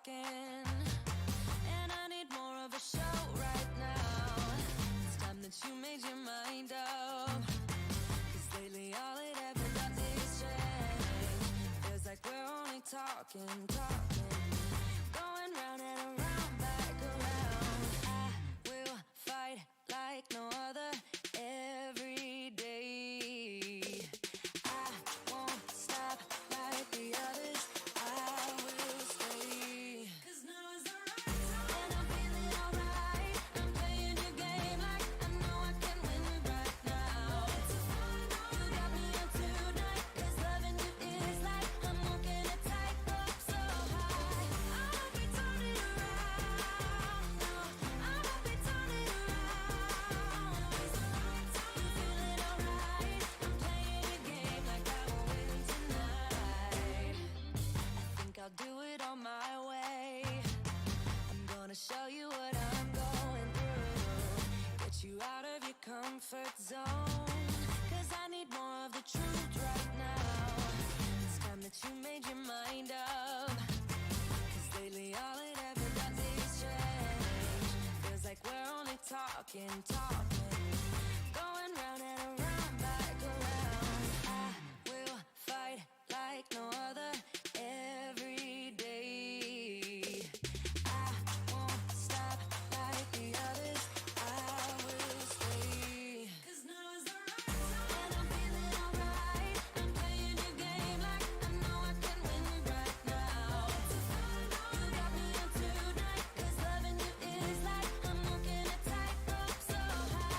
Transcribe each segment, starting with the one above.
talking, and I need more of a show right now. It's time that you made your mind up, 'cause lately all it ever does is change. Feels like we're only talking, going round and around, back around. I will fight like no other every day. I won't stop like the others. I will stay. 'Cause now is the right time, and I'm feeling alright. I'm playing your game like I know I can win right now. It's a fun night. You got me up tonight, 'cause loving you is like I'm walking a tightrope so high. I won't be turning around, no, I won't be turning around. It's the right time. You feeling alright? I'm playing your game like I will win tonight. I think I'll do it on my way. I'm gonna show you what I'm going through, get you out of your comfort zone, 'cause I need more of the truth right now. It's time that you made your mind up, 'cause lately all it ever does is change. Feels like we're only talking, going round and around, back around. I will fight like no other every day. I won't stop like the others. I will stay. 'Cause now is the right time, and I'm feeling alright. I'm playing your game like I know I can win right now. It's a fun night. You got me up tonight, 'cause loving you is like I'm walking a tightrope so high.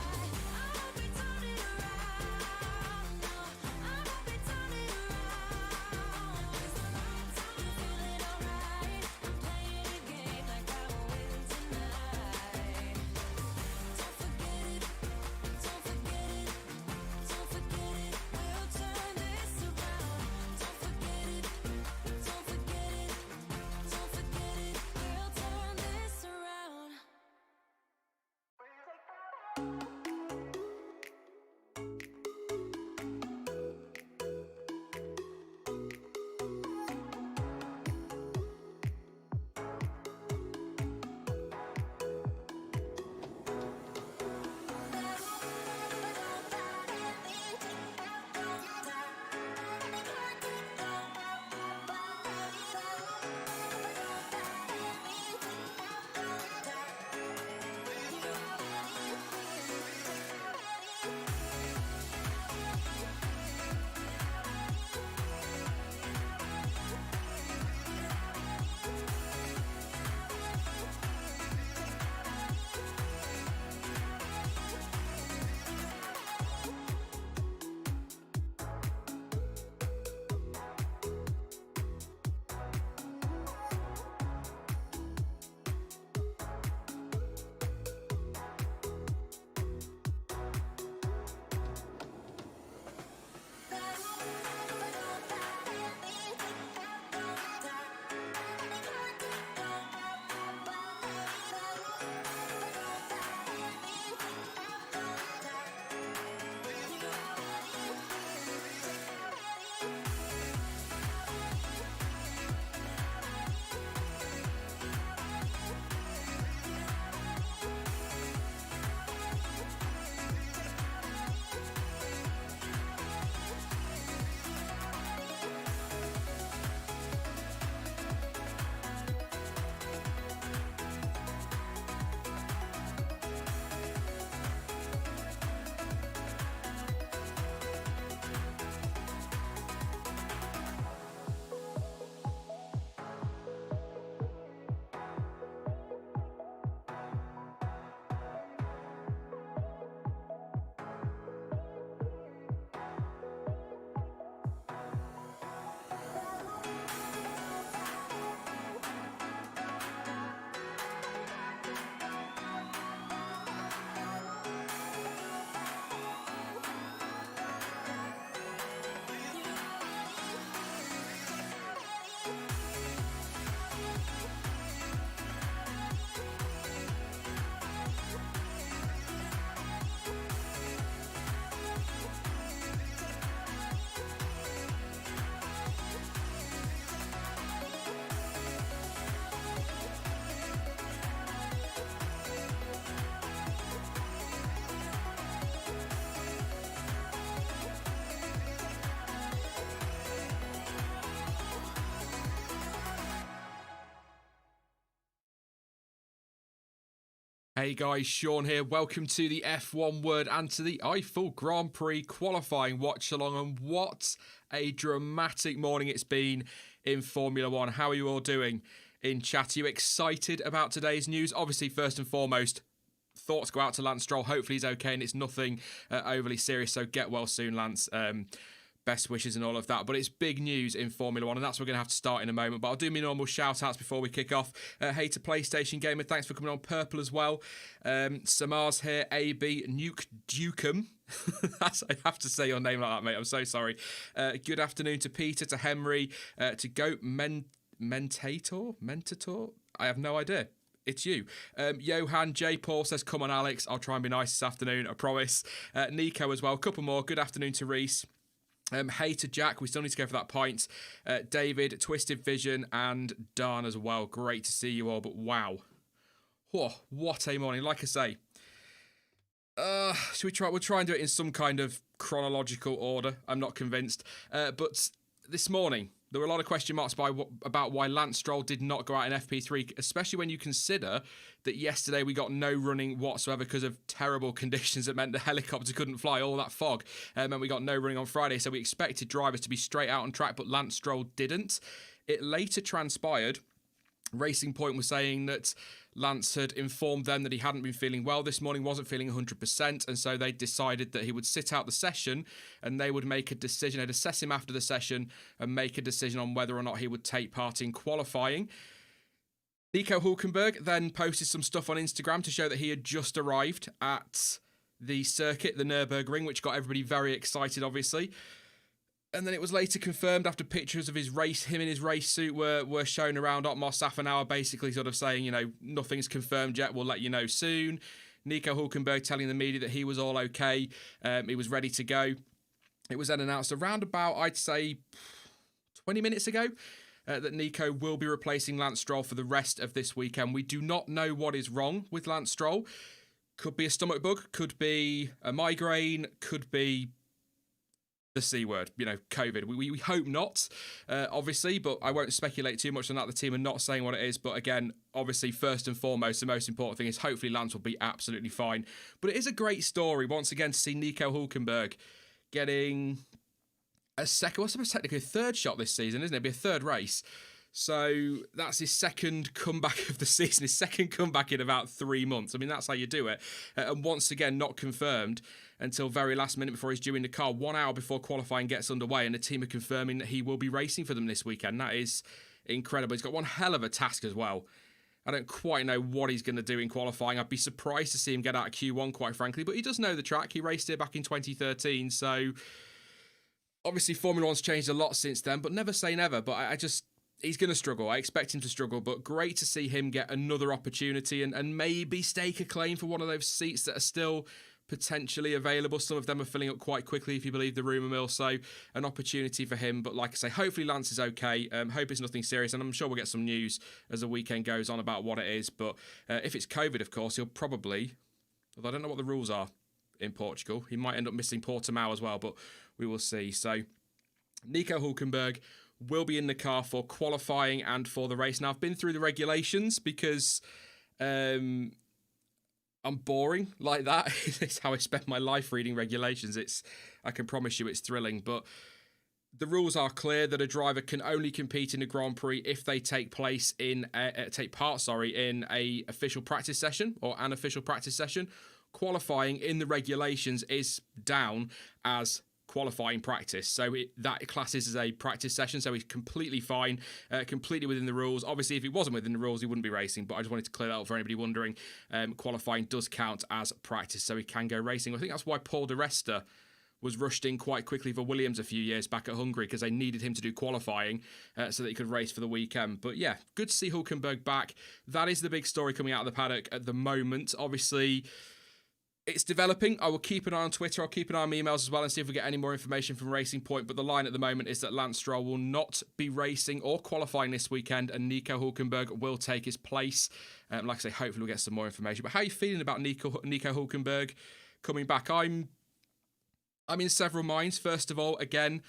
Hey guys, Sean here. Welcome to the F1 Word and to the Eifel Grand Prix qualifying watch-along. And what a dramatic morning it's been in Formula One. How are you all doing in chat? Are you excited about today's news? Obviously, first and foremost, thoughts go out to Lance Stroll. Hopefully he's okay and it's nothing overly serious. So get well soon, Lance. Best wishes and all of that. But it's big news in Formula One, and that's what we're going to have to start in a moment. But I'll do my normal shout-outs before we kick off. Hey to PlayStation Gamer, thanks for coming on. Purple as well. Samar's here. AB, Nuke Dukem. I have to say your name like that, mate. I'm so sorry. Good afternoon to Peter, to Henry, to Goat Mentator? I have no idea. It's you. Johan J. Paul says, come on, Alex. I'll try and be nice this afternoon, I promise. Nico as well. A couple more. Good afternoon to Reese. Hey to Jack, we still need to go for that pint. David, Twisted Vision, and Dan as well. Great to see you all, but wow. Oh, what a morning. Like I say, should we try? We'll try and do it in some kind of chronological order. I'm not convinced. But this morning, there were a lot of question marks about why Lance Stroll did not go out in FP3, especially when you consider that yesterday we got no running whatsoever because of terrible conditions that meant the helicopter couldn't fly, all that fog, and we got no running on Friday. So we expected drivers to be straight out on track, but Lance Stroll didn't. It later transpired, Racing Point was saying that Lance had informed them that he hadn't been feeling well this morning, wasn't feeling 100%, and so they decided that he would sit out the session and they would make a decision. They'd assess him after the session and make a decision on whether or not he would take part in qualifying. Nico Hulkenberg then posted some stuff on Instagram to show that he had just arrived at the circuit, the Nurburgring, which got everybody very excited, obviously. And then it was later confirmed after pictures of his race, him in his race suit were shown around Otmar Safnauer, basically sort of saying, you know, nothing's confirmed yet, we'll let you know soon. Nico Hulkenberg telling the media that he was all okay, he was ready to go. It was then announced around about, I'd say, 20 minutes ago, that Nico will be replacing Lance Stroll for the rest of this weekend. We do not know what is wrong with Lance Stroll. Could be a stomach bug, could be a migraine, could be the C word, you know, COVID. We hope not, obviously, but I won't speculate too much on that. The team are not saying what it is, but again, obviously, first and foremost, the most important thing is hopefully Lance will be absolutely fine. But it is a great story, once again, to see Nico Hulkenberg getting a second, what's supposed to technically a third shot this season, isn't it? It'll be a third race. So that's his second comeback of the season, his second comeback in about 3 months. I mean, that's how you do it. And once again, not confirmed until very last minute before he's due in the car, 1 hour before qualifying gets underway, and the team are confirming that he will be racing for them this weekend. That is incredible. He's got one hell of a task as well. I don't quite know what he's going to do in qualifying. I'd be surprised to see him get out of Q1, quite frankly, but he does know the track. He raced it back in 2013, so obviously Formula One's changed a lot since then, but never say never. But he's going to struggle. I expect him to struggle, but great to see him get another opportunity and maybe stake a claim for one of those seats that are still potentially available. Some of them are filling up quite quickly, if you believe the rumour mill, so an opportunity for him. But like I say, hopefully Lance is okay. Hope it's nothing serious, and I'm sure we'll get some news as the weekend goes on about what it is. But if it's COVID, of course, he'll probably, although I don't know what the rules are in Portugal, he might end up missing Portimao as well, but we will see. So Nico Hulkenberg will be in the car for qualifying and for the race. Now, I've been through the regulations because I'm boring like that. It's how I spend my life reading regulations. I can promise you it's thrilling, but the rules are clear that a driver can only compete in a Grand Prix if they take part in a official practice session or an official practice session. Qualifying in the regulations is down as qualifying practice, so that classes as a practice session, so he's completely fine, completely within the rules. Obviously, if he wasn't within the rules, he wouldn't be racing, but I just wanted to clear that up for anybody wondering. Qualifying does count as practice, so he can go racing. I think that's why Paul de Resta was rushed in quite quickly for Williams a few years back at Hungary, because they needed him to do qualifying so that he could race for the weekend. But yeah, good to see Hulkenberg back. That is the big story coming out of the paddock at the moment. Obviously, it's developing. I will keep an eye on Twitter. I'll keep an eye on emails as well and see if we get any more information from Racing Point. But the line at the moment is that Lance Stroll will not be racing or qualifying this weekend, and Nico Hulkenberg will take his place. Like I say, hopefully we'll get some more information. But how are you feeling about Nico Hulkenberg coming back? I'm in several minds. First of all, again,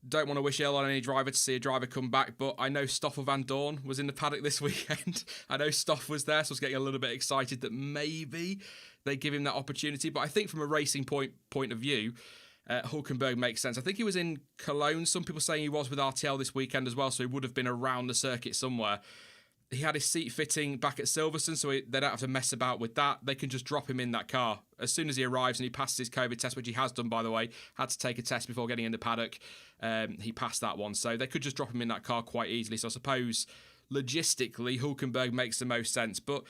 Don't want to wish ill on any driver to see a driver come back, but I know Stoffel Van Dorn was in the paddock this weekend. I know Stoff was there, so I was getting a little bit excited that maybe they give him that opportunity. But I think from a racing point of view, Hulkenberg makes sense. I think he was in Cologne. Some people saying he was with RTL this weekend as well, so he would have been around the circuit somewhere. He had his seat fitting back at Silverstone, so they don't have to mess about with that. They can just drop him in that car. As soon as he arrives and he passes his COVID test, which he has done, by the way, had to take a test before getting in the paddock. He passed that one. So they could just drop him in that car quite easily. So I suppose, logistically, Hulkenberg makes the most sense. But,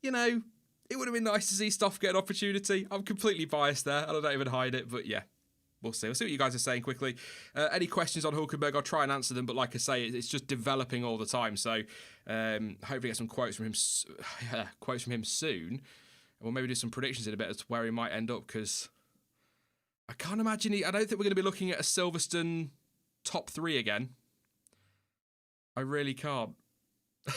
you know, it would have been nice to see Stoff get an opportunity. I'm completely biased there, and I don't even hide it. But, yeah. We'll see. We'll see what you guys are saying quickly. Any questions on Hulkenberg, I'll try and answer them. But like I say, it's just developing all the time. So hopefully get some quotes from him soon. And we'll maybe do some predictions in a bit as to where he might end up. Because I can't imagine I don't think we're going to be looking at a Silverstone top 3 again. I really can't.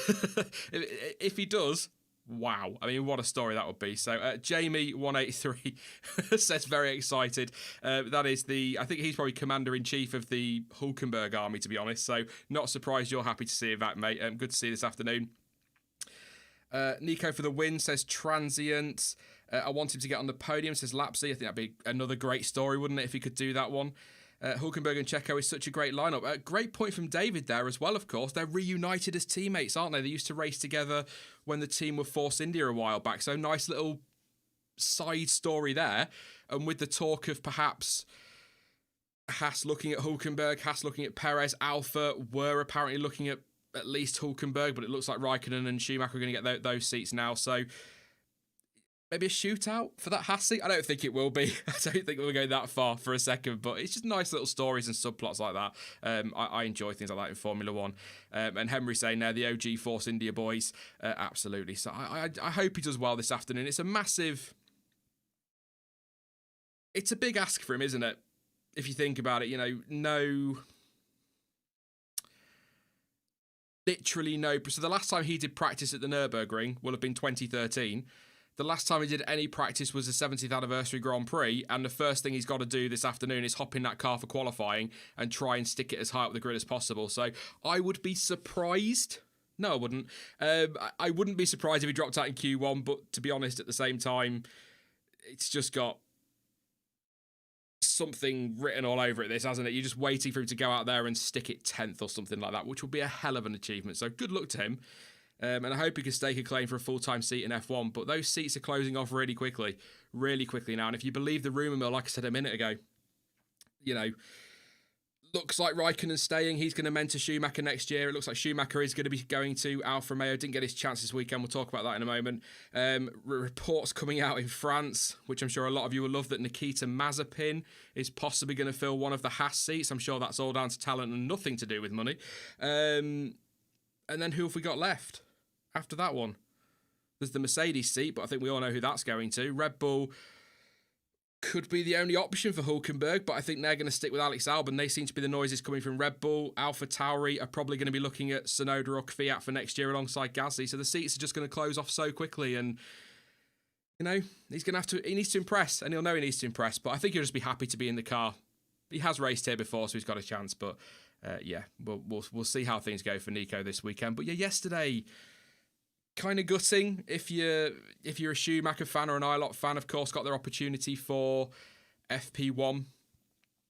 If he does... Wow. I mean, what a story that would be. So, Jamie183 says very excited. That is I think he's probably commander-in-chief of the Hulkenberg army, to be honest. So, not surprised you're happy to see it back, mate. Good to see you this afternoon. Nico for the win says transient. I want him to get on the podium, says Lapsy. I think that'd be another great story, wouldn't it, if he could do that one. Hulkenberg and Checo is such a great lineup. Great point from David there as well, of course. They're reunited as teammates, aren't they? They used to race together when the team were Force India a while back. So nice little side story there. And with the talk of perhaps Haas looking at Hulkenberg, Haas looking at Perez, Alpha were apparently looking at least Hulkenberg, but it looks like Raikkonen and Schumacher are going to get those seats now. So maybe a shootout for that Haas seat? I don't think it will be. I don't think we'll go that far for a second, but it's just nice little stories and subplots like that. I enjoy things like that in Formula One. And Henry saying there, the OG Force India boys, absolutely. So I hope he does well this afternoon. It's a big ask for him, isn't it? If you think about it, literally no. So the last time he did practice at the Nurburgring will have been 2013. The last time he did any practice was the 70th anniversary Grand Prix, and the first thing he's got to do this afternoon is hop in that car for qualifying and try and stick it as high up the grid as possible. So I would be surprised. No, I wouldn't. I wouldn't be surprised if he dropped out in Q1, but to be honest, at the same time, it's just got something written all over it, this, hasn't it? You're just waiting for him to go out there and stick it 10th or something like that, which would be a hell of an achievement. So good luck to him. And I hope he can stake a claim for a full-time seat in F1. But those seats are closing off really quickly now. And if you believe the rumour mill, like I said a minute ago, looks like Raikkonen's staying. He's going to mentor Schumacher next year. It looks like Schumacher is going to be going to Alfa Romeo. Didn't get his chance this weekend. We'll talk about that in a moment. Reports coming out in France, which I'm sure a lot of you will love, that Nikita Mazepin is possibly going to fill one of the Haas seats. I'm sure that's all down to talent and nothing to do with money. And then who have we got left? After that one, there's the Mercedes seat, but I think we all know who that's going to. Red Bull could be the only option for Hulkenberg, but I think they're going to stick with Alex Albon. They seem to be the noises coming from Red Bull. Alpha Tauri are probably going to be looking at Tsunoda or Kvyat for next year alongside Gasly. So the seats are just going to close off so quickly, and he's going to have to. He needs to impress, and he'll know he needs to impress. But I think he'll just be happy to be in the car. He has raced here before, so he's got a chance. But we'll see how things go for Nico this weekend. But yeah, yesterday, kind of gutting if you're a Schumacher fan or an ILOT fan. Of course, got their opportunity for FP1,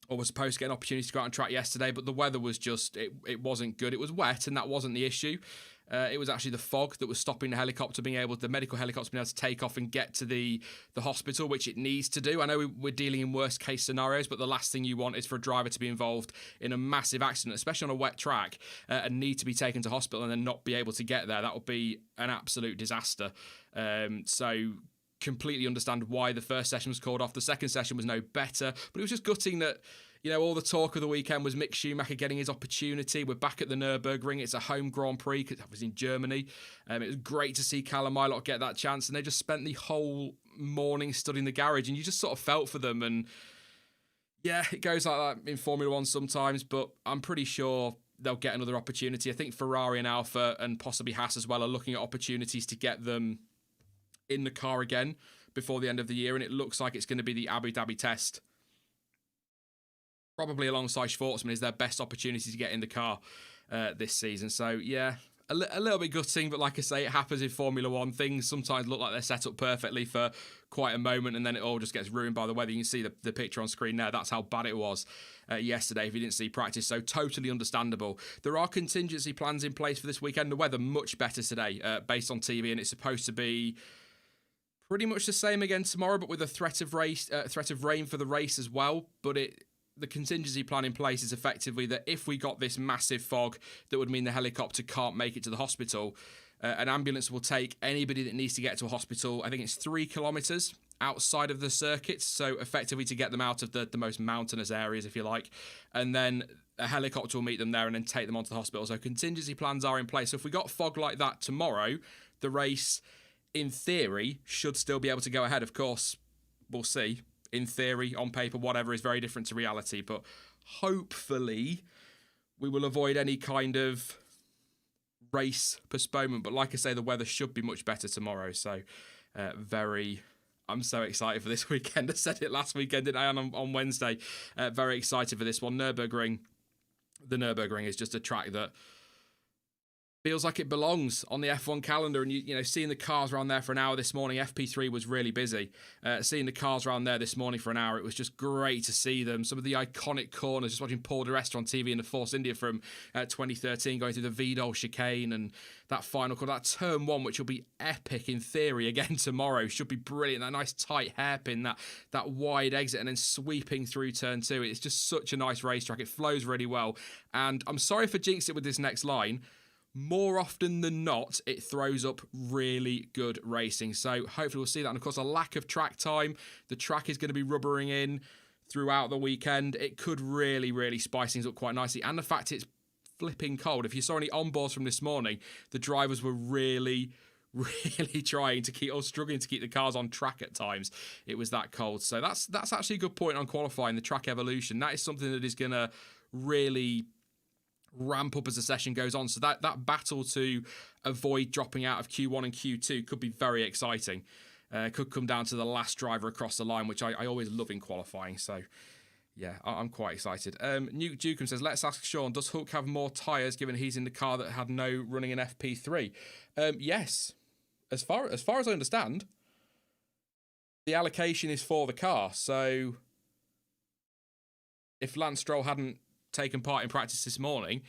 or was supposed to get an opportunity to go out on track yesterday, but the weather was just it wasn't good. It was wet, and that wasn't the issue. It was actually the fog that was stopping the medical helicopter being able to take off and get to the hospital, which it needs to do. I know we're dealing in worst case scenarios, but the last thing you want is for a driver to be involved in a massive accident, especially on a wet track, and need to be taken to hospital and then not be able to get there. That would be an absolute disaster. So completely understand why the first session was called off. The second session was no better, but it was just gutting that all the talk of the weekend was Mick Schumacher getting his opportunity. We're back at the Nurburgring. It's a home Grand Prix because that was in Germany. It was great to see Callum Ilott get that chance, and they just spent the whole morning studying the garage, and you just sort of felt for them. And yeah, it goes like that in Formula One sometimes, but I'm pretty sure they'll get another opportunity. I think Ferrari and Alfa and possibly Haas as well are looking at opportunities to get them in the car again before the end of the year, and it looks like it's going to be the Abu Dhabi test. probably alongside Schwartzman, is their best opportunity to get in the car this season. So, yeah, a little bit gutting, but like I say, it happens in Formula One. Things sometimes look like they're set up perfectly for quite a moment, and then it all just gets ruined by the weather. You can see the picture on screen there. That's how bad it was yesterday if you didn't see practice. So totally understandable. There are contingency plans in place for this weekend. The weather much better today based on TV, and it's supposed to be pretty much the same again tomorrow, but with a threat of rain for the race as well. But the contingency plan in place is effectively that if we got this massive fog that would mean the helicopter can't make it to the hospital, an ambulance will take anybody that needs to get to a hospital. I think it's 3 kilometres outside of the circuit, so effectively to get them out of the most mountainous areas, if you like, and then a helicopter will meet them there and then take them onto the hospital. So contingency plans are in place. So if we got fog like that tomorrow, the race, in theory, should still be able to go ahead. Of course, we'll see. In theory, on paper, whatever is very different to reality. But hopefully, we will avoid any kind of race postponement. But like I say, the weather should be much better tomorrow. So, I'm so excited for this weekend. I said it last weekend, didn't I, on Wednesday. Very excited for this one. Nurburgring. The Nurburgring is just a track that feels like it belongs on the F1 calendar, and you know, seeing the cars around there for an hour this morning, FP3 was really busy. Seeing the cars around there this morning for an hour, it was just great to see them. Some of the iconic corners, just watching Paul di Resta on TV in the Force India from 2013, going through the Vidal chicane and that final corner, that turn 1, which will be epic in theory again tomorrow, should be brilliant. That nice tight hairpin, that wide exit, and then sweeping through turn 2. It's just such a nice racetrack. It flows really well, and I'm sorry for jinxing it with this next line. More often than not, it throws up really good racing. So hopefully we'll see that. And of course, a lack of track time. The track is going to be rubbering in throughout the weekend. It could really, really spice things up quite nicely. And the fact it's flipping cold. If you saw any onboards from this morning, the drivers were really trying to keep, or struggling to keep the cars on track at times. It was that cold. So that's actually a good point on qualifying, the track evolution. That is something that is going to really ramp up as the session goes on. So that battle to avoid dropping out of Q1 and Q2 could be very exciting. Could come down to the last driver across the line, which I always love in qualifying. So yeah, I'm quite excited. Nuke Dukem says, let's ask Sean, does Hulk have more tyres given he's in the car that had no running in FP3? Yes. As far as I understand, the allocation is for the car. So if Lance Stroll hadn't taken part in practice this morning,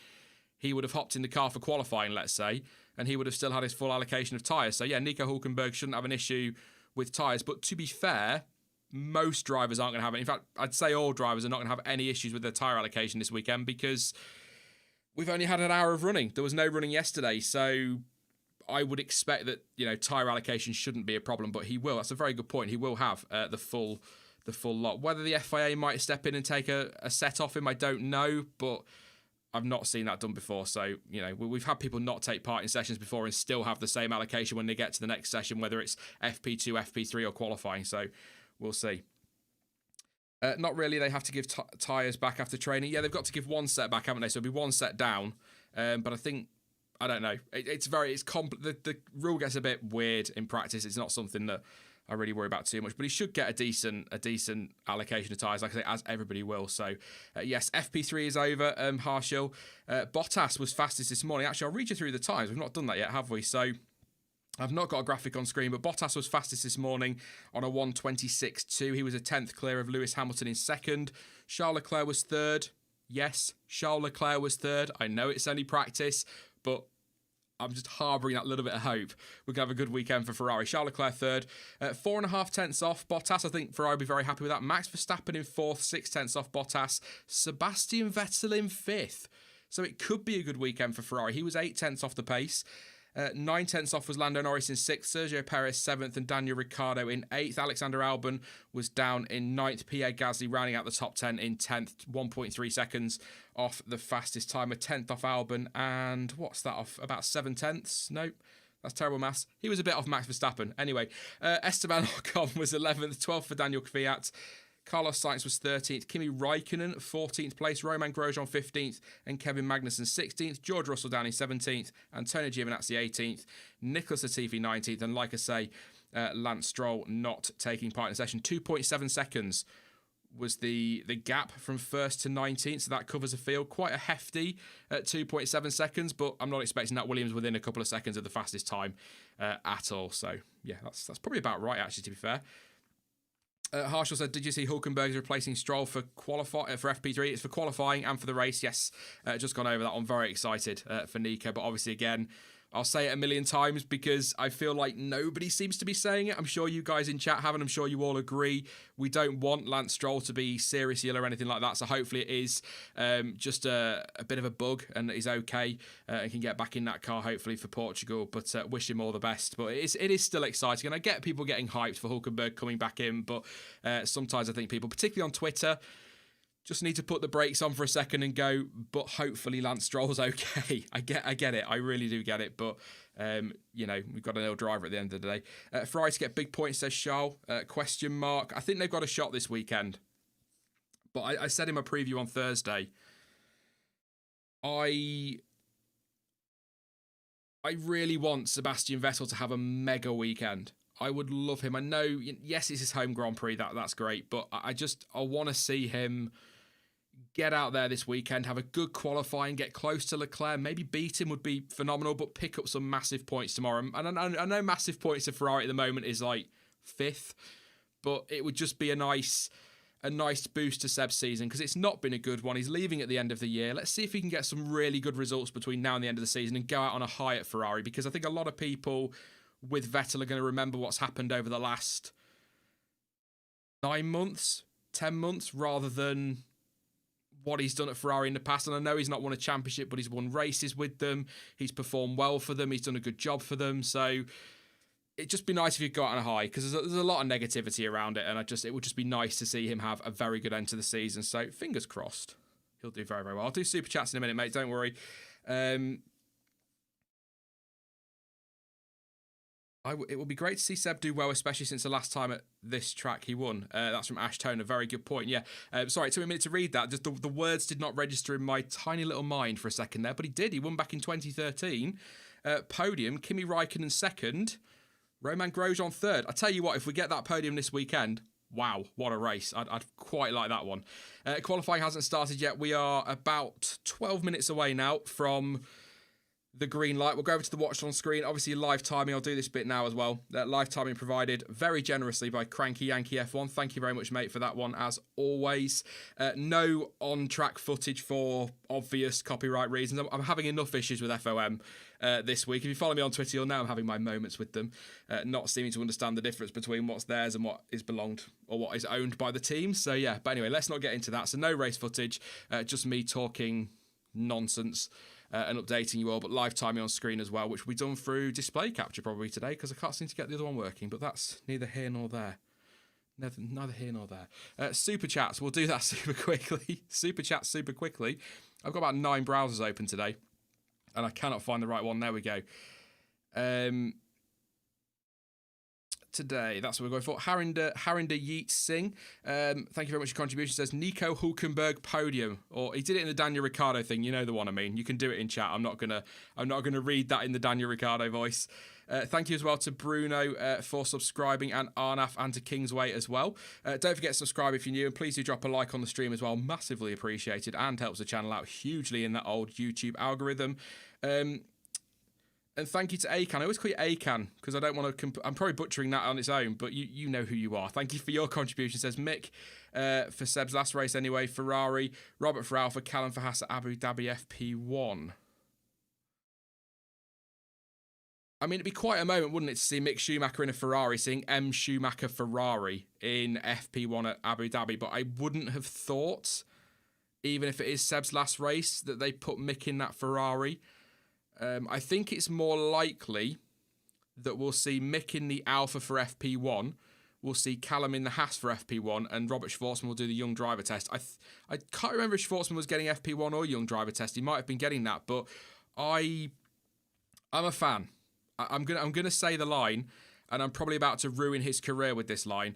he would have hopped in the car for qualifying, let's say, and he would have still had his full allocation of tyres. So yeah, Nico Hulkenberg shouldn't have an issue with tyres. But to be fair, most drivers aren't going to have it. In fact, I'd say all drivers are not going to have any issues with their tyre allocation this weekend because we've only had an hour of running. There was no running yesterday, so I would expect that, you know, tyre allocation shouldn't be a problem, but he will. That's a very good point. He will have the full lot. Whether the FIA might step in and take a set off him, I don't know, but I've not seen that done before. So, you know, we've had people not take part in sessions before and still have the same allocation when they get to the next session, whether it's FP2, FP3 or qualifying. So we'll see. Not really. They have to give tyres back after training. Yeah, they've got to give one set back, haven't they? So it'll be one set down. But I don't know. The rule gets a bit weird in practice. It's not something that I really worry about too much, but he should get a decent allocation of tyres, like I say, as everybody will. So, yes, FP3 is over. Harshil. Bottas was fastest this morning. Actually, I'll read you through the times. We've not done that yet, have we? So, I've not got a graphic on screen, but Bottas was fastest this morning on a 1:26.2. He was a 10th clear of Lewis Hamilton in second. Charles Leclerc was third. Yes, Charles Leclerc was third. I know it's only practice, but I'm just harbouring that little bit of hope. We're going to have a good weekend for Ferrari. Charles Leclerc third. 4.5 tenths off Bottas. I think Ferrari will be very happy with that. Max Verstappen in fourth. 6 tenths off Bottas. Sebastian Vettel in fifth. So it could be a good weekend for Ferrari. He was 8 tenths off the pace. 9 tenths off was Lando Norris in 6th, Sergio Perez 7th, and Daniel Ricciardo in 8th. Alexander Albon was down in 9th. Pierre Gasly rounding out the top 10 in 10th, 1.3 seconds off the fastest timer. 10th off Albon, and what's that off? About 7 tenths? Nope. That's terrible maths. He was a bit off Max Verstappen. Anyway, Esteban Ocon was 11th, 12th for Daniel Kvyat. Carlos Sainz was 13th, Kimi Raikkonen 14th place, Romain Grosjean 15th, and Kevin Magnussen 16th, George Russell down in 17th, Antonio Giovinazzi 18th, Nicholas Latifi 19th, and like I say, Lance Stroll not taking part in the session. 2.7 seconds was the gap from 1st to 19th, so that covers a field quite a hefty at 2.7 seconds, but I'm not expecting that Williams within a couple of seconds of the fastest time at all. So yeah, that's probably about right, actually, to be fair. Harshall said, did you see Hulkenberg is replacing Stroll for FP3? It's for qualifying and for the race, yes. Just gone over that. I'm very excited for Nico, but obviously, again, I'll say it a million times because I feel like nobody seems to be saying it. I'm sure you guys in chat have, and I'm sure you all agree. We don't want Lance Stroll to be seriously ill or anything like that, so hopefully it is just a bit of a bug and he's okay and can get back in that car, hopefully, for Portugal. But wish him all the best. But it is still exciting, and I get people getting hyped for Hulkenberg coming back in, but sometimes I think people, particularly on Twitter, just need to put the brakes on for a second and go, but hopefully Lance Stroll's okay. I get it. I really do get it. But, we've got an ill driver at the end of the day. Ferrari to get big points, says Charles. Question mark. I think they've got a shot this weekend. But I said in my preview on Thursday, I really want Sebastian Vettel to have a mega weekend. I would love him. I know, yes, it's his home Grand Prix. That's great. But I want to see him get out there this weekend, have a good qualifying, get close to Leclerc, maybe beat him would be phenomenal, but pick up some massive points tomorrow. And I know massive points to Ferrari at the moment is like 5th, but it would just be a nice boost to Seb's season because it's not been a good one. He's leaving at the end of the year. Let's see if he can get some really good results between now and the end of the season and go out on a high at Ferrari, because I think a lot of people with Vettel are going to remember what's happened over the last 9 months, 10 months, rather than what he's done at Ferrari in the past. And I know he's not won a championship, but he's won races with them. He's performed well for them. He's done a good job for them. So it'd just be nice if you go out on a high, because there's a lot of negativity around it. And it would just be nice to see him have a very good end to the season. So fingers crossed. He'll do very, very well. I'll do super chats in a minute, mate. Don't worry. It would be great to see Seb do well, especially since the last time at this track he won. That's from Ash Tone. A very good point. Yeah. Sorry, it took me a minute to read that. Just the words did not register in my tiny little mind for a second there, but he did. He won back in 2013. Podium, Kimi Räikkönen second, Romain Grosjean third. I tell you what, if we get that podium this weekend, wow, what a race. I'd quite like that one. Qualifying hasn't started yet. We are about 12 minutes away now from the green light. We'll go over to the Watchalong screen. Obviously, live timing. I'll do this bit now as well. Live timing provided very generously by Cranky Yankee F1. Thank you very much, mate, for that one, as always. No on-track footage for obvious copyright reasons. I'm having enough issues with FOM this week. If you follow me on Twitter, you'll know I'm having my moments with them, not seeming to understand the difference between what's theirs and what is belonged or what is owned by the team. So, yeah. But anyway, let's not get into that. So, no race footage, just me talking nonsense and updating you all, but live timing on screen as well, which will be done through display capture probably today, because I can't seem to get the other one working, but that's neither here nor there. Neither here nor there. Super chats, we'll do that super quickly. Super chats super quickly. I've got about 9 browsers open today, and I cannot find the right one. There we go. Today, that's what we're going for. Harinder Yeet Singh. Thank you very much for your contribution. Says Nico Hulkenberg podium, or he did it in the Daniel Ricciardo thing. You know the one I mean. You can do it in chat. I'm not gonna read that in the Daniel Ricciardo voice. Thank you as well to Bruno for subscribing, and Arnaf, and to Kingsway as well. Don't forget to subscribe if you're new, and please do drop a like on the stream as well. Massively appreciated, and helps the channel out hugely in that old YouTube algorithm. And thank you to Akan. I always call you Akan because I don't want to... I'm probably butchering that on its own, but you know who you are. Thank you for your contribution. Says Mick for Seb's last race anyway. Ferrari, Robert for Alpha, Callum for Haas at Abu Dhabi FP1. I mean, it'd be quite a moment, wouldn't it, to see Mick Schumacher in a Ferrari, seeing M. Schumacher Ferrari in FP1 at Abu Dhabi. But I wouldn't have thought, even if it is Seb's last race, that they put Mick in that Ferrari. I think it's more likely that we'll see Mick in the Alpha for FP1, we'll see Callum in the Haas for FP1, and Robert Schwartzman will do the Young Driver Test. I can't remember if Schwartzman was getting FP1 or Young Driver Test. He might have been getting that, but I'm a fan. I'm gonna say the line, and I'm probably about to ruin his career with this line.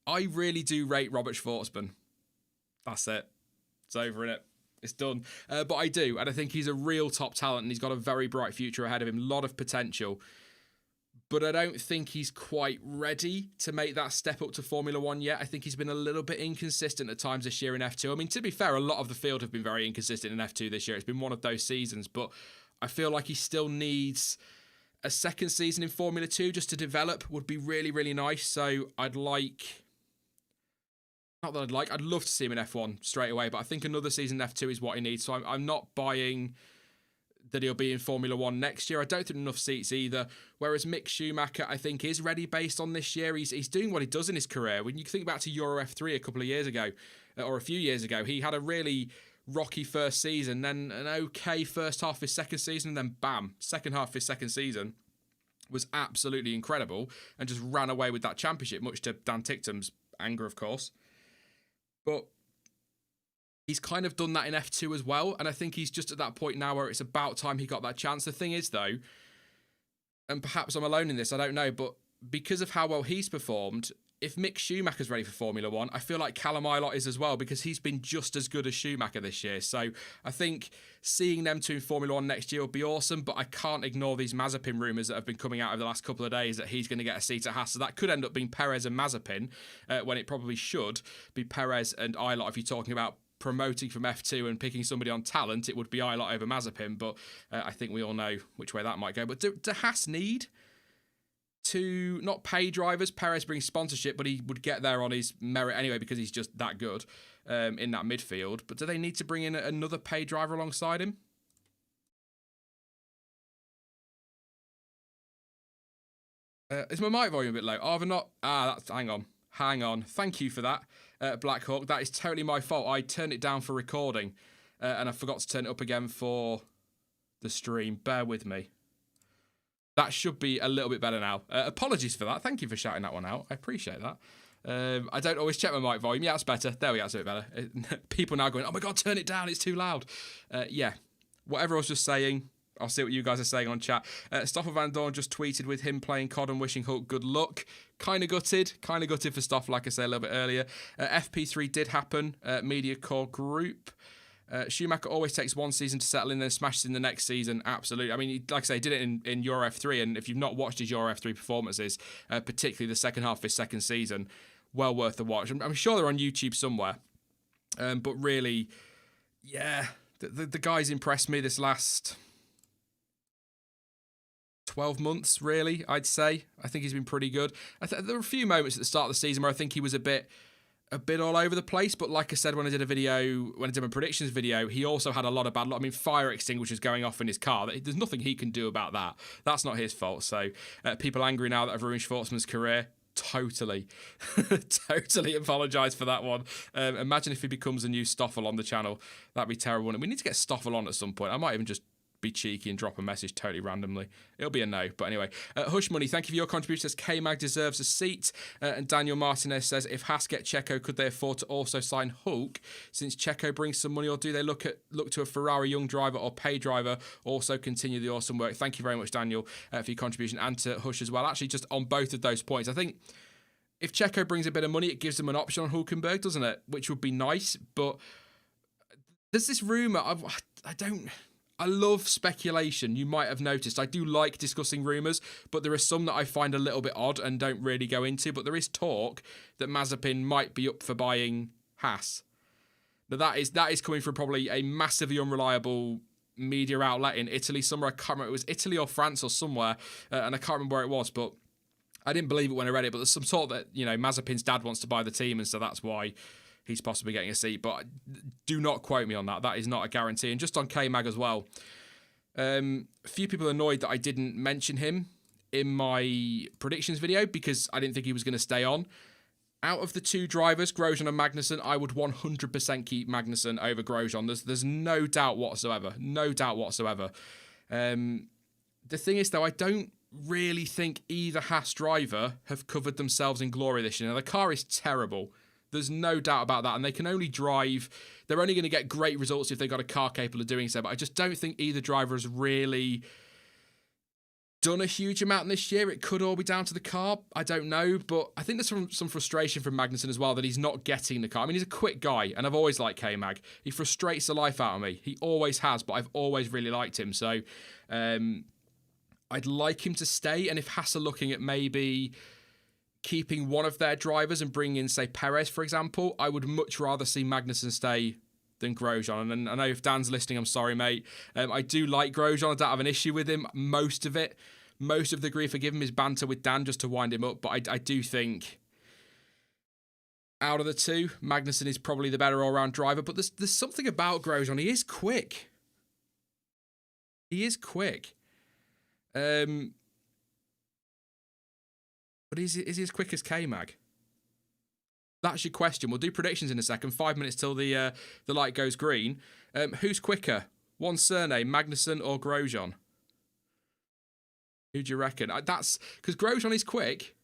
I really do rate Robert Schwartzman. That's it. It's over, innit? It's done. But I do, and I think he's a real top talent, and he's got a very bright future ahead of him. A lot of potential. but I don't think he's quite ready to make that step up to Formula One yet. I think he's been a little bit inconsistent at times this year in F2. I mean, to be fair, a lot of the field have been very inconsistent in F2 this year. It's been one of those seasons, but I feel like he still needs a second season in Formula 2 just to develop. Would be really, really nice. So I'd love to see him in F1 straight away, but I think another season in F2 is what he needs. So I'm not buying that he'll be in Formula 1 next year. I don't think enough seats either. Whereas Mick Schumacher, I think, is ready based on this year. He's doing what he does in his career. When you think back to Euro F3 a couple of years ago, or a few years ago, he had a really rocky first season, then an okay first half of his second season, and then bam, second half of his second season was absolutely incredible and just ran away with that championship, much to Dan Ticktum's anger, of course. But he's kind of done that in F2 as well, and I think he's just at that point now where it's about time he got that chance. The thing is, though, and perhaps I'm alone in this, I don't know, but because of how well he's performed, if Mick Schumacher's ready for Formula 1, I feel like Callum Ilott is as well, because he's been just as good as Schumacher this year. So I think seeing them two in Formula 1 next year will be awesome, but I can't ignore these Mazepin rumours that have been coming out over the last couple of days that he's going to get a seat at Haas. So that could end up being Perez and Mazepin, when it probably should be Perez and Ilott. If you're talking about promoting from F2 and picking somebody on talent, it would be Ilott over Mazepin, but I think we all know which way that might go. But do Haas need to not pay drivers? Perez brings sponsorship, but he would get there on his merit anyway because he's just that good in that midfield. But do they need to bring in another paid driver alongside him? Is my mic volume a bit low? Oh, have I not? Hang on. Thank you for that, Black Hawk. That is totally my fault. I turned it down for recording, and I forgot to turn it up again for the stream. Bear with me. That should be a little bit better now. Apologies for that. Thank you for shouting that one out. I appreciate that. I don't always check my mic volume. Yeah, that's better. There we go. That's a bit better. People now going, oh my God, turn it down. It's too loud. Yeah. Whatever I was just saying, I'll see what you guys are saying on chat. Stoffel Van Dorn just tweeted with him playing COD and wishing Hulk good luck. Kind of gutted for Stoff, like I said a little bit earlier. FP3 did happen. Media Core Group. Schumacher always takes one season to settle in, then smashes in the next season. Absolutely. I mean, like I say, he did it in Euro F3, and if you've not watched his Euro F3 performances, particularly the second half of his second season, well worth the watch. I'm sure they're on YouTube somewhere. But really, yeah, the guy's impressed me this last 12 months, really, I'd say. I think he's been pretty good. There were a few moments at the start of the season where I think he was a bit all over the place, but like I said, when I did my predictions video, he also had a lot of bad luck. I mean, fire extinguishers going off in his car. There's nothing he can do about that. That's not his fault. So people angry now that I've ruined Schwartzman's career. Totally apologise for that one. Imagine if he becomes a new Stoffel on the channel. That'd be terrible. And we need to get Stoffel on at some point. I might even just be cheeky and drop a message totally randomly. It'll be a no, but anyway. Hush Money, thank you for your contribution. Says K-Mag deserves a seat. And Daniel Martinez says, if Haas get Checo, could they afford to also sign Hulk? Since Checo brings some money, or do they look to a Ferrari young driver or pay driver? Also continue the awesome work. Thank you very much, Daniel, for your contribution, and to Hush as well. Actually, just on both of those points, I think if Checo brings a bit of money, it gives them an option on Hulkenberg, doesn't it? Which would be nice, but there's this rumour. I love speculation. You might have noticed. I do like discussing rumours, but there are some that I find a little bit odd and don't really go into. But there is talk that Mazepin might be up for buying Haas. Now that is coming from probably a massively unreliable media outlet in Italy somewhere. I can't remember. It was Italy or France or somewhere, and I can't remember where it was. But I didn't believe it when I read it. But there's some sort that Mazepin's dad wants to buy the team, and so that's why he's possibly getting a seat, but do not quote me on that. That is not a guarantee. And just on K-Mag as well, a few people are annoyed that I didn't mention him in my predictions video because I didn't think he was going to stay on. Out of the two drivers, Grosjean and Magnussen, I would 100% keep Magnussen over Grosjean. There's no doubt whatsoever. No doubt whatsoever. The thing is, though, I don't really think either Haas driver have covered themselves in glory this year. Now, the car is terrible. There's no doubt about that. And they can only drive. They're only going to get great results if they've got a car capable of doing so. But I just don't think either driver has really done a huge amount this year. It could all be down to the car. I don't know. But I think there's some frustration from Magnussen as well that he's not getting the car. I mean, he's a quick guy. And I've always liked K-Mag. He frustrates the life out of me. He always has. But I've always really liked him. So I'd like him to stay. And if Haas are looking at maybe keeping one of their drivers and bringing in, say, Perez, for example, I would much rather see Magnussen stay than Grosjean. And I know if Dan's listening, I'm sorry, mate. I do like Grosjean. I don't have an issue with him. Most of the grief I give him is banter with Dan just to wind him up. But I do think out of the two, Magnussen is probably the better all-round driver. But there's something about Grosjean. He is quick. But is he as quick as K-Mag? That's your question. We'll do predictions in a second. 5 minutes till the light goes green. Who's quicker? One surname, Magnussen or Grosjean? Who do you reckon? That's because Grosjean is quick.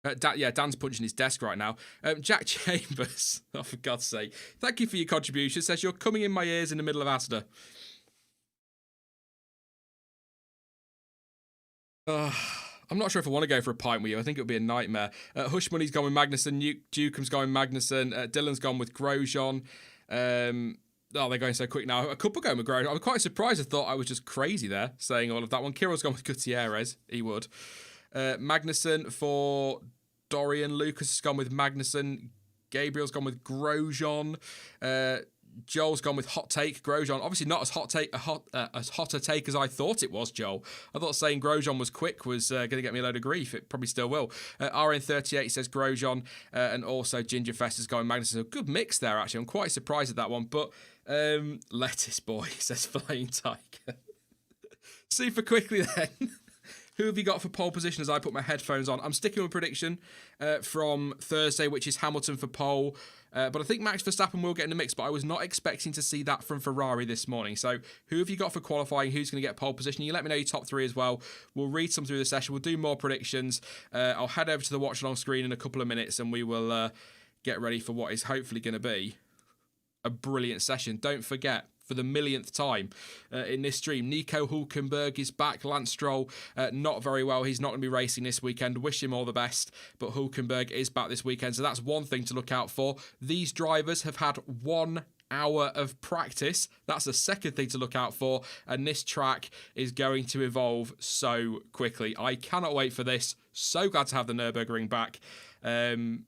Dan's punching his desk right now. Jack Chambers, oh, for God's sake. Thank you for your contribution. Says, you're coming in my ears in the middle of Asda. I'm not sure if I want to go for a pint with you. I think it would be a nightmare. Hush Money's gone with Magnussen. Dukeham's going with Magnussen. Dylan's gone with Grosjean. They're going so quick now. A couple going with Grosjean. I'm quite surprised. I thought I was just crazy there saying all of that one. Kirill's gone with Gutierrez. He would. Magnussen for Dorian. Lucas has gone with Magnussen. Gabriel's gone with Grosjean. Joel's gone with hot take Grosjean. Obviously not as hot a take as I thought it was, Joel. I thought saying Grosjean was quick was going to get me a load of grief. It probably still will. RN38 says Grosjean, and also Gingerfest is going Magnussen. A good mix there, actually. I'm quite surprised at that one. But Lettuce Boy says Flying Tiger. Super quickly then. Who have you got for pole position as I put my headphones on? I'm sticking with prediction from Thursday, which is Hamilton for pole. But I think Max Verstappen will get in the mix, but I was not expecting to see that from Ferrari this morning. So who have you got for qualifying? Who's going to get pole position? You let me know your top three as well. We'll read some through the session. We'll do more predictions. I'll head over to the watch along screen in a couple of minutes and we will get ready for what is hopefully going to be a brilliant session. Don't forget, for the millionth time in this stream, Nico Hulkenberg is back. Lance Stroll, not very well. He's not going to be racing this weekend. Wish him all the best. But Hulkenberg is back this weekend. So that's one thing to look out for. These drivers have had 1 hour of practice. That's the second thing to look out for. And this track is going to evolve so quickly. I cannot wait for this. So glad to have the Nurburgring back. I'm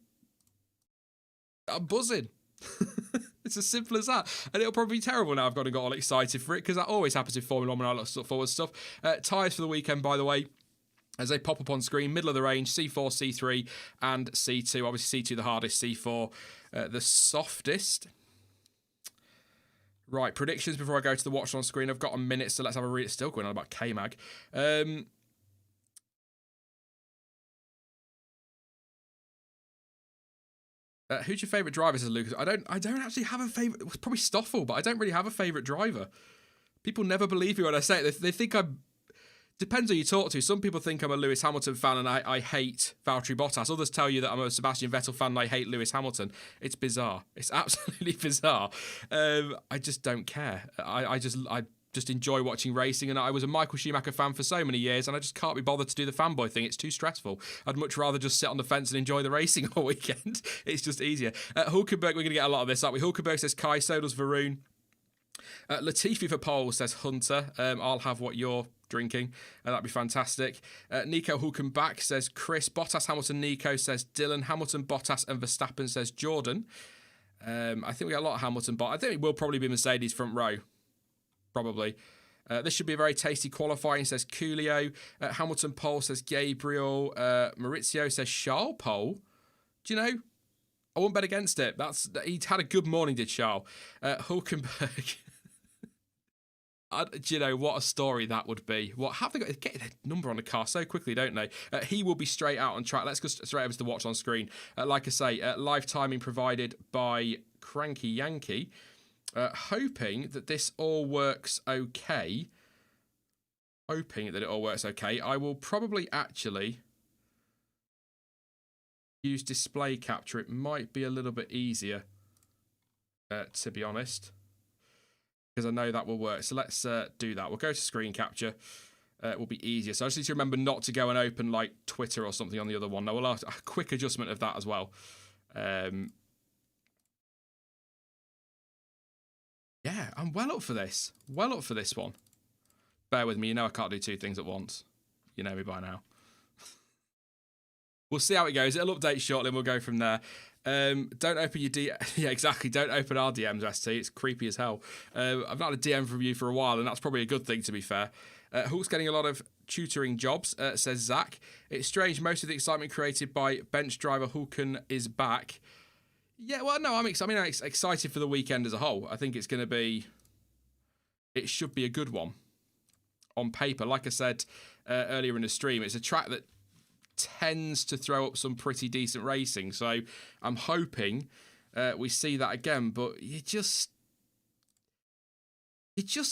buzzing. It's as simple as that. And it'll probably be terrible now I've got all excited for it, because that always happens in Formula 1 when I look forward to stuff. Tyres for the weekend, by the way, as they pop up on screen, middle of the range, C4, C3, and C2. Obviously, C2 the hardest, C4 the softest. Right, predictions before I go to the watch on screen. I've got a minute, so let's have a read. It's still going on about K-Mag. Who's your favourite driver, says Lucas? I don't actually have a favourite. It's probably Stoffel, but I don't really have a favourite driver. People never believe me when I say it. They think I'm... Depends who you talk to. Some people think I'm a Lewis Hamilton fan and I hate Valtteri Bottas. Others tell you that I'm a Sebastian Vettel fan and I hate Lewis Hamilton. It's bizarre. It's absolutely bizarre. I just don't care. I just enjoy watching racing, and I was a Michael Schumacher fan for so many years, and I just can't be bothered to do the fanboy thing. It's too stressful. I'd much rather just sit on the fence and enjoy the racing all weekend. It's just easier. Hulkenberg, we're going to get a lot of this, aren't we? Hulkenberg says Kai, so does Varun. Latifi for pole, says Hunter. I'll have what you're drinking. That'd be fantastic. Nico Hulkenberg says Chris. Bottas, Hamilton, Nico, says Dylan. Hamilton, Bottas, and Verstappen, says Jordan. I think we got a lot of Hamilton, but I think it will probably be Mercedes front row. Probably. This should be a very tasty qualifying, says Coolio. Hamilton pole, says Gabriel. Maurizio says Charles pole. Do you know? I won't bet against it. He had a good morning, did Charles. Hulkenberg. Do you know what a story that would be? What have they got? Get their number on the car so quickly, don't they? He will be straight out on track. Let's go straight over to the watch on screen. Like I say, live timing provided by Cranky Yankee. Hoping that this all works okay. I will probably actually use display capture. It might be a little bit easier, to be honest, because I know that will work. So let's do that. We'll go to screen capture. It will be easier. So I just need to remember not to go and open like Twitter or something on the other one. Now we'll have a quick adjustment of that as well. Yeah, I'm well up for this. Well up for this one. Bear with me. You know I can't do two things at once. You know me by now. We'll see how it goes. It'll update shortly and we'll go from there. Don't open your yeah, exactly. Don't open our DMs, ST. It's creepy as hell. I've not had a DM from you for a while, and that's probably a good thing, to be fair. Hulk's getting a lot of tutoring jobs, says Zach. It's strange. Most of the excitement created by bench driver Hulken is back. Yeah, well, no, I'm excited for the weekend as a whole. I think it's going to be... It should be a good one on paper. Like I said earlier in the stream, it's a track that tends to throw up some pretty decent racing. So I'm hoping we see that again. But you just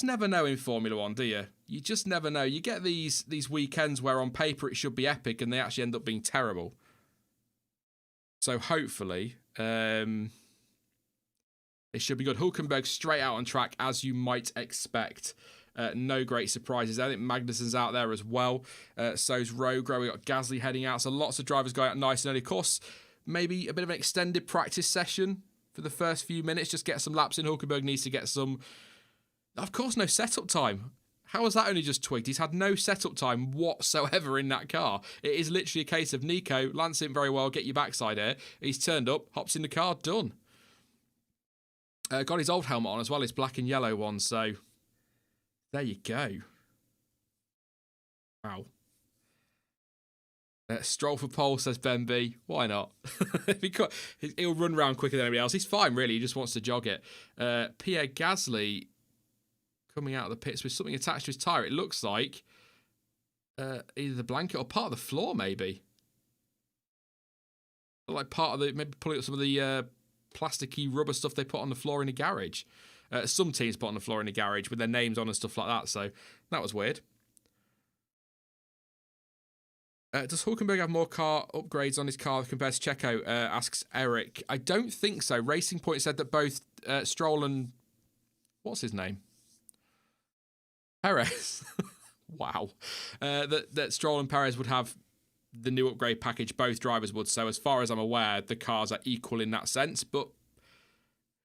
never know in Formula One, do you? You just never know. You get these weekends where on paper it should be epic and they actually end up being terrible. So hopefully it should be good. Hulkenberg straight out on track as you might expect. No great surprises. I think Magnussen's out there as well. So's Rogro. We've got Gasly heading out. So lots of drivers going out nice and early. Of course, maybe a bit of an extended practice session for the first few minutes. Just get some laps in. Hulkenberg needs to get some... Of course, no setup time. How has that only just twigged? He's had no setup time whatsoever in that car. It is literally a case of Nico, lance it very well, get your backside here. He's turned up, hops in the car, done. Got his old helmet on as well, his black and yellow one, so... There you go. Wow. Stroll for pole, says Ben B. Why not? He'll run around quicker than anybody else. He's fine, really. He just wants to jog it. Pierre Gasly coming out of the pits with something attached to his tyre. It looks like either the blanket or part of the floor, maybe. Like part of the... Maybe pulling up some of the plasticky rubber stuff they put on the floor in the garage. Some teams put on the floor in the garage with their names on and stuff like that, so that was weird. Does Hulkenberg have more car upgrades on his car compared to Checo, asks Eric. I don't think so. Racing Point said that both Stroll and... What's his name? Perez. Wow. That Stroll and Perez would have the new upgrade package, both drivers would. So as far as I'm aware, the cars are equal in that sense, but...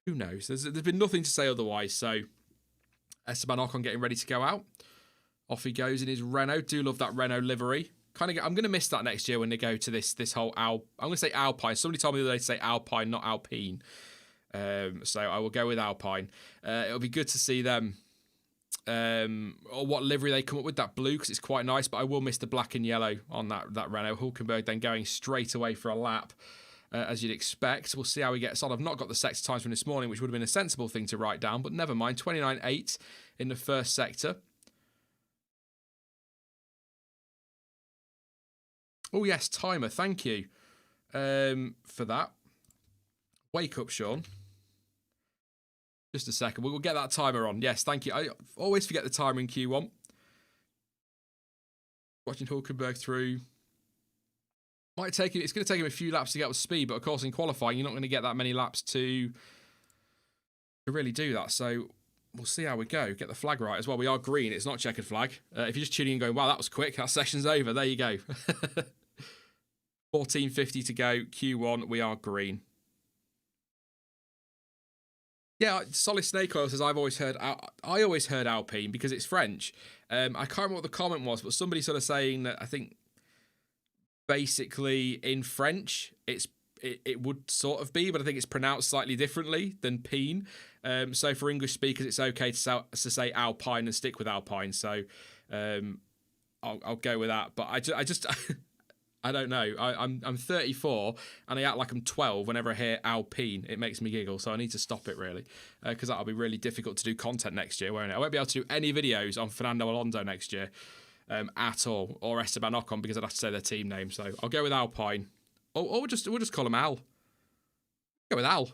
Who knows? There's been nothing to say otherwise. So, Esteban Ocon getting ready to go out. Off he goes in his Renault. Do love that Renault livery. I'm going to miss that next year when they go to this whole I'm going to say Alpine. Somebody told me the other day to say Alpine, not Alpine. So I will go with Alpine. It'll be good to see them. Or what livery they come up with, that blue, because it's quite nice. But I will miss the black and yellow on that Renault. Hulkenberg then going straight away for a lap. As you'd expect. We'll see how he gets on. I've not got the sector times from this morning, which would have been a sensible thing to write down, but never mind. 29.8 in the first sector. Oh, yes, timer. Thank you for that. Wake up, Sean. Just a second. We'll get that timer on. Yes, thank you. I always forget the timer in Q1. Watching Hulkenberg through... It's going to take him a few laps to get up to speed, but of course in qualifying you're not going to get that many laps to really do that. So we'll see how we go. Get the flag right as well. We are green. It's not checkered flag. If you're just tuning in going, wow, that was quick. That session's over. There you go. 14:50 to go. Q1. We are green. Yeah, Solid Snake Oil says I always heard Alpine because it's French. I can't remember what the comment was, but somebody sort of saying that I think. Basically, in French, it would sort of be, but I think it's pronounced slightly differently than peen. So for English speakers, it's okay to say Alpine and stick with Alpine. So I'll go with that. But I just I don't know. I'm 34 and I act like I'm 12 whenever I hear Alpine. It makes me giggle. So I need to stop it really, because that'll be really difficult to do content next year, won't it? I won't be able to do any videos on Fernando Alonso next year. At all, or Esteban Ocon, because I'd have to say their team name. So I'll go with Alpine. Or we'll just call him Al. Go with Al.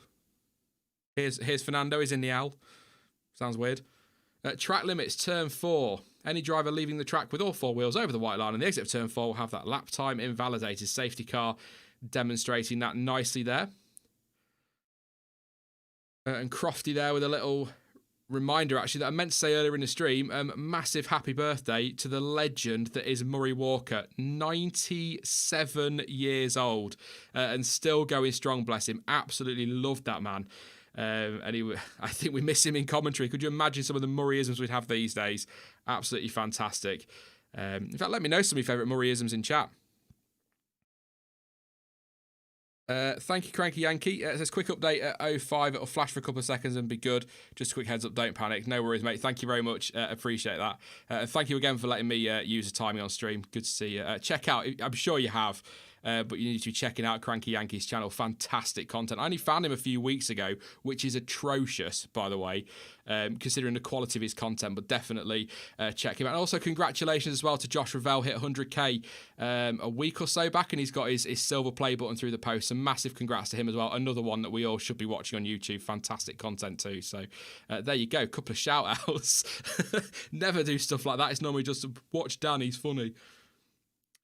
Here's Fernando. He's in the Al. Sounds weird. Track limits, turn 4. Any driver leaving the track with all 4 wheels over the white line on the exit of turn 4 will have that lap time invalidated. Safety car demonstrating that nicely there. And Crofty there with a little reminder, actually, that I meant to say earlier in the stream. Massive happy birthday to the legend that is Murray Walker. 97 years old and still going strong, bless him. Absolutely loved that man. And I think we miss him in commentary. Could you imagine some of the Murrayisms we'd have these days? Absolutely fantastic. In fact, let me know some of your favourite Murrayisms in chat. Thank you, Cranky Yankee. It says quick update at 05. It'll flash for a couple of seconds and be good. Just a quick heads up, don't panic. No worries, mate. Thank you very much. Appreciate that. And thank you again for letting me use the timing on stream. Good to see you. Check out, I'm sure you have, but you need to be checking out Cranky Yankee's channel. Fantastic content. I only found him a few weeks ago, which is atrocious, by the way, considering the quality of his content, but definitely check him out. And also congratulations as well to Josh Ravel, hit 100k a week or so back, and he's got his silver play button through the post. So massive congrats to him as well. Another one that we all should be watching on YouTube. Fantastic content too. So there you go. Couple of shout outs. Never do stuff like that. It's normally just watch Dan, he's funny.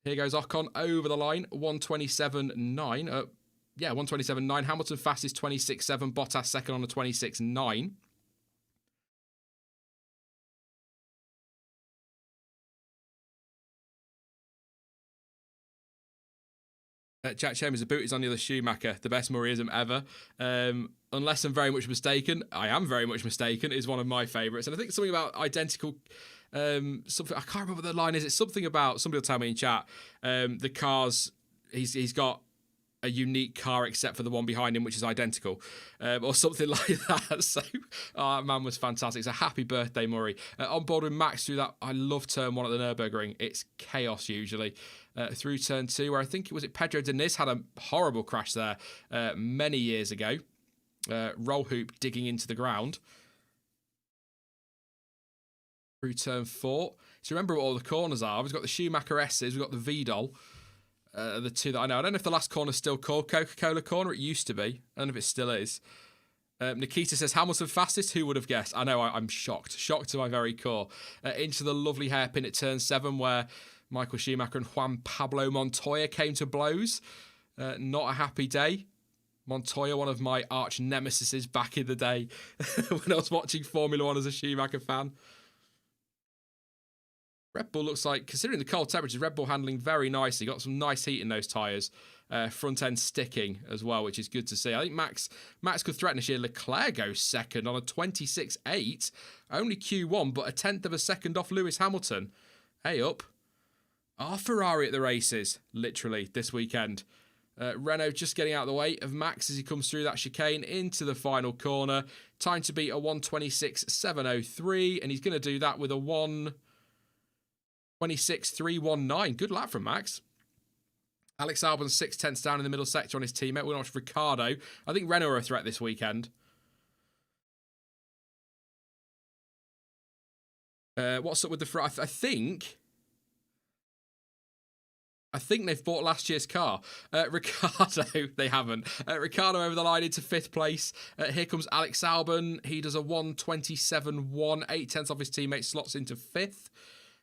Here goes Ocon over the line, 127.9. Yeah, 127.9. Hamilton fastest, 26.7. Bottas second on a 26.9. Jack Chambers, the boot is on the other Schumacher, the best Murrayism ever. Unless I'm very much mistaken, I am very much mistaken, is one of my favourites. And I think something about identical, something, I can't remember what the line is. It's something about, somebody will tell me in chat, the cars, he's got a unique car except for the one behind him, which is identical, or something like that. So, that man was fantastic. So happy birthday, Murray. On board with Max through that. I love turn 1 at the Nurburgring. It's chaos usually. Through turn 2, where I think Pedro Diniz had a horrible crash there many years ago. Roll hoop digging into the ground. Through turn 4. So remember what all the corners are. We've got the Schumacher S's, we've got the Vidal. The two that I know. I don't know if the last corner is still called Coca-Cola corner. It used to be. I don't know if it still is. Nikita says Hamilton fastest. Who would have guessed? I know. I'm shocked. Shocked to my very core. Into the lovely hairpin at turn 7 where Michael Schumacher and Juan Pablo Montoya came to blows. Not a happy day. Montoya, one of my arch nemesises back in the day when I was watching Formula 1 as a Schumacher fan. Red Bull looks like, considering the cold temperatures, Red Bull handling very nicely. Got some nice heat in those tyres. Front end sticking as well, which is good to see. I think Max could threaten this year. Leclerc goes second on a 26.8. Only Q1, but a tenth of a second off Lewis Hamilton. Hey up. Our Ferrari at the races, literally, this weekend. Renault just getting out of the way of Max as he comes through that chicane into the final corner. Time to beat a 126.703, and he's going to do that with a 126.319. Good lap from Max. Alex Albon 6 tenths down in the middle sector on his teammate. We're not Ricardo. I think Renault are a threat this weekend. What's up with the front? I think they've bought last year's car. Ricardo, they haven't. Ricardo over the line into 5th place. Here comes Alex Albon. He does a 127.1, 8 tenths off his teammate, slots into 5th.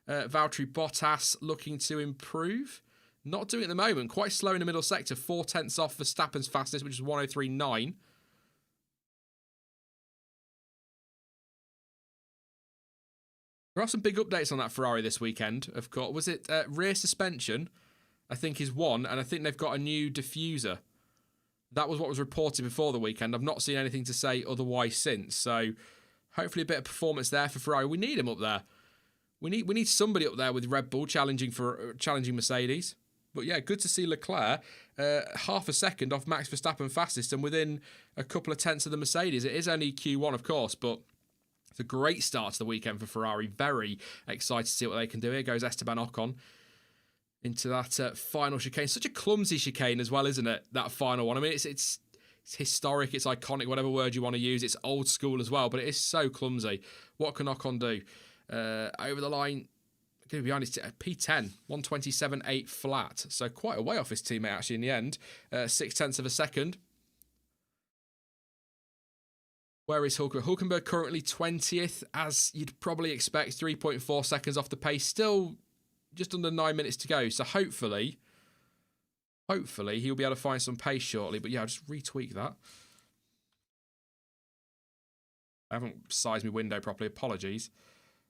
Valtteri Bottas looking to improve. Not doing it at the moment. Quite slow in the middle sector. 4 tenths off Verstappen's fastest, which is 103.9. There are some big updates on that Ferrari this weekend, of course. Was it rear suspension? I think is one, and I think they've got a new diffuser. That was what was reported before the weekend. I've not seen anything to say otherwise since. So hopefully a bit of performance there for Ferrari. We need him up there. We need somebody up there with Red Bull challenging Mercedes. But yeah, good to see Leclerc half a second off Max Verstappen fastest and within a couple of tenths of the Mercedes. It is only Q1, of course, but it's a great start to the weekend for Ferrari. Very excited to see what they can do. Here goes Esteban Ocon into that final chicane. Such a clumsy chicane as well, isn't it? That final one. I mean, it's historic, it's iconic, whatever word you want to use. It's old school as well, but it is so clumsy. What can Ocon do? Over the line, going to be honest, P10, 127.8 flat. So quite a way off his teammate, actually, in the end. 6 tenths of a second. Where is Hulkenberg? Hulkenberg currently 20th, as you'd probably expect, 3.4 seconds off the pace. Still just under 9 minutes to go. So hopefully he'll be able to find some pace shortly. But yeah, I'll just retweak that. I haven't sized my window properly. Apologies.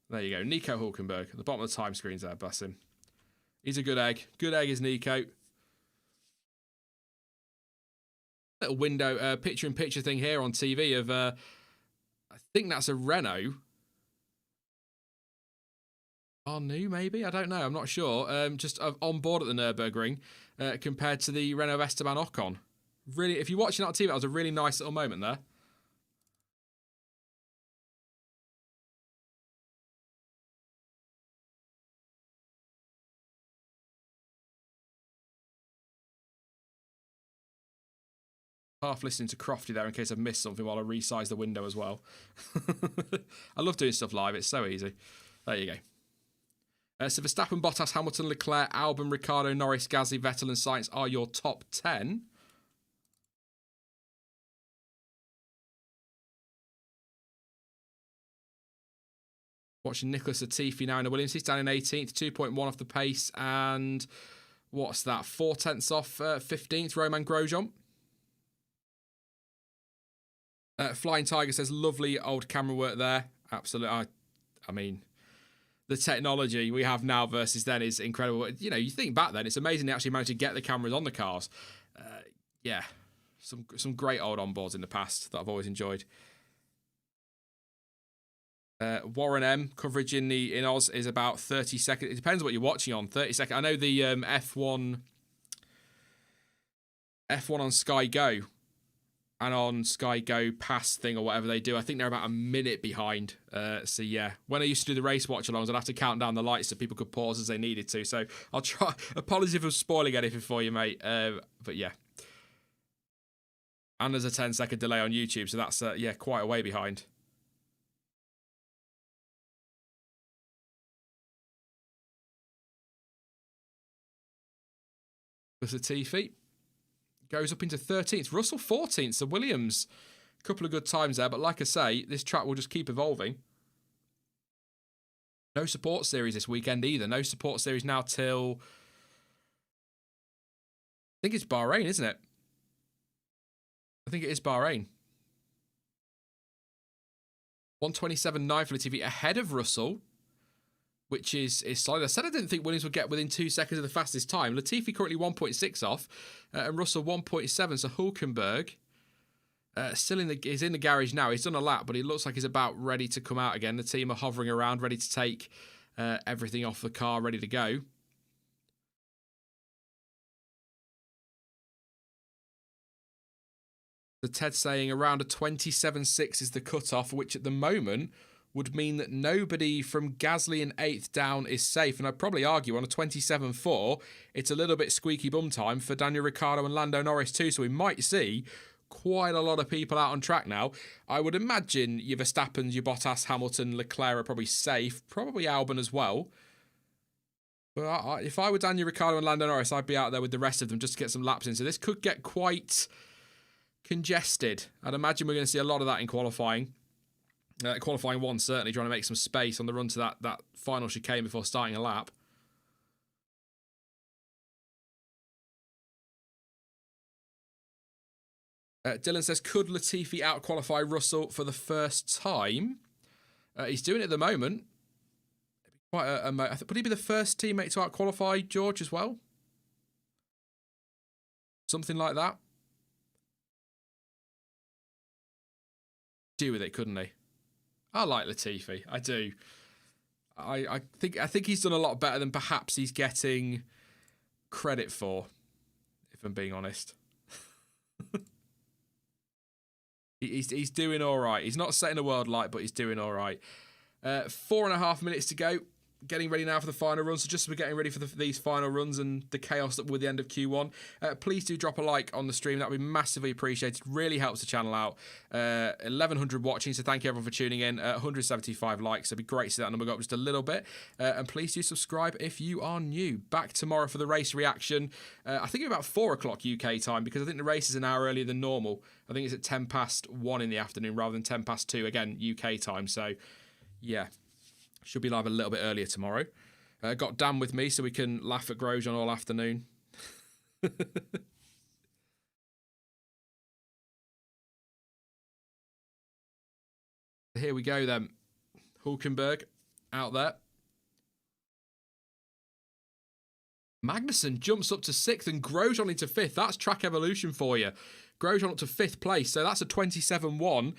There you go. Nico Hulkenberg at the bottom of the time screens there. Bless him. He's a good egg. Good egg is Nico. Little window picture-in-picture thing here on TV of I think that's a Renault. are new, maybe? I don't know. I'm not sure. Just on board at the Nurburgring compared to the Renault Esteban Ocon. Really, if you're watching that TV, that was a really nice little moment there. Half listening to Crofty there in case I've missed something while I resize the window as well. I love doing stuff live. It's so easy. There you go. So Verstappen, Bottas, Hamilton, Leclerc, Albon, Ricciardo, Norris, Gasly, Vettel and Sainz are your top 10. Watching Nicholas Latifi now in the Williams. He's down in 18th, 2.1 off the pace. And what's that? 4/10 off 15th, Romain Grosjean. Flying Tiger says, lovely old camera work there. Absolutely. I mean, the technology we have now versus then is incredible. You know, you think back then, it's amazing they actually managed to get the cameras on the cars. Yeah, some great old onboards in the past that I've always enjoyed. Warren M coverage in Oz is about 30 seconds. It depends what you're watching on. 30 seconds. I know the F1 on Sky Go and on Sky Go Pass thing or whatever they do, I think they're about a minute behind. So yeah, when I used to do the race watch-alongs, I'd have to count down the lights so people could pause as they needed to. So I'll try. Apologies if I'm spoiling anything for you, mate. But yeah. And there's a 10-second delay on YouTube, so that's yeah, quite a way behind. Latifi goes up into 13th. Russell 14th. So Williams, a couple of good times there. But like I say, this track will just keep evolving. No support series this weekend either. No support series now till... I think it's Bahrain, isn't it? I think it is Bahrain. 127.9 for Latifi ahead of Russell, which is solid. I said I didn't think Williams would get within 2 seconds of the fastest time. Latifi currently 1.6 off, and Russell 1.7. So Hulkenberg still is in the garage now. He's done a lap, but he looks like he's about ready to come out again. The team are hovering around, ready to take everything off the car, ready to go. The Ted saying around a 27.6 is the cutoff, which at the moment would mean that nobody from Gasly in 8th down is safe. And I'd probably argue on a 27.4, it's a little bit squeaky bum time for Daniel Ricciardo and Lando Norris too. So we might see quite a lot of people out on track now. I would imagine your Verstappens, your Bottas, Hamilton, Leclerc are probably safe. Probably Albon as well. But if I were Daniel Ricciardo and Lando Norris, I'd be out there with the rest of them just to get some laps in. So this could get quite congested. I'd imagine we're going to see a lot of that in qualifying. Qualifying 1, certainly trying to make some space on the run to that final chicane before starting a lap. Dylan says, could Latifi out-qualify Russell for the first time? He's doing it at the moment. Quite would he be the first teammate to out-qualify George as well? Something like that. Do with it, couldn't he? I like Latifi. I do. I think he's done a lot better than perhaps he's getting credit for, if I'm being honest. he's doing all right. He's not setting the world light, but he's doing all right. 4.5 minutes to go. Getting ready now for the final run. So just as we're getting ready for these final runs and the chaos that will be the end of Q1, please do drop a like on the stream. That would be massively appreciated. Really helps the channel out. 1,100 watching, so thank you everyone for tuning in. 175 likes. It'd be great to see that number go up just a little bit. And please do subscribe if you are new. Back tomorrow for the race reaction. I think about 4 o'clock UK time, because I think the race is an hour earlier than normal. I think it's at 10 past 1 in the afternoon rather than 10 past 2, again, UK time. So, yeah. Should be live a little bit earlier tomorrow. Got Dan with me so we can laugh at Grosjean all afternoon. Here we go then. Hulkenberg out there. Magnussen jumps up to 6th and Grosjean into 5th. That's track evolution for you. Grosjean up to 5th place. So that's a 27.1.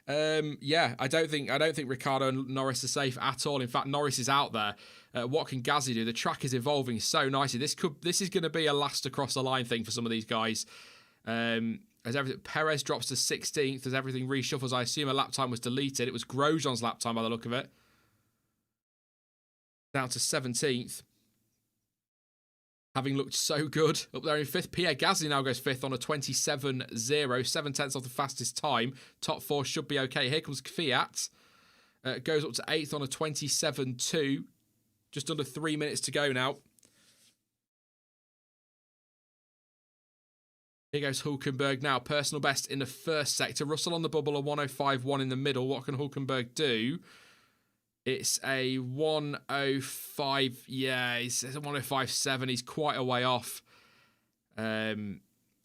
Yeah, I don't think Ricciardo and Norris are safe at all. In fact, Norris is out there. What can Gasly do? The track is evolving so nicely. This is going to be a last across the line thing for some of these guys. As everything, Perez drops to 16th as everything reshuffles. I assume a lap time was deleted. It was Grosjean's lap time by the look of it. Down to 17th. Having looked so good up there in 5th. Pierre Gasly now goes 5th on a 27.0. 7 tenths off the fastest time. Top 4 should be okay. Here comes Kvyat. Goes up to 8th on a 27.2. Just under 3 minutes to go now. Here goes Hulkenberg now. Personal best in the first sector. Russell on the bubble, a 105.1 in the middle. What can Hulkenberg do? It's a 105. Yeah, it's a 105.7. He's quite a way off in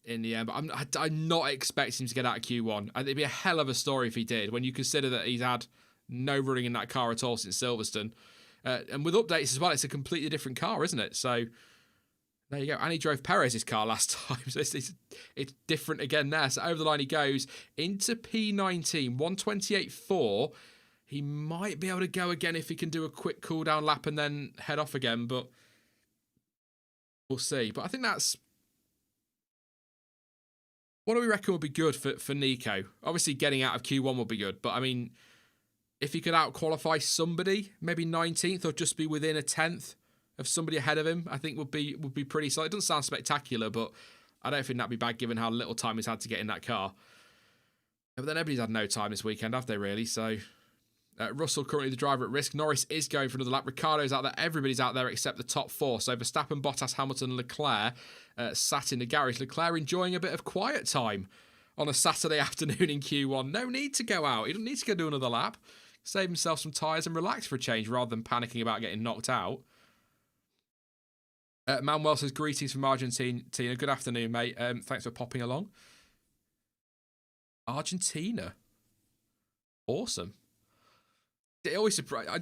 the end. But I'm not expecting him to get out of Q1. It'd be a hell of a story if he did, when you consider that he's had no running in that car at all since Silverstone. And with updates as well, it's a completely different car, isn't it? So there you go. And he drove Perez's car last time. So it's different again there. So over the line he goes into P19, 128.4. He might be able to go again if he can do a quick cool down lap and then head off again, but we'll see. But I think that's... What do we reckon would be good for Nico? Obviously, getting out of Q1 would be good, but I mean, if he could out-qualify somebody, maybe 19th or just be within a 10th of somebody ahead of him, I think would be pretty solid. It doesn't sound spectacular, but I don't think that'd be bad given how little time he's had to get in that car. But then everybody's had no time this weekend, have they, really? So... Russell currently the driver at risk. Norris is going for another lap. Ricciardo's out there. Everybody's out there except the top 4. So Verstappen, Bottas, Hamilton, and Leclerc sat in the garage. Leclerc enjoying a bit of quiet time on a Saturday afternoon in Q1. No need to go out. He doesn't need to go do another lap. Save himself some tyres and relax for a change rather than panicking about getting knocked out. Manuel says, greetings from Argentina. Good afternoon, mate. Thanks for popping along. Argentina. Awesome. It always surprises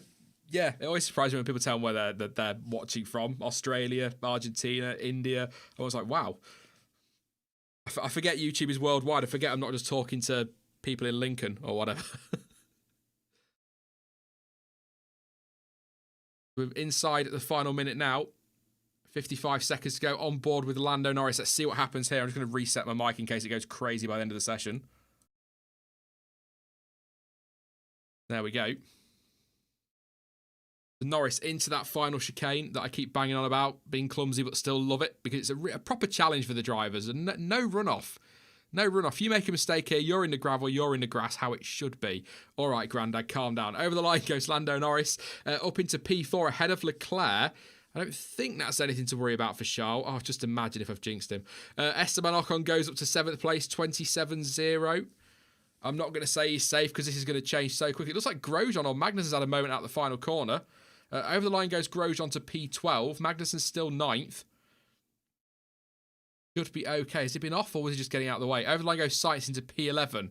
me when people tell me where they're watching from. Australia, Argentina, India. I was like, wow. I forget YouTube is worldwide. I forget I'm not just talking to people in Lincoln or whatever. We're inside the final minute now. 55 seconds to go. On board with Lando Norris. Let's see what happens here. I'm just going to reset my mic in case it goes crazy by the end of the session. There we go. Norris into that final chicane that I keep banging on about, being clumsy but still love it because it's a proper challenge for the drivers and no runoff. No runoff. You make a mistake here, you're in the gravel, you're in the grass, how it should be. All right, Grandad, calm down. Over the line goes Lando Norris, up into P4 ahead of Leclerc. I don't think that's anything to worry about for Charles. Oh, just imagine if I've jinxed him. Esteban Ocon goes up to 7th place, 27.0. I'm not going to say he's safe because this is going to change so quickly. It looks like Grosjean or Magnus has had a moment out the final corner. Over the line goes Grosjean to P12. Magnussen's still 9th. Should be okay. Has he been off or was he just getting out of the way? Over the line goes Sainz into P11.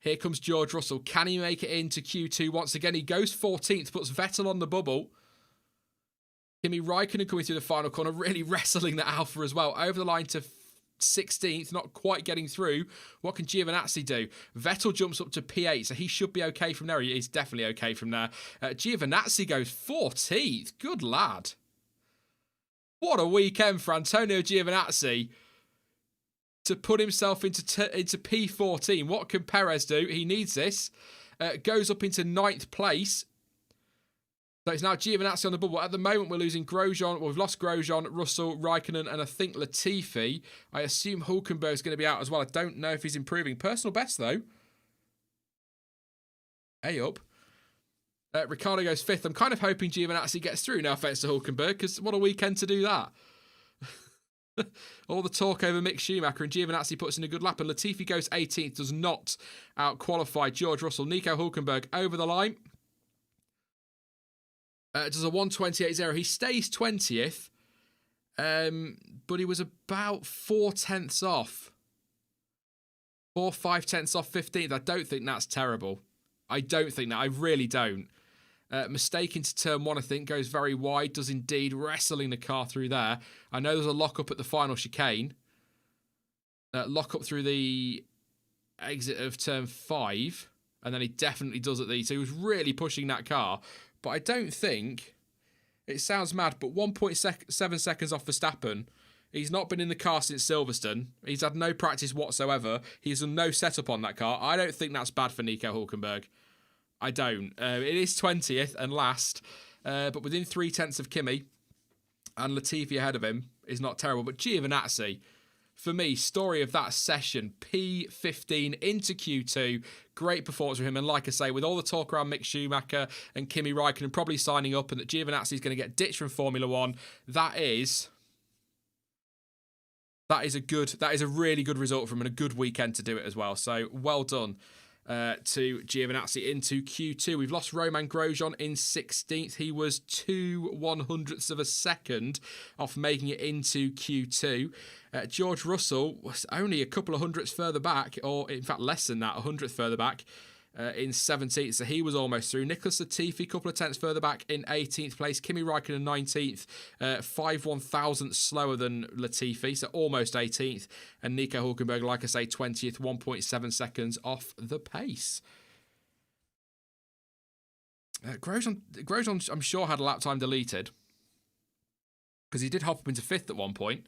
Here comes George Russell. Can he make it into Q2 once again? He goes 14th, puts Vettel on the bubble. Kimi Raikkonen coming through the final corner, really wrestling the Alpha as well. Over the line to 16th, not quite getting through. What can Giovinazzi do? Vettel jumps up to P8, so he should be okay from there. He's definitely okay from there. Giovinazzi goes 14th. Good lad. What a weekend for Antonio Giovinazzi to put himself into P14. What can Perez do? He needs this. Goes up into 9th place. So it's now Giovinazzi on the bubble. At the moment, we're losing Grosjean. Well, we've lost Grosjean, Russell, Raikkonen, and I think Latifi. I assume Hulkenberg's going to be out as well. I don't know if he's improving. Personal best, though. Hey up. Ricciardo goes 5th. I'm kind of hoping Giovinazzi gets through, no offence to Hulkenberg, because what a weekend to do that. All the talk over Mick Schumacher, and Giovinazzi puts in a good lap, and Latifi goes 18th, does not out-qualify George Russell. Nico Hulkenberg over the line. Does a 128.0. He stays 20th, but he was about 4 tenths off. 5 tenths off 15th. I don't think that's terrible. I don't think that. I really don't. Mistake into turn 1, I think, goes very wide. Does indeed, wrestling the car through there. I know there's a lock-up at the final chicane. Lock-up through the exit of turn 5. And then he definitely does at these. So he was really pushing that car. But I don't think, it sounds mad, but 1.7 seconds off Verstappen. He's not been in the car since Silverstone. He's had no practice whatsoever. He's done no setup on that car. I don't think that's bad for Nico Hulkenberg. I don't. It is 20th and last, but within 0.3 of Kimi, and Latifi ahead of him is not terrible. But Giovinazzi, for me, story of that session, P15 into Q2, great performance from him. And like I say, with all the talk around Mick Schumacher and Kimi Räikkönen probably signing up and that Giovinazzi is going to get ditched from Formula One, that is a really good result from him and a good weekend to do it as well. So well done to Giovinazzi into Q2. We've lost Romain Grosjean in 16th. He was 2/100ths of a second off making it into Q2. George Russell was only a couple of hundredths further back, or in fact less than that, 100th further back. In 17th, so he was almost through. Nicholas Latifi, a couple of tenths further back in 18th place. Kimi Räikkönen 19th, 5/1000 slower than Latifi, so almost 18th. And Nico Hulkenberg, like I say, 20th, 1.7 seconds off the pace. Grosjean, I'm sure, had a lap time deleted because he did hop up into 5th at one point.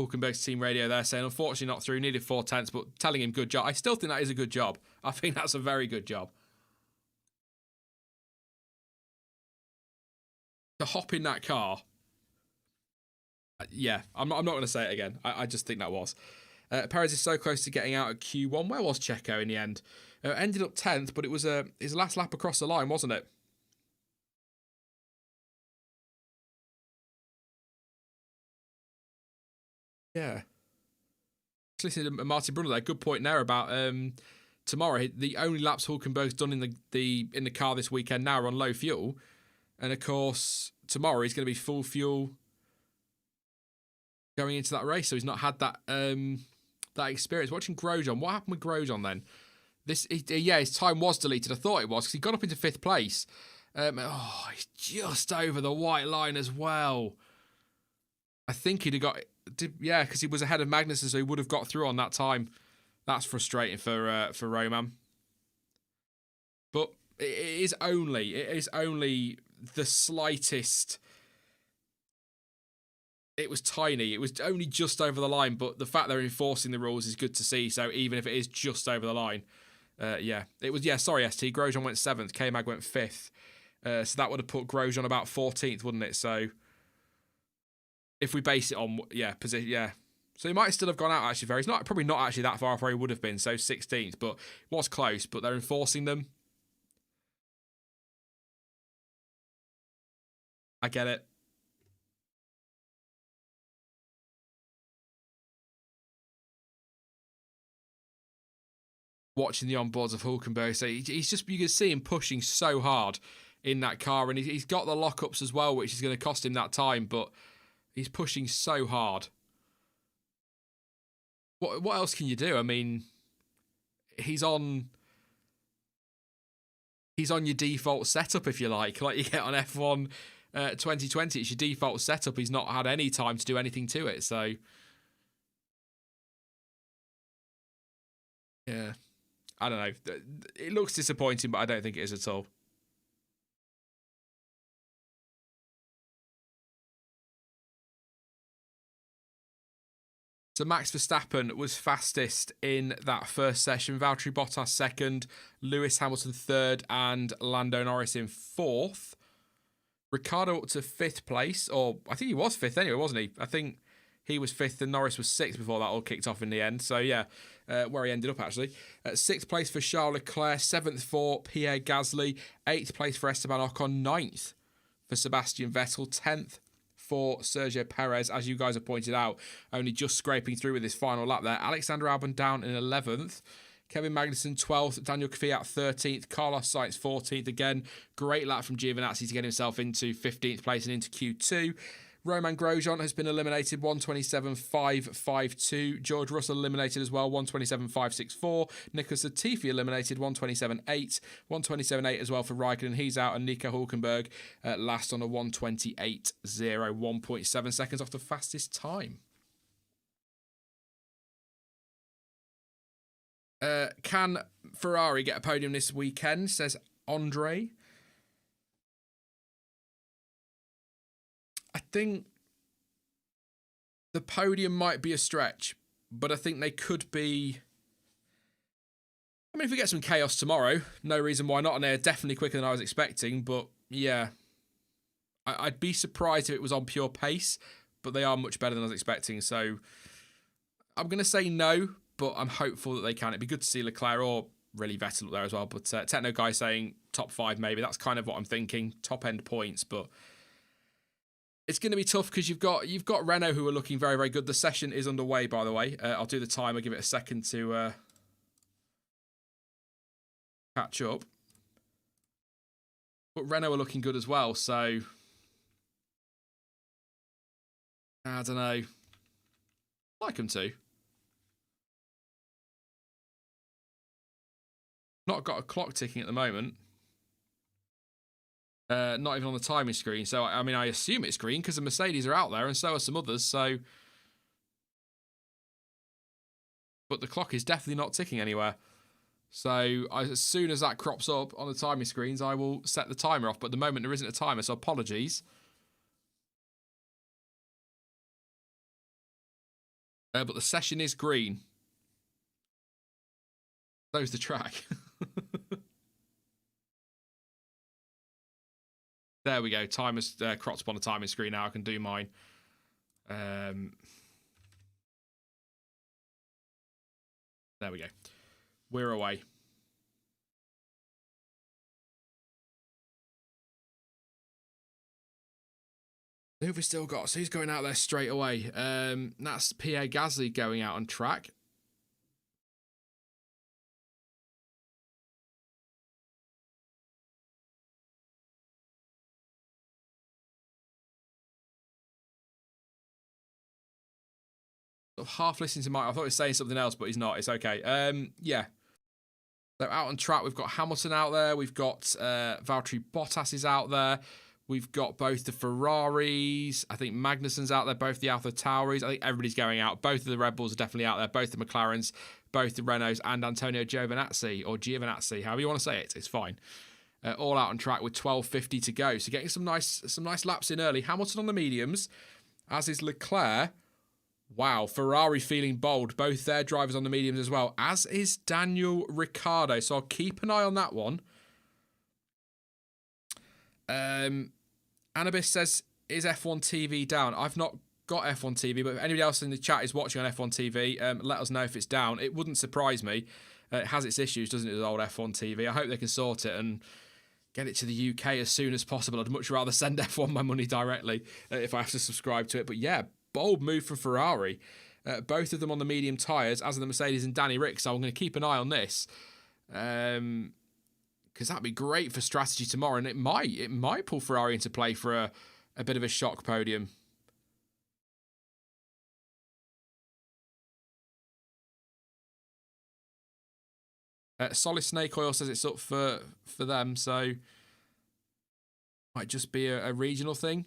Hulkenberg's team radio there saying, unfortunately not through, needed 0.4, but telling him good job. I still think that is a good job. I think that's a very good job. To hop in that car, yeah, I'm not going to say it again. I just think that was. Perez is so close to getting out at Q1. Where was Checo in the end? Ended up 10th, but it was his last lap across the line, wasn't it? Yeah. Listening to Martin Brundle there, good point there about tomorrow. The only laps Hulkenberg's done in the car this weekend now are on low fuel, and of course tomorrow he's going to be full fuel going into that race. So he's not had that experience. Watching Grosjean, what happened with Grosjean then? His time was deleted. I thought it was because he got up into 5th place. He's just over the white line as well. I think he'd have got. Yeah, because he was ahead of Magnussen, so he would have got through on that time. That's frustrating for Roman. But it is only the slightest. It was tiny. It was only just over the line, but the fact they're enforcing the rules is good to see. So even if it is just over the line, it was. Yeah, sorry, ST. Grosjean went 7th. K-Mag went 5th. So that would have put Grosjean about 14th, wouldn't it? So. If we base it on, position, So he might still have gone out, actually, He's probably not actually that far off where he would have been, so 16th, but it was close, but they're enforcing them. I get it. Watching the onboards of Hulkenberg, so he's just, you can see him pushing so hard in that car, and he's got the lockups as well, which is going to cost him that time, but he's pushing so hard. What else can you do? I mean, he's on your default setup, if you like you get on F1 2020. It's your default setup. He's not had any time to do anything to it. So, yeah, I don't know. It looks disappointing, but I don't think it is at all. So Max Verstappen was fastest in that first session. Valtteri Bottas second, Lewis Hamilton third, and Lando Norris in 4th. Ricciardo up to 5th place, or I think he was 5th anyway, wasn't he? I think he was 5th and Norris was 6th before that all kicked off in the end. So yeah, where he ended up actually. 6th place for Charles Leclerc, 7th for Pierre Gasly, 8th place for Esteban Ocon, 9th for Sebastian Vettel, 10th for Sergio Perez, as you guys have pointed out, only just scraping through with his final lap there. Alexander Albon down in 11th. Kevin Magnussen 12th. Daniel Kvyat 13th. Carlos Sainz 14th. Again, great lap from Giovinazzi to get himself into 15th place and into Q2. Romain Grosjean has been eliminated, 127.552. George Russell eliminated as well, 127.564. Nicholas Latifi eliminated, 127.8. 127.8 as well for Raikkonen. He's out. And Nico Hulkenberg last on a 128.0, 1.7 seconds off the fastest time. Can Ferrari get a podium this weekend, says Andre. I think the podium might be a stretch, but I think they could be... I mean, if we get some chaos tomorrow, no reason why not, and they're definitely quicker than I was expecting, but yeah. I'd be surprised if it was on pure pace, but they are much better than I was expecting, so I'm going to say no, but I'm hopeful that they can. It'd be good to see Leclerc or really Vettel up there as well, but Techno Guy saying top 5 maybe. That's kind of what I'm thinking, top-end points, but... It's going to be tough because you've got Renault who are looking very, very good. The session is underway, by the way. I'll do the timer, give it a second to catch up. But Renault are looking good as well, so... I don't know. I'd like them to. Not got a clock ticking at the moment. Not even on the timing screen. So, I mean, I assume it's green because the Mercedes are out there and so are some others. So, but the clock is definitely not ticking anywhere. So, as soon as that crops up on the timing screens, I will set the timer off. But at the moment, there isn't a timer, so apologies. But the session is green. So's the track. There we go. Timer's cropped up on the timing screen now. I can do mine. There we go. We're away. Who have we still got? So who's going out there straight away? That's Pierre Gasly going out on track. Half listening to Mike. I thought he was saying something else, but he's not. It's okay. Yeah. So out on track, we've got Hamilton out there. We've got Valtteri Bottas is out there. We've got both the Ferraris. I think Magnussen's out there. Both the Alpha Tauris. I think everybody's going out. Both of the Red Bulls are definitely out there. Both the McLarens, both the Renaults, and Antonio Giovinazzi, or Giovinazzi, however you want to say it. It's fine. All out on track with 12:50 to go. So getting some nice laps in early. Hamilton on the mediums, as is Leclerc. Wow, Ferrari feeling bold. Both their drivers on the mediums as well, as is Daniel Ricciardo. So I'll keep an eye on that one. Anubis says, is F1 TV down? I've not got F1 TV, but if anybody else in the chat is watching on F1 TV, let us know if it's down. It wouldn't surprise me. It has its issues, doesn't it, with old F1 TV? I hope they can sort it and get it to the UK as soon as possible. I'd much rather send F1 my money directly if I have to subscribe to it. But yeah, bold move from Ferrari. Both of them on the medium tyres, as are the Mercedes and Danny Rick. So I'm going to keep an eye on this. Because that'd be great for strategy tomorrow. And it might pull Ferrari into play for a bit of a shock podium. Solid Snake Oil says it's up for them. So might just be a regional thing.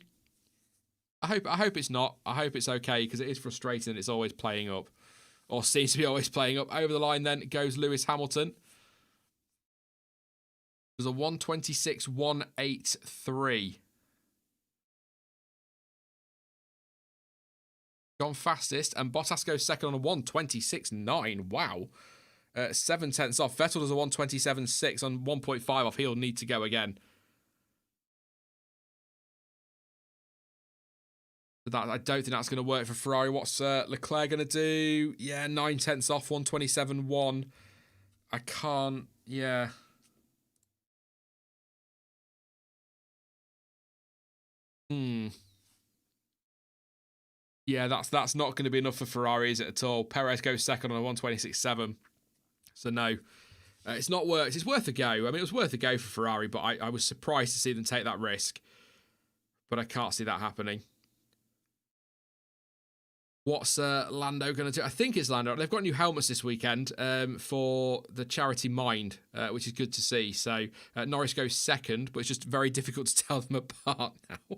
I hope it's not. I hope it's okay because it is frustrating and it's always playing up. Or seems to be always playing up. Over the line then goes Lewis Hamilton. There's a 126.183. Gone fastest, and Bottas goes second on a 126.9. Wow. 7 tenths off. Vettel does a 127.6 on 1.5 off. He'll need to go again. I don't think that's going to work for Ferrari. What's Leclerc going to do? Yeah, 9 tenths off, 127.1. I can't, yeah. Yeah, that's not going to be enough for Ferrari, is it, at all? Perez goes second on a 126.7. So no, it's not worked. It's worth a go. I mean, it was worth a go for Ferrari, but I was surprised to see them take that risk. But I can't see that happening. What's Lando going to do? I think it's Lando. They've got new helmets this weekend for the charity Mind, which is good to see. So Norris goes second, but it's just very difficult to tell them apart now.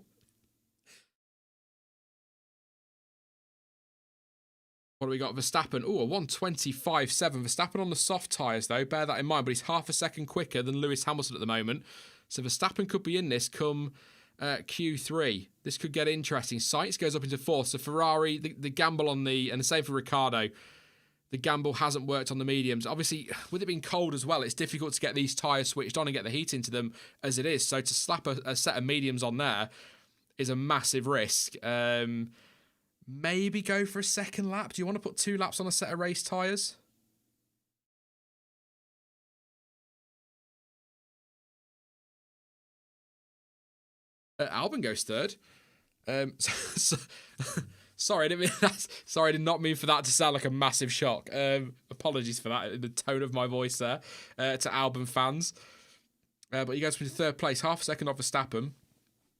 What do we got? Verstappen. Oh, a 1:25.7. Verstappen on the soft tyres, though. Bear that in mind. But he's half a second quicker than Lewis Hamilton at the moment. So Verstappen could be in this come Q3. This could get interesting. Sainz goes up into fourth. So Ferrari, the gamble on the... And the same for Ricciardo. The gamble hasn't worked on the mediums. Obviously, with it being cold as well, it's difficult to get these tyres switched on and get the heat into them as it is. So to slap a set of mediums on there is a massive risk. Maybe go for a second lap. Do you want to put 2 laps on a set of race tyres? Albon goes third. Sorry, I didn't mean that. Sorry, I did not mean for that to sound like a massive shock. Apologies for that, the tone of my voice there to Albon fans. But he goes into third place, half a second off Verstappen.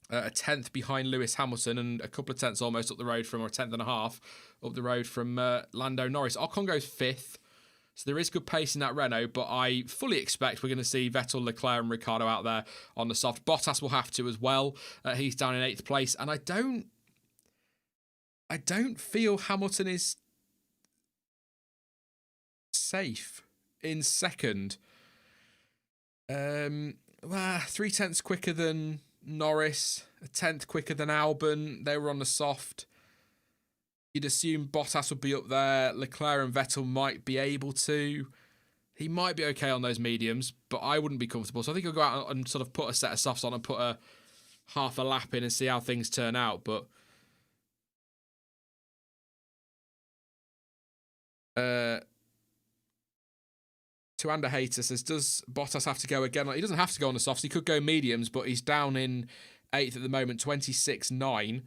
A 10th behind Lewis Hamilton and a couple of tenths almost up the road from, or a 10th and a half up the road from Lando Norris. Ocon goes 5th. So there is good pace in that Renault, but I fully expect we're going to see Vettel, Leclerc and Ricciardo out there on the soft. Bottas will have to as well. He's down in 8th place. And I don't feel Hamilton is safe in second. 3 tenths quicker than Norris, a 10th quicker than Albon. They were on the soft. You'd assume Bottas would be up there. Leclerc and Vettel might be able to. He might be okay on those mediums, but I wouldn't be comfortable. So I think he'll go out and sort of put a set of softs on and put a half a lap in and see how things turn out. But Tuanda Hater says, does Bottas have to go again? He doesn't have to go on the softs. He could go mediums, but he's down in 8th at the moment, 26.9,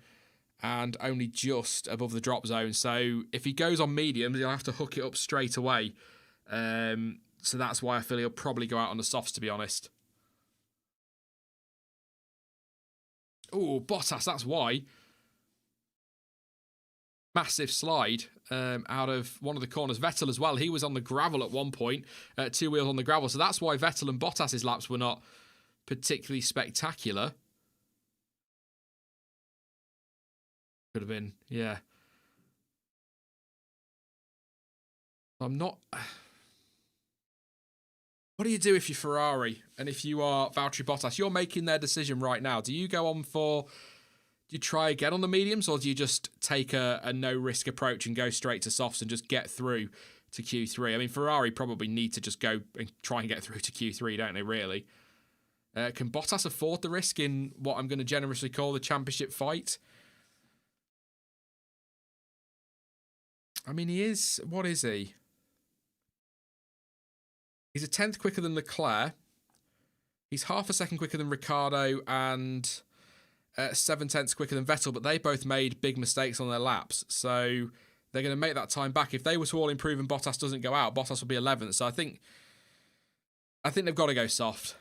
and only just above the drop zone. So if he goes on mediums, he'll have to hook it up straight away. So that's why I feel he'll probably go out on the softs, to be honest. Oh, Bottas, that's why. Massive slide out of one of the corners. Vettel as well. He was on the gravel at one point. 2 wheels on the gravel. So that's why Vettel and Bottas's laps were not particularly spectacular. Could have been, yeah. I'm not... What do you do if you're Ferrari and if you are Valtteri Bottas? You're making their decision right now. Do you go on for... Do you try again on the mediums, or do you just take a no-risk approach and go straight to softs and just get through to Q3? I mean, Ferrari probably need to just go and try and get through to Q3, don't they, really? Can Bottas afford the risk in what I'm going to generously call the championship fight? I mean, he is... What is he? He's a 10th quicker than Leclerc. He's half a second quicker than Ricciardo and... 7 tenths quicker than Vettel, but they both made big mistakes on their laps. So they're going to make that time back. If they were to all improve and Bottas doesn't go out, Bottas will be 11th. So I think they've got to go soft.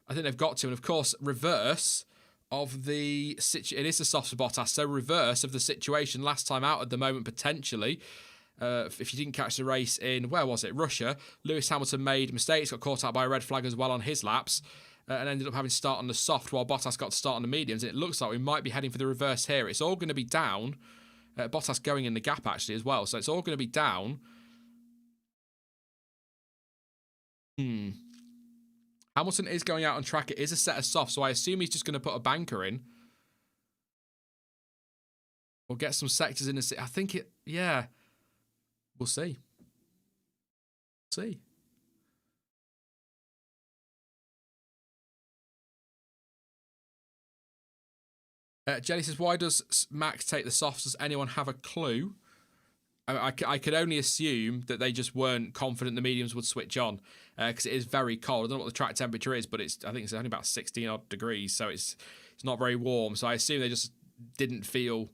I think they've got to. And of course, reverse of the situation. It is a soft for Bottas. So reverse of the situation last time out at the moment, potentially. If you didn't catch the race in, where was it? Russia. Lewis Hamilton made mistakes, got caught out by a red flag as well on his laps. And ended up having to start on the soft while Bottas got to start on the mediums. And it looks like we might be heading for the reverse here. It's all going to be down. Bottas going in the gap, actually, as well. So it's all going to be down. Hamilton is going out on track. It is a set of softs, so I assume he's just going to put a banker in. Or get some sectors in. I think it... Yeah. We'll see. See. Jelly says, why does Max take the softs? Does anyone have a clue? I could only assume that they just weren't confident the mediums would switch on because it is very cold. I don't know what the track temperature is, but I think it's only about 16 odd degrees, so it's not very warm. So I assume they just didn't feel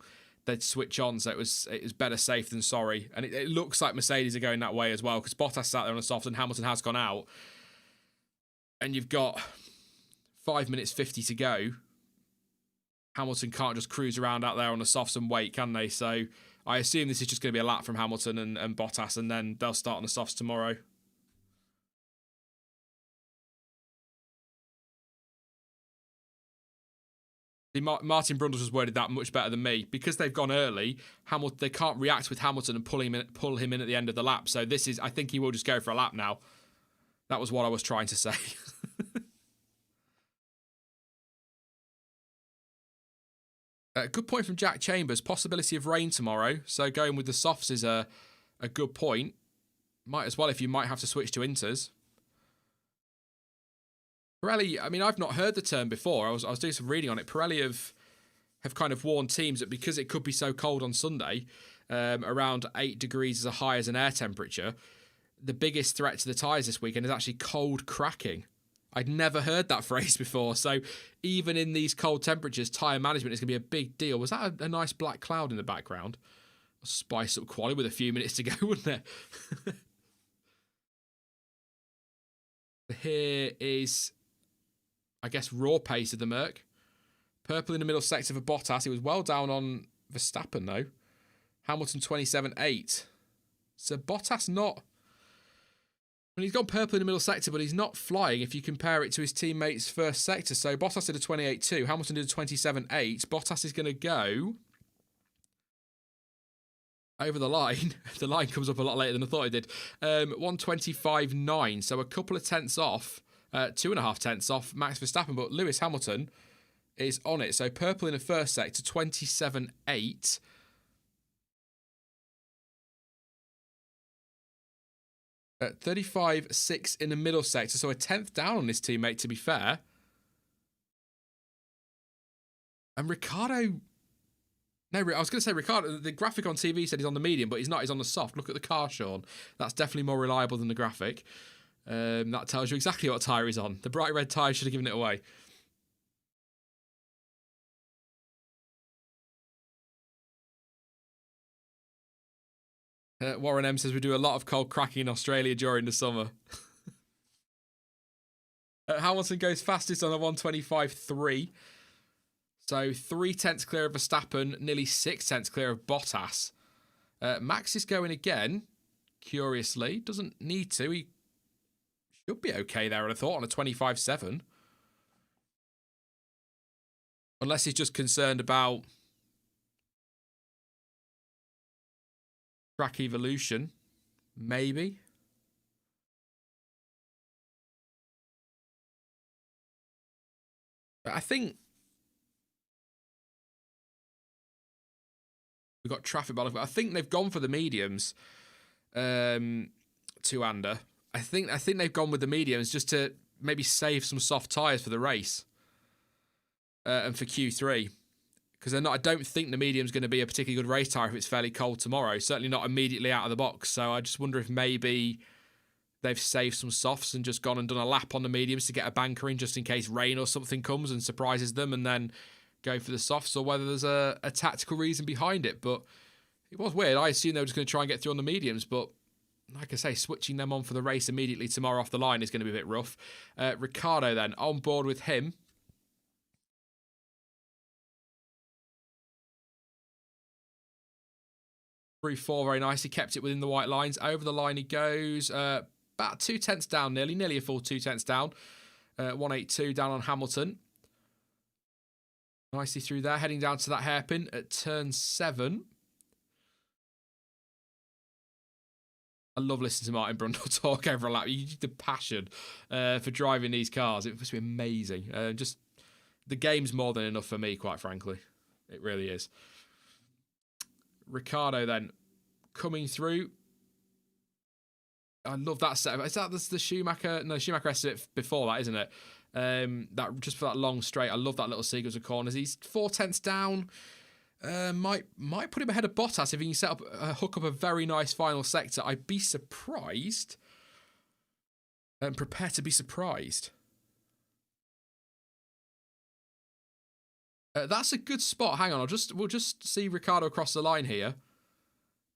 they'd switch on, so it was better safe than sorry. And it looks like Mercedes are going that way as well because Bottas sat there on the softs and Hamilton has gone out. And you've got 5 minutes 50 to go. Hamilton can't just cruise around out there on the softs and wait, can they? So I assume this is just going to be a lap from Hamilton and Bottas, and then they'll start on the softs tomorrow. Martin Brundle's was worded that much better than me. Because they've gone early, they can't react with Hamilton and pull him in at the end of the lap. So I think he will just go for a lap now. That was what I was trying to say. Good point from Jack Chambers. Possibility of rain tomorrow. So going with the softs is a good point. Might as well if you might have to switch to inters. Pirelli, I mean, I've not heard the term before. I was doing some reading on it. Pirelli have kind of warned teams that because it could be so cold on Sunday, around 8 degrees as high as an air temperature, the biggest threat to the tyres this weekend is actually cold cracking. I'd never heard that phrase before. So even in these cold temperatures, tyre management is going to be a big deal. Was that a nice black cloud in the background? I'll spice up quali with a few minutes to go, wouldn't it? Here is, I guess, raw pace of the Merc. Purple in the middle sector for Bottas. He was well down on Verstappen, though. Hamilton 27.8. So Bottas not... I mean, he's gone purple in the middle sector, but he's not flying if you compare it to his teammates' first sector. So Bottas did a 28.2. Hamilton did a 27.8. Bottas is going to go over the line. The line comes up a lot later than I thought it did. 125.9. So a couple of tenths off. 2.5 tenths off Max Verstappen, but Lewis Hamilton is on it. So purple in the first sector, 27.8. 35.6 in the middle sector, so a tenth down on his teammate, to be fair. And Ricciardo... No, I was going to say Ricciardo, the graphic on TV said he's on the medium, but he's not, he's on the soft. Look at the car, Sean. That's definitely more reliable than the graphic. That tells you exactly what tyre he's on. The bright red tyre should have given it away. Warren M says we do a lot of cold cracking in Australia during the summer. Hamilton goes fastest on a 125.3. So 3 tenths clear of Verstappen, nearly 6 tenths clear of Bottas. Max is going again, curiously. Doesn't need to. He should be okay there, I'd have thought, on a 25.7. Unless he's just concerned about track evolution. Maybe. But I think we've got traffic bottom. I think they've gone for the mediums to under. I think they've gone with the mediums just to maybe save some soft tyres for the race and for Q3. Because they're not. I don't think the medium's going to be a particularly good race tyre if it's fairly cold tomorrow. Certainly not immediately out of the box. So I just wonder if maybe they've saved some softs and just gone and done a lap on the mediums to get a banker in just in case rain or something comes and surprises them, and then go for the softs, or whether there's a tactical reason behind it. But it was weird. I assumed they were just going to try and get through on the mediums, but like I say, switching them on for the race immediately tomorrow off the line is going to be a bit rough. Ricciardo then, on board with him. Through 4 very nicely, kept it within the white lines. Over the line he goes, about 2 tenths down nearly a full 2 tenths down. 182 down on Hamilton. Nicely through there, heading down to that hairpin at turn 7. I love listening to Martin Brundle talk over a lap. The passion for driving these cars, it must be amazing. Just the game's more than enough for me, quite frankly. It really is. Ricciardo then coming through. I love that setup. Is that the Schumacher? No, Schumacher has it before that, isn't it? That just for that long straight. I love that little sequence of corners. He's 4 tenths down. Might put him ahead of Bottas if he can set up hook up a very nice final sector. I'd be surprised. And prepare to be surprised. That's a good spot. Hang on, we'll just see Ricciardo across the line here.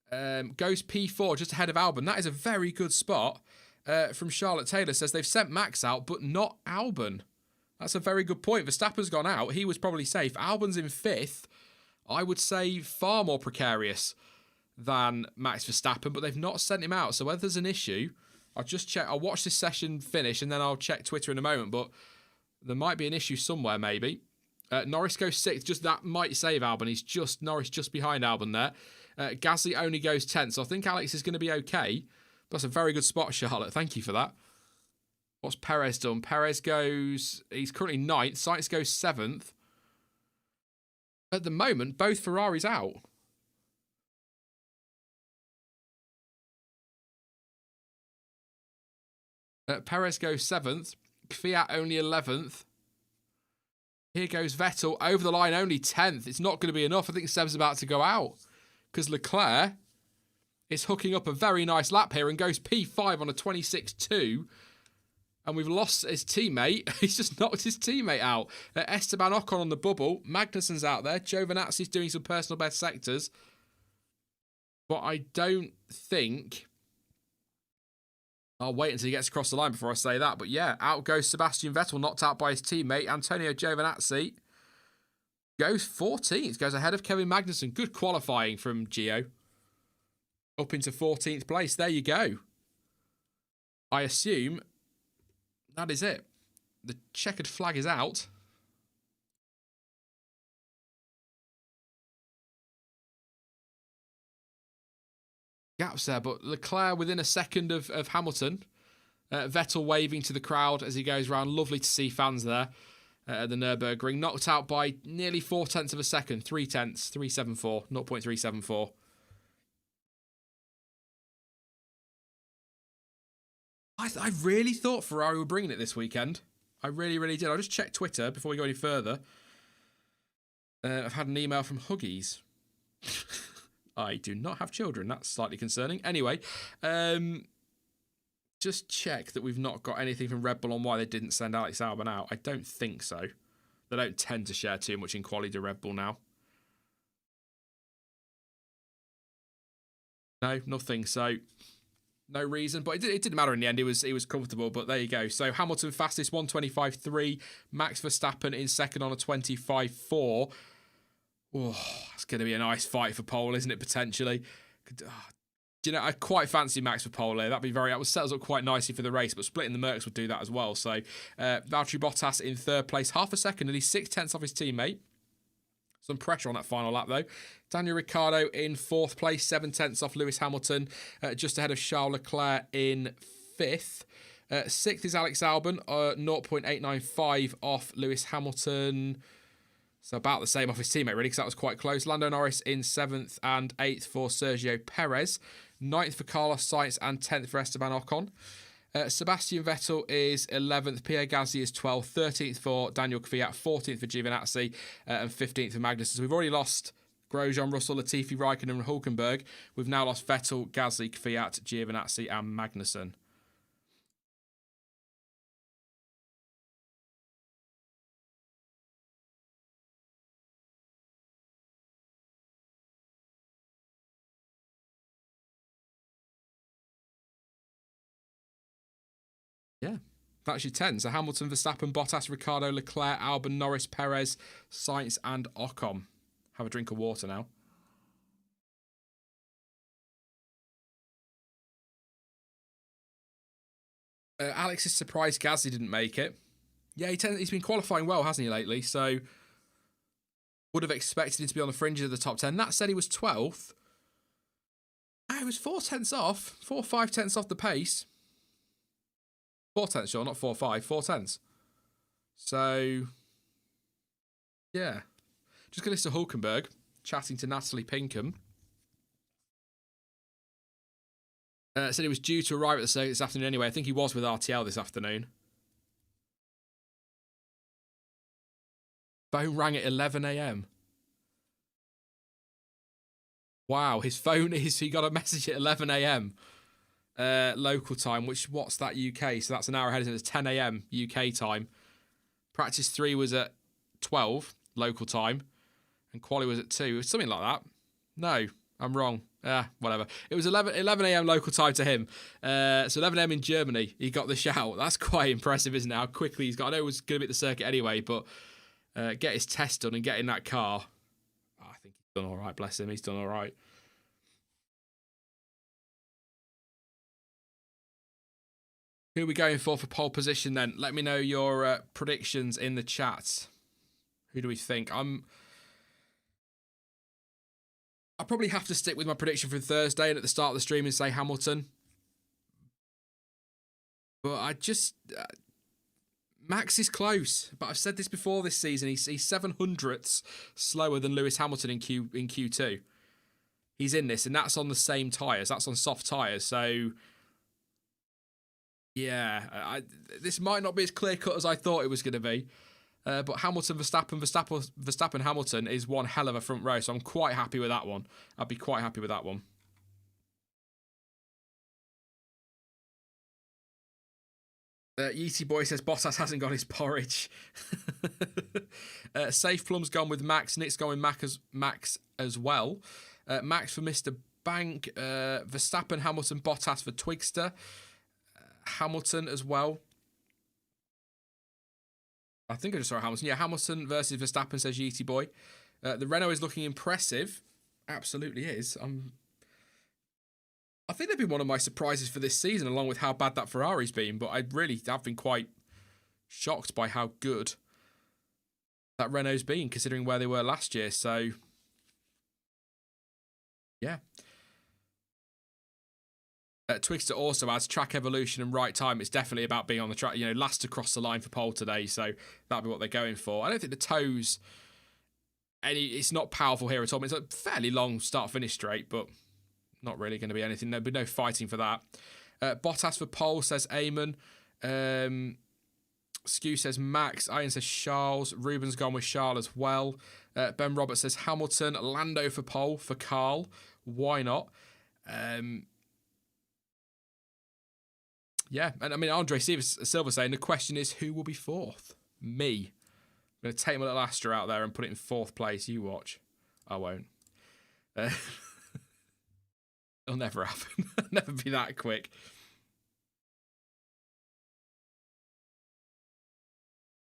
Goes P4 just ahead of Albon. That is a very good spot. From Charlotte Taylor says they've sent Max out, but not Albon. That's a very good point. Verstappen's gone out. He was probably safe. Albon's in 5th. I would say far more precarious than Max Verstappen, but they've not sent him out. So whether there's an issue, I'll just check. I'll watch this session finish and then I'll check Twitter in a moment. But there might be an issue somewhere, maybe. Norris goes 6th. Just that might save Albon. He's Norris just behind Albon there. Gasly only goes 10th. So I think Alex is going to be okay. But that's a very good spot, Charlotte. Thank you for that. What's Perez done? Perez goes... He's currently 9th. Sainz goes 7th. At the moment, both Ferraris out. Perez goes 7th. Fiat only 11th. Here goes Vettel. Over the line, only 10th. It's not going to be enough. I think Seb's about to go out. Because Leclerc is hooking up a very nice lap here and goes P5 on a 26.2. And we've lost his teammate. He's just knocked his teammate out. Esteban Ocon on the bubble. Magnussen's out there. Giovinazzi's doing some personal best sectors. But I don't think... I'll wait until he gets across the line before I say that. But yeah, out goes Sebastian Vettel, knocked out by his teammate. Antonio Giovinazzi goes 14th. Goes ahead of Kevin Magnussen. Good qualifying from Gio. Up into 14th place. There you go. I assume... that is it. The checkered flag is out. Gaps there, but Leclerc within a second of Hamilton. Vettel waving to the crowd as he goes round. Lovely to see fans there at the Nurburgring. Knocked out by nearly 0.4 of a second. 3 tenths. 374. 0.374. I really thought Ferrari were bringing it this weekend. I really, really did. I'll just check Twitter before we go any further. I've had an email from Huggies. I do not have children. That's slightly concerning. Anyway, just check that we've not got anything from Red Bull on why they didn't send Alex Albon out. I don't think so. They don't tend to share too much in quality to Red Bull now. No, nothing. So... no reason, but it didn't matter in the end. He was comfortable, but there you go. So Hamilton fastest, 1:25.3. Max Verstappen in second on a 25.4. Oh, it's going to be a nice fight for pole, isn't it, potentially? Do you know, I quite fancy Max for pole here. That would set us up quite nicely for the race, but splitting the Mercs would do that as well. So Valtteri Bottas in third place, half a second, and he's 6 tenths off his teammate. Some pressure on that final lap, though. Daniel Ricciardo in 4th place, 7 tenths off Lewis Hamilton, just ahead of Charles Leclerc in 5th. 6th is Alex Albon, 0.895 off Lewis Hamilton. So about the same off his teammate, really, because that was quite close. Lando Norris in 7th and 8th for Sergio Perez. 9th for Carlos Sainz and 10th for Esteban Ocon. Sebastian Vettel is 11th. Pierre Gasly is 12th. 13th for Daniel Kvyat. 14th for Giovinazzi. And 15th for Magnussen. So we've already lost Grosjean, Russell, Latifi, Raikkonen and Hulkenberg. We've now lost Vettel, Gasly, Kvyat, Giovinazzi and Magnussen. Yeah, that's your 10. So Hamilton, Verstappen, Bottas, Ricciardo, Leclerc, Albon, Norris, Perez, Sainz and Ocon. Have a drink of water now. Alex is surprised Gasly didn't make it. Yeah, he's been qualifying well, hasn't he, lately? So would have expected him to be on the fringes of the top 10. That said, he was 12th. He was 4 tenths off. 4 5 tenths off the pace. 4 tenths, sure, not 4 5. 4 tenths. So, yeah. Just going to listen to Hulkenberg chatting to Natalie Pinkham. Said he was due to arrive at the circuit this afternoon anyway. I think he was with RTL this afternoon. Phone rang at 11 a.m. Wow, his phone he got a message at 11 a.m. Local time, what's that UK? So that's an hour ahead, so it's 10 a.m. UK time. Practice 3 was at 12 local time, and quali was at 2. Something like that. No, I'm wrong. Whatever. It was 11 a.m. local time to him. So 11 a.m. in Germany, he got the shout. That's quite impressive, isn't it? How quickly he's got. I know it was going to be at the circuit anyway, but get his test done and get in that car. I think he's done all right. Bless him. He's done all right. Who are we going for pole position then? Let me know your predictions in the chat. Who do we think? I'll probably have to stick with my prediction for Thursday and at the start of the stream and say Hamilton. But I just... Max is close, but I've said this before this season. He's 700ths slower than Lewis Hamilton in Q2. He's in this, and that's on the same tyres. That's on soft tyres, so... Yeah, this might not be as clear-cut as I thought it was going to be. But Hamilton, Verstappen, Hamilton is one hell of a front row, so I'm quite happy with that one. I'd be quite happy with that one. Yeety Boy says Bottas hasn't got his porridge. Safe Plum's gone with Max. Nick's gone with Max as well. Max for Mr. Bank. Verstappen, Hamilton, Bottas for Twigster. Hamilton as well. I think I just saw Hamilton. Yeah, Hamilton versus Verstappen, says Yeety Boy. The Renault is looking impressive. Absolutely is. I think they've been one of my surprises for this season, along with how bad that Ferrari's been. But I really have been quite shocked by how good that Renault's been, considering where they were last year. So, yeah. Twigster also adds track evolution and right time. It's definitely about being on the track, last across the line for pole today. So that'll be what they're going for. I don't think the toes, it's not powerful here at all. It's a fairly long start-finish straight, but not really going to be anything. There'll be no fighting for that. Bottas for pole, says Eamon. Skew says Max. Ian says Charles. Ruben's gone with Charles as well. Ben Roberts says Hamilton. Lando for pole for Carl. Why not? Yeah, and I mean, Andre Silva saying the question is who will be fourth? Me. I'm going to take my little Astra out there and put it in fourth place. You watch. I won't. It'll never happen. Never be that quick.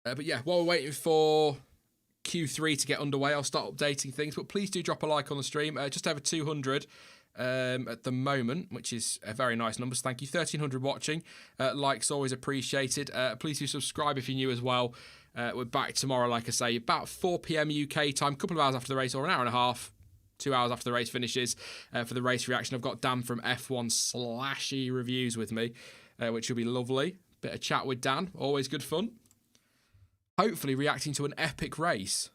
But yeah, while we're waiting for Q3 to get underway, I'll start updating things. But please do drop a like on the stream. Just over 200 at the moment, which is a very nice number. So thank you. 1,300 watching. Likes always appreciated. Please do subscribe if you're new as well. We're back tomorrow, like I say, about 4 p.m. UK time, a couple of hours after the race, or an hour and a half, 2 hours after the race finishes, for the race reaction. I've got Dan from F1 Slashy Reviews with me, which will be lovely. Bit of chat with Dan, always good fun. Hopefully reacting to an epic race.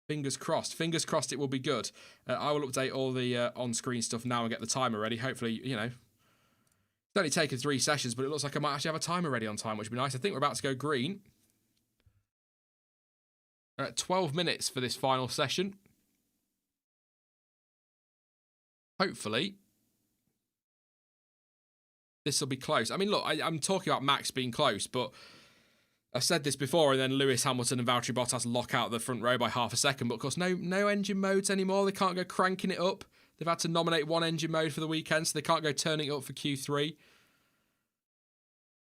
Fingers crossed. Fingers crossed it will be good. I will update all the on-screen stuff now and get the timer ready. Hopefully, it's only taken 3 sessions, but it looks like I might actually have a timer ready on time, which would be nice. I think we're about to go green. 12 minutes for this final session. Hopefully, this will be close. I mean, look, I'm talking about Max being close, but I've said this before, and then Lewis Hamilton and Valtteri Bottas lock out the front row by half a second. But of course, no engine modes anymore. They can't go cranking it up. They've had to nominate one engine mode for the weekend, so they can't go turning it up for Q3.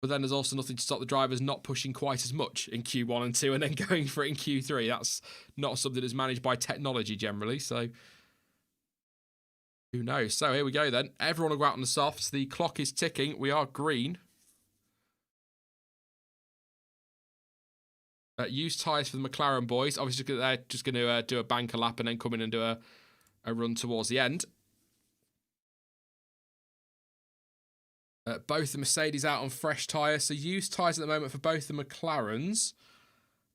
But then there's also nothing to stop the drivers not pushing quite as much in Q1 and 2 and then going for it in Q3. That's not something that's managed by technology generally, so who knows? So here we go then. Everyone will go out on the softs. The clock is ticking. We are green. Use tyres for the McLaren boys. Obviously, they're just going to do a banker lap and then come in and do a run towards the end. Both the Mercedes out on fresh tyres. So used tyres at the moment for both the McLarens.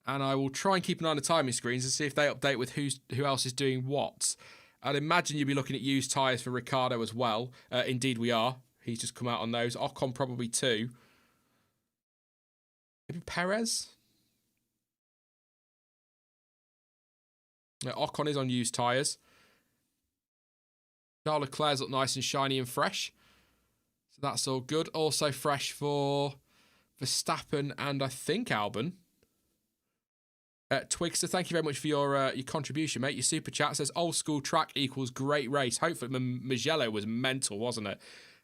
And I will try and keep an eye on the timing screens and see if they update with who else is doing what. I'd imagine you'll be looking at used tyres for Ricciardo as well. Indeed we are. He's just come out on those. Ocon probably too. Maybe Perez? Ocon is on used tyres. Charles Leclerc's look nice and shiny and fresh. So that's all good. Also fresh for Verstappen and I think Albon. Twigster, thank you very much for your contribution, mate. Your super chat says old school track equals great race. Hopefully Mugello was mental, wasn't it?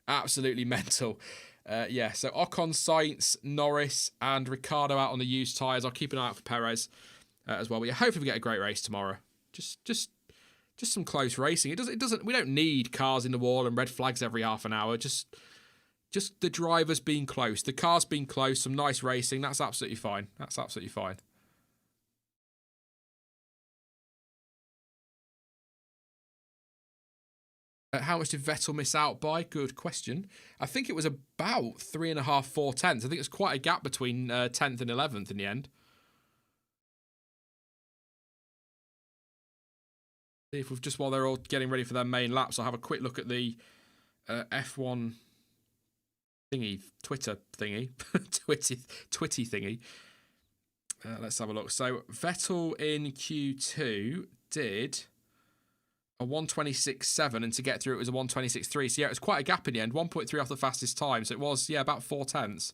Absolutely mental. Yeah, so Ocon, Sainz, Norris and Ricciardo out on the used tyres. I'll keep an eye out for Perez as well. But yeah, hopefully we get a great race tomorrow. Just some close racing. It doesn't. We don't need cars in the wall and red flags every half an hour. Just Just the drivers being close. The cars being close, some nice racing. That's absolutely fine. That's absolutely fine. How much did Vettel miss out by? Good question. I think it was about 3.5, 4 tenths. I think it's quite a gap between 10th and 11th in the end. See if we've just, while they're all getting ready for their main laps, I'll have a quick look at the F1 thingy, Twitter thingy, Twitty thingy. Let's have a look. So Vettel in Q2 did a 1:26.7, and to get through it was a 1:26.3. So yeah, it was quite a gap in the end. 1.3 off the fastest time. So it was, yeah, about 4 tenths.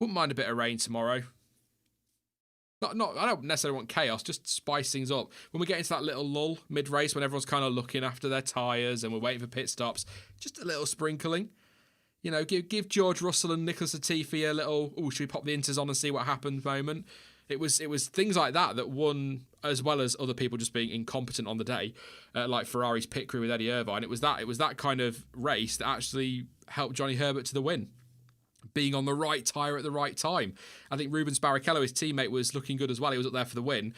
Wouldn't mind a bit of rain tomorrow. Not. I don't necessarily want chaos. Just spice things up. When we get into that little lull mid-race, when everyone's kind of looking after their tyres and we're waiting for pit stops, just a little sprinkling. You know, give George Russell and Nicholas Latifi a little, oh, should we pop the inters on and see what happens moment. It was things like that won, as well as other people just being incompetent on the day, like Ferrari's pit crew with Eddie Irvine. It was that kind of race that actually helped Johnny Herbert to the win, being on the right tyre at the right time. I think Rubens Barrichello, his teammate, was looking good as well. He was up there for the win.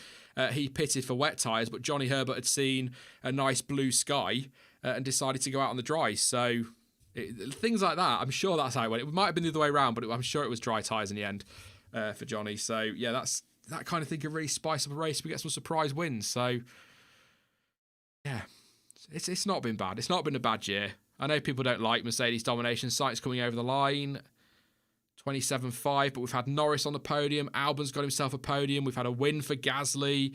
He pitted for wet tyres, but Johnny Herbert had seen a nice blue sky and decided to go out on the dry. So things like that, I'm sure that's how it went. It might have been the other way around, but I'm sure it was dry tyres in the end for Johnny. So yeah, that's that kind of thing can really spice up a race. We get some surprise wins. So yeah, it's not been bad. It's not been a bad year. I know people don't like Mercedes domination. Sainz coming over the line, 27.5, but we've had Norris on the podium. Albon's got himself a podium. We've had a win for Gasly.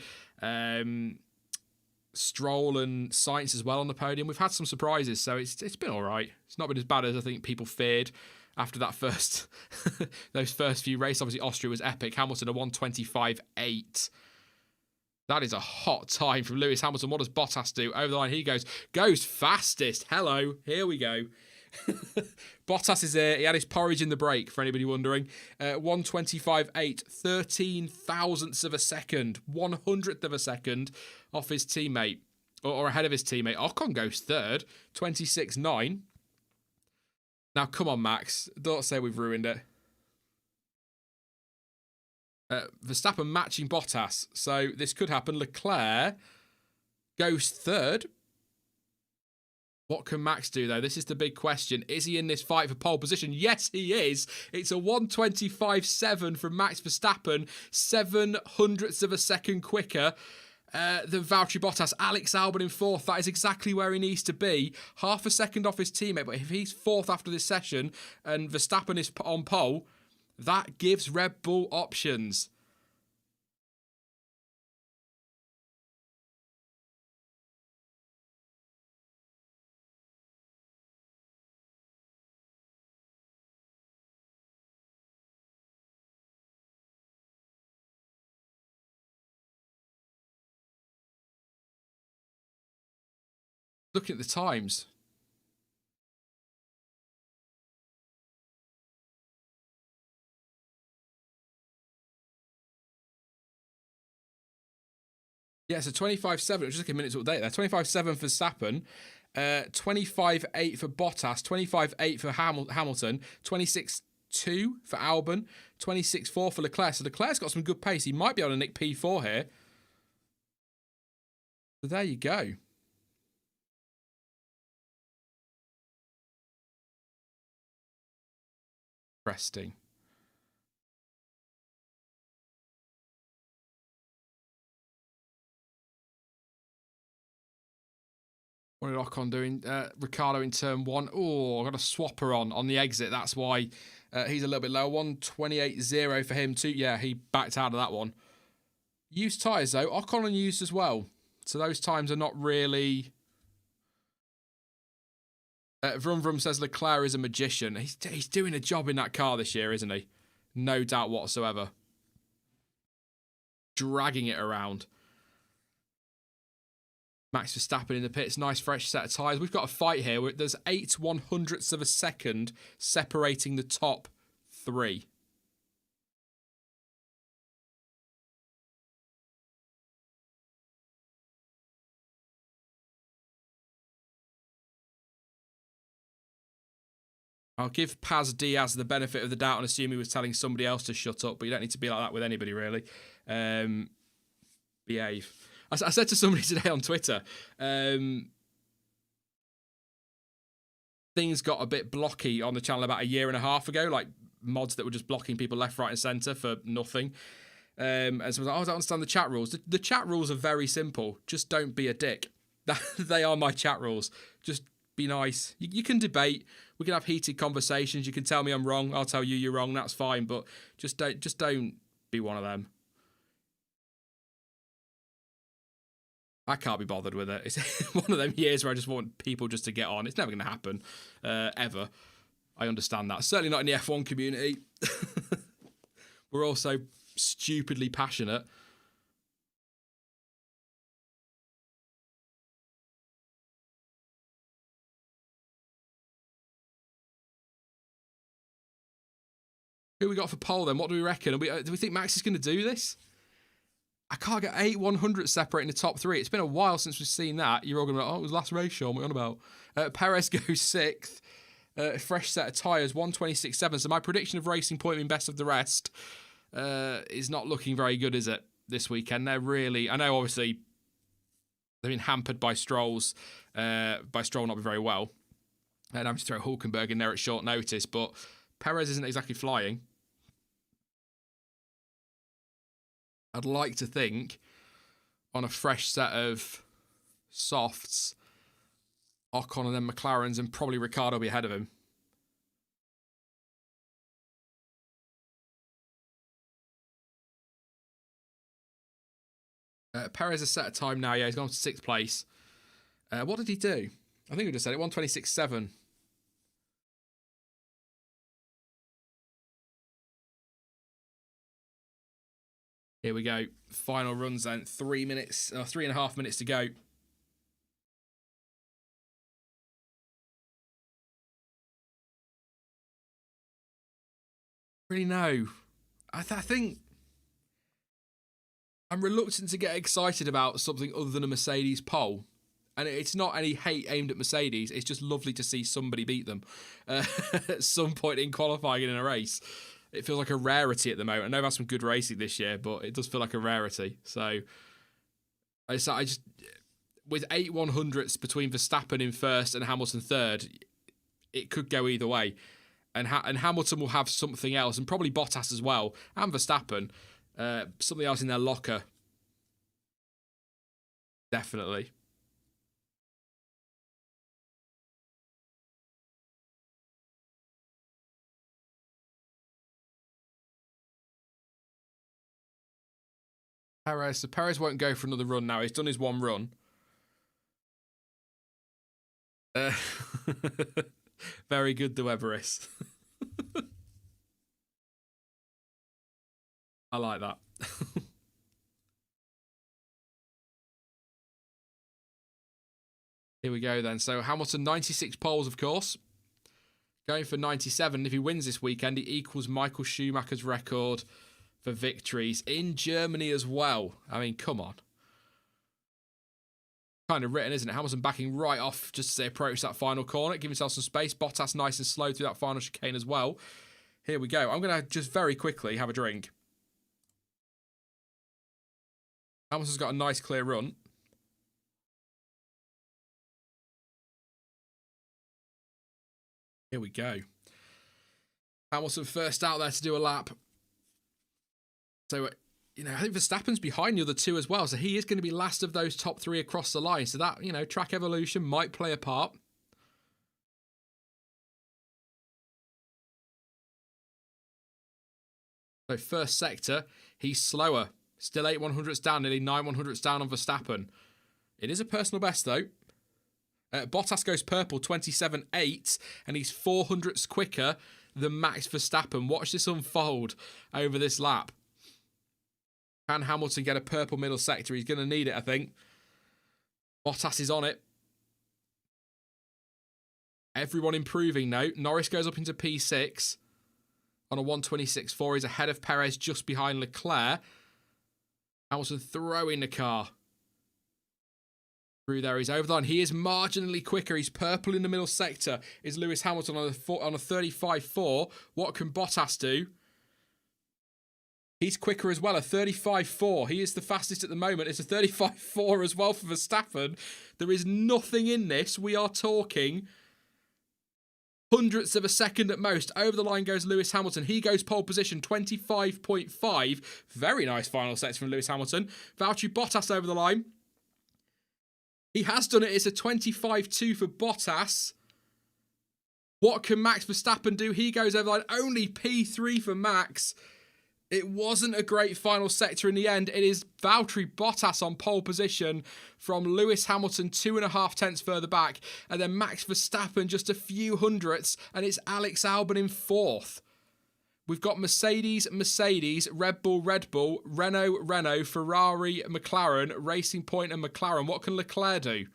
Stroll and Sainz as well on the podium. We've had some surprises, so it's been all right. It's not been as bad as I think people feared after that first those first few races. Obviously, Austria was epic. Hamilton a 1:25.8. That is a hot time from Lewis Hamilton. What does Bottas do? Over the line he goes fastest. Hello, here we go. Bottas is there. He had his porridge in the break, for anybody wondering. 1:25.8, 13 thousandths of a second, 100th of a second off his teammate, or ahead of his teammate. Ocon goes third, 26.9. Now, come on, Max. Don't say we've ruined it. Verstappen matching Bottas. So this could happen. Leclerc goes third. What can Max do, though? This is the big question. Is he in this fight for pole position? Yes, he is. It's a 1:25.7 from Max Verstappen, 700ths of a second quicker than Valtteri Bottas. Alex Albon in fourth. That is exactly where he needs to be. Half a second off his teammate, but if he's fourth after this session and Verstappen is on pole, that gives Red Bull options. Looking at the times. Yeah, so 25.7. It was just like a minute to update there. 25.7 for Verstappen, 25.8 for Bottas, 25.8 for Hamilton, 26.2 for Albon, 26.4 for Leclerc. So Leclerc's got some good pace. He might be able to nick P4 here. So there you go. Interesting. What did Ocon doing? Ricardo in turn one. Oh, I got a swapper on the exit. That's why he's a little bit low. 1:28.0 for him too. Yeah, he backed out of that one. Used tyres though. Ocon unused as well. So those times are not really. Vroom Vroom says Leclerc is a magician. He's doing a job in that car this year, isn't he? No doubt whatsoever. Dragging it around. Max Verstappen in the pits. Nice fresh set of tyres. We've got a fight here. There's 8/100ths of a second separating the top three. I'll give Paz Diaz the benefit of the doubt and assume he was telling somebody else to shut up, but you don't need to be like that with anybody, really. Behave. I said to somebody today on Twitter, things got a bit blocky on the channel about a year and a half ago, like mods that were just blocking people left, right, and centre for nothing. And so I was like, I don't understand the chat rules. The chat rules are very simple. Just don't be a dick. They are my chat rules. Just be nice. You can debate. We can have heated conversations. You can tell me I'm wrong. I'll tell you you're wrong. That's fine. But just don't be one of them. I can't be bothered with it. It's one of them years where I just want people just to get on. It's never going to happen, ever. I understand that. Certainly not in the F1 community. We're all so stupidly passionate. Who we got for pole then? What do we reckon? Do we think Max is going to do this? I can't get 8 100 separating the top three. It's been a while since we've seen that. You're all going to be like, oh, it was last race, Sean. What are you on about? Perez goes 6th. Fresh set of tyres, 126.7. So my prediction of Racing Point being best of the rest is not looking very good, is it, this weekend? They're really... I know, obviously, they've been hampered by Stroll not being very well. And I'm just throw Hulkenberg in there at short notice. But Perez isn't exactly flying. I'd like to think on a fresh set of softs, Ocon and then McLaren's, and probably Ricciardo will be ahead of him. Perez has set a time now. Yeah, he's gone to 6th place. What did he do? I think we just said it. 126.7. Here we go. Final runs then. 3.5 minutes to go. Really no. I think I'm reluctant to get excited about something other than a Mercedes pole. And it's not any hate aimed at Mercedes. It's just lovely to see somebody beat them at some point in qualifying in a race. It feels like a rarity at the moment. I know I've had some good racing this year, but it does feel like a rarity. So I just with 8 100s between Verstappen in 1st and Hamilton 3rd, it could go either way. And Hamilton will have something else, and probably Bottas as well, and Verstappen, something else in their locker. Definitely. Perez. So Perez won't go for another run now. He's done his one run. Very good, the Weberis. I like that. Here we go then. So Hamilton, 96 poles, of course. Going for 97. If he wins this weekend, he equals Michael Schumacher's record for victories in Germany as well. I mean, come on. Kind of written, isn't it? Hamilton backing right off just as they approach that final corner. Give himself some space. Bottas nice and slow through that final chicane as well. Here we go. I'm going to just very quickly have a drink. Hamilton's got a nice clear run. Here we go. Hamilton first out there to do a lap. So, I think Verstappen's behind the other two as well. So he is going to be last of those top three across the line. So that, track evolution might play a part. So first sector, he's slower. Still 8 100s down, nearly 9 100s down on Verstappen. It is a personal best though. Bottas goes purple, 27.8, and he's 400s quicker than Max Verstappen. Watch this unfold over this lap. Can Hamilton get a purple middle sector? He's going to need it, I think. Bottas is on it. Everyone improving now. Norris goes up into P6 on a 126.4. He's ahead of Perez, just behind Leclerc. Hamilton throwing the car. Through there, he's over the line. He is marginally quicker. He's purple in the middle sector. Is Lewis Hamilton on a 35.4. What can Bottas do? He's quicker as well, a 35.4. He is the fastest at the moment. It's a 35.4 as well for Verstappen. There is nothing in this. We are talking hundredths of a second at most. Over the line goes Lewis Hamilton. He goes pole position, 25.5. Very nice final sets from Lewis Hamilton. Valtteri Bottas over the line. He has done it. It's a 25.2 for Bottas. What can Max Verstappen do? He goes over the line. Only P3 for Max. It wasn't a great final sector in the end. It is Valtteri Bottas on pole position from Lewis Hamilton 2.5 tenths further back. And then Max Verstappen just a few hundredths. And it's Alex Albon in 4th. We've got Mercedes, Red Bull, Renault, Ferrari, McLaren, Racing Point and McLaren. What can Leclerc do?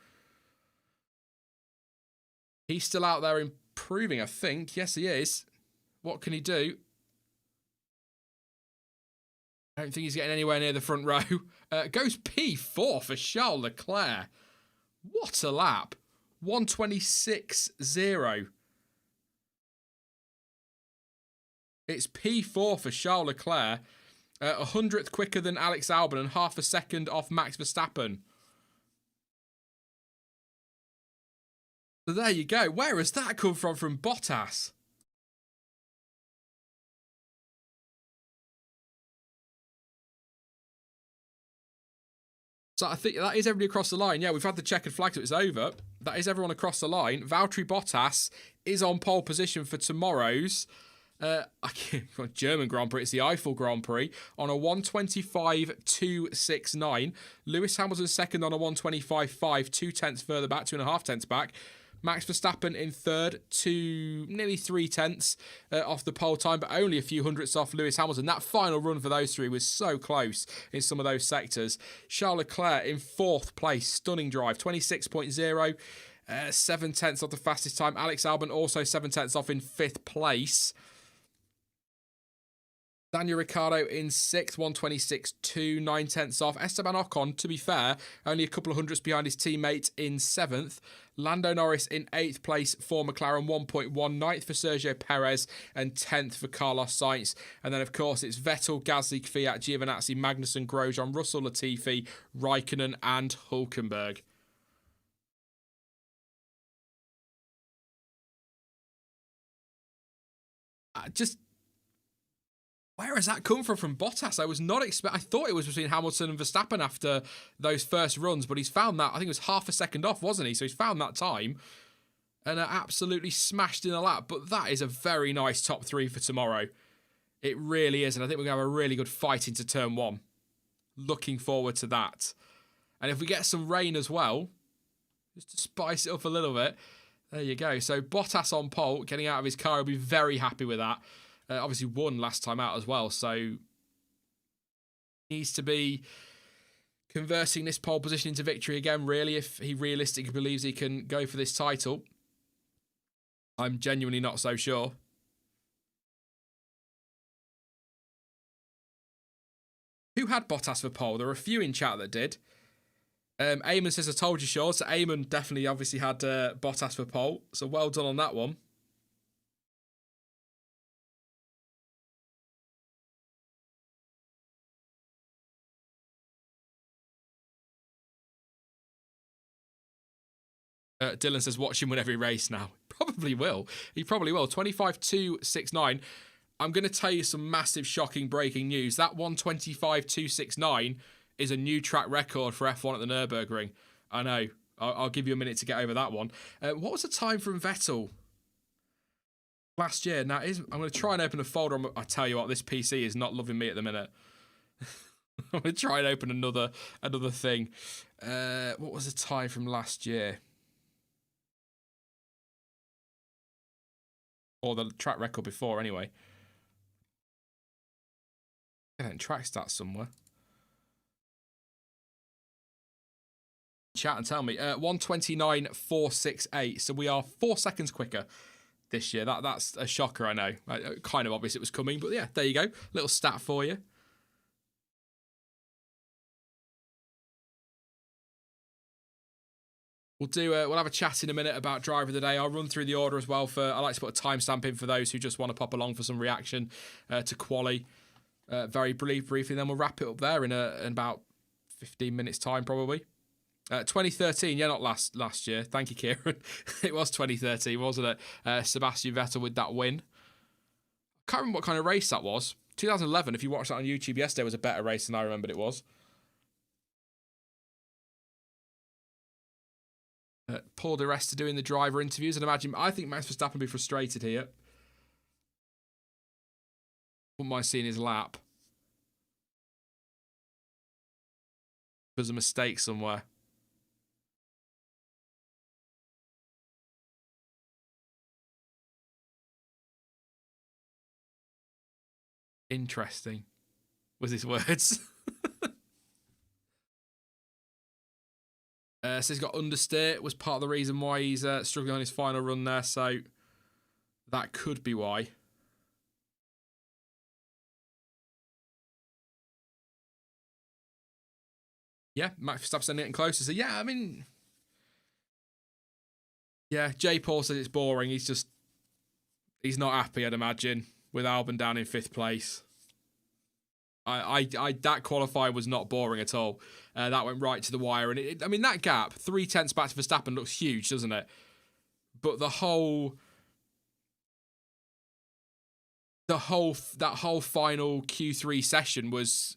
He's still out there improving, I think. Yes, he is. What can he do? I don't think he's getting anywhere near the front row. Goes P4 for Charles Leclerc. What a lap. 1:26.0. It's P4 for Charles Leclerc. 100th quicker than Alex Albon and half a second off Max Verstappen. So there you go. Where has that come from Bottas? So I think that is everybody across the line. Yeah, we've had the checkered flag, so it's over. That is everyone across the line. Valtteri Bottas is on pole position for tomorrow's German Grand Prix. It's the Eifel Grand Prix on a 1:25.269. Lewis Hamilton second on a 1:25.5, 2 tenths further back, 2.5 tenths back. Max Verstappen in 3rd, nearly 3 tenths off the pole time, but only a few hundredths off Lewis Hamilton. That final run for those three was so close in some of those sectors. Charles Leclerc in 4th place, stunning drive, 26.0, 7 tenths off the fastest time. Alex Albon also 7 tenths off in 5th place. Daniel Ricciardo in 6th, 1:26.2, 9 tenths off. Esteban Ocon, to be fair, only a couple of hundredths behind his teammate in 7th. Lando Norris in 8th place for McLaren, 1.1, 9th for Sergio Perez, and 10th for Carlos Sainz. And then, of course, it's Vettel, Gasly, Kvyat, Giovinazzi, Magnussen, Grosjean, Russell, Latifi, Raikkonen, and Hulkenberg. Where has that come from Bottas? I was not I thought it was between Hamilton and Verstappen after those first runs, but he's found that. I think it was half a second off, wasn't he? So he's found that time and absolutely smashed in a lap. But that is a very nice top 3 for tomorrow. It really is. And I think we're going to have a really good fight into turn 1. Looking forward to that. And if we get some rain as well, just to spice it up a little bit, there you go. So Bottas on pole, getting out of his car, he'll be very happy with that. Obviously won last time out as well, so needs to be converting this pole position into victory again, really, if he realistically believes he can go for this title. I'm genuinely not so sure. Who had Bottas for pole? There were a few in chat that did. Eamon says, I told you, sure. So Eamon definitely obviously had Bottas for pole, so well done on that one. Dylan says, watch him win every race now. Probably will. He probably will. 25.269. I'm going to tell you some massive, shocking breaking news. That 1:25.269 is a new track record for F1 at the Nurburgring. I know. I'll give you a minute to get over that one. What was the time from Vettel last year? Now, I'm going to try and open a folder. I tell you what, this PC is not loving me at the minute. I'm going to try and open another thing. What was the time from last year? Or the track record before, anyway. Get in track stats somewhere. Chat and tell me. 1:29.468. So we are 4 seconds quicker this year. That's a shocker, I know. Kind of obvious it was coming, but yeah, there you go. Little stat for you. We'll have a chat in a minute about driver of the day. I'll run through the order as well. I like to put a timestamp in for those who just want to pop along for some reaction to quali. Very briefly, then we'll wrap it up there in about 15 minutes time probably. 2013, yeah, not last year. Thank you, Kieran. It was 2013, wasn't it? Sebastian Vettel with that win. Can't remember what kind of race that was. 2011, if you watched that on YouTube yesterday, was a better race than I remembered it was. Paul di Resta doing the driver interviews, and I think Max Verstappen will be frustrated here. Wouldn't mind seeing his lap. There's a mistake somewhere. Interesting was his words. So he's got understeer, was part of the reason why he's struggling on his final run there, so that could be why. Yeah, Max Verstappen's getting closer. So yeah, I mean, yeah, Jay Paul says it's boring. He's not happy, I'd imagine, with Albon down in 5th place. That qualifying was not boring at all. That went right to the wire, and I mean that gap, 3/10 back to Verstappen, looks huge, doesn't it? But that whole final Q3 session was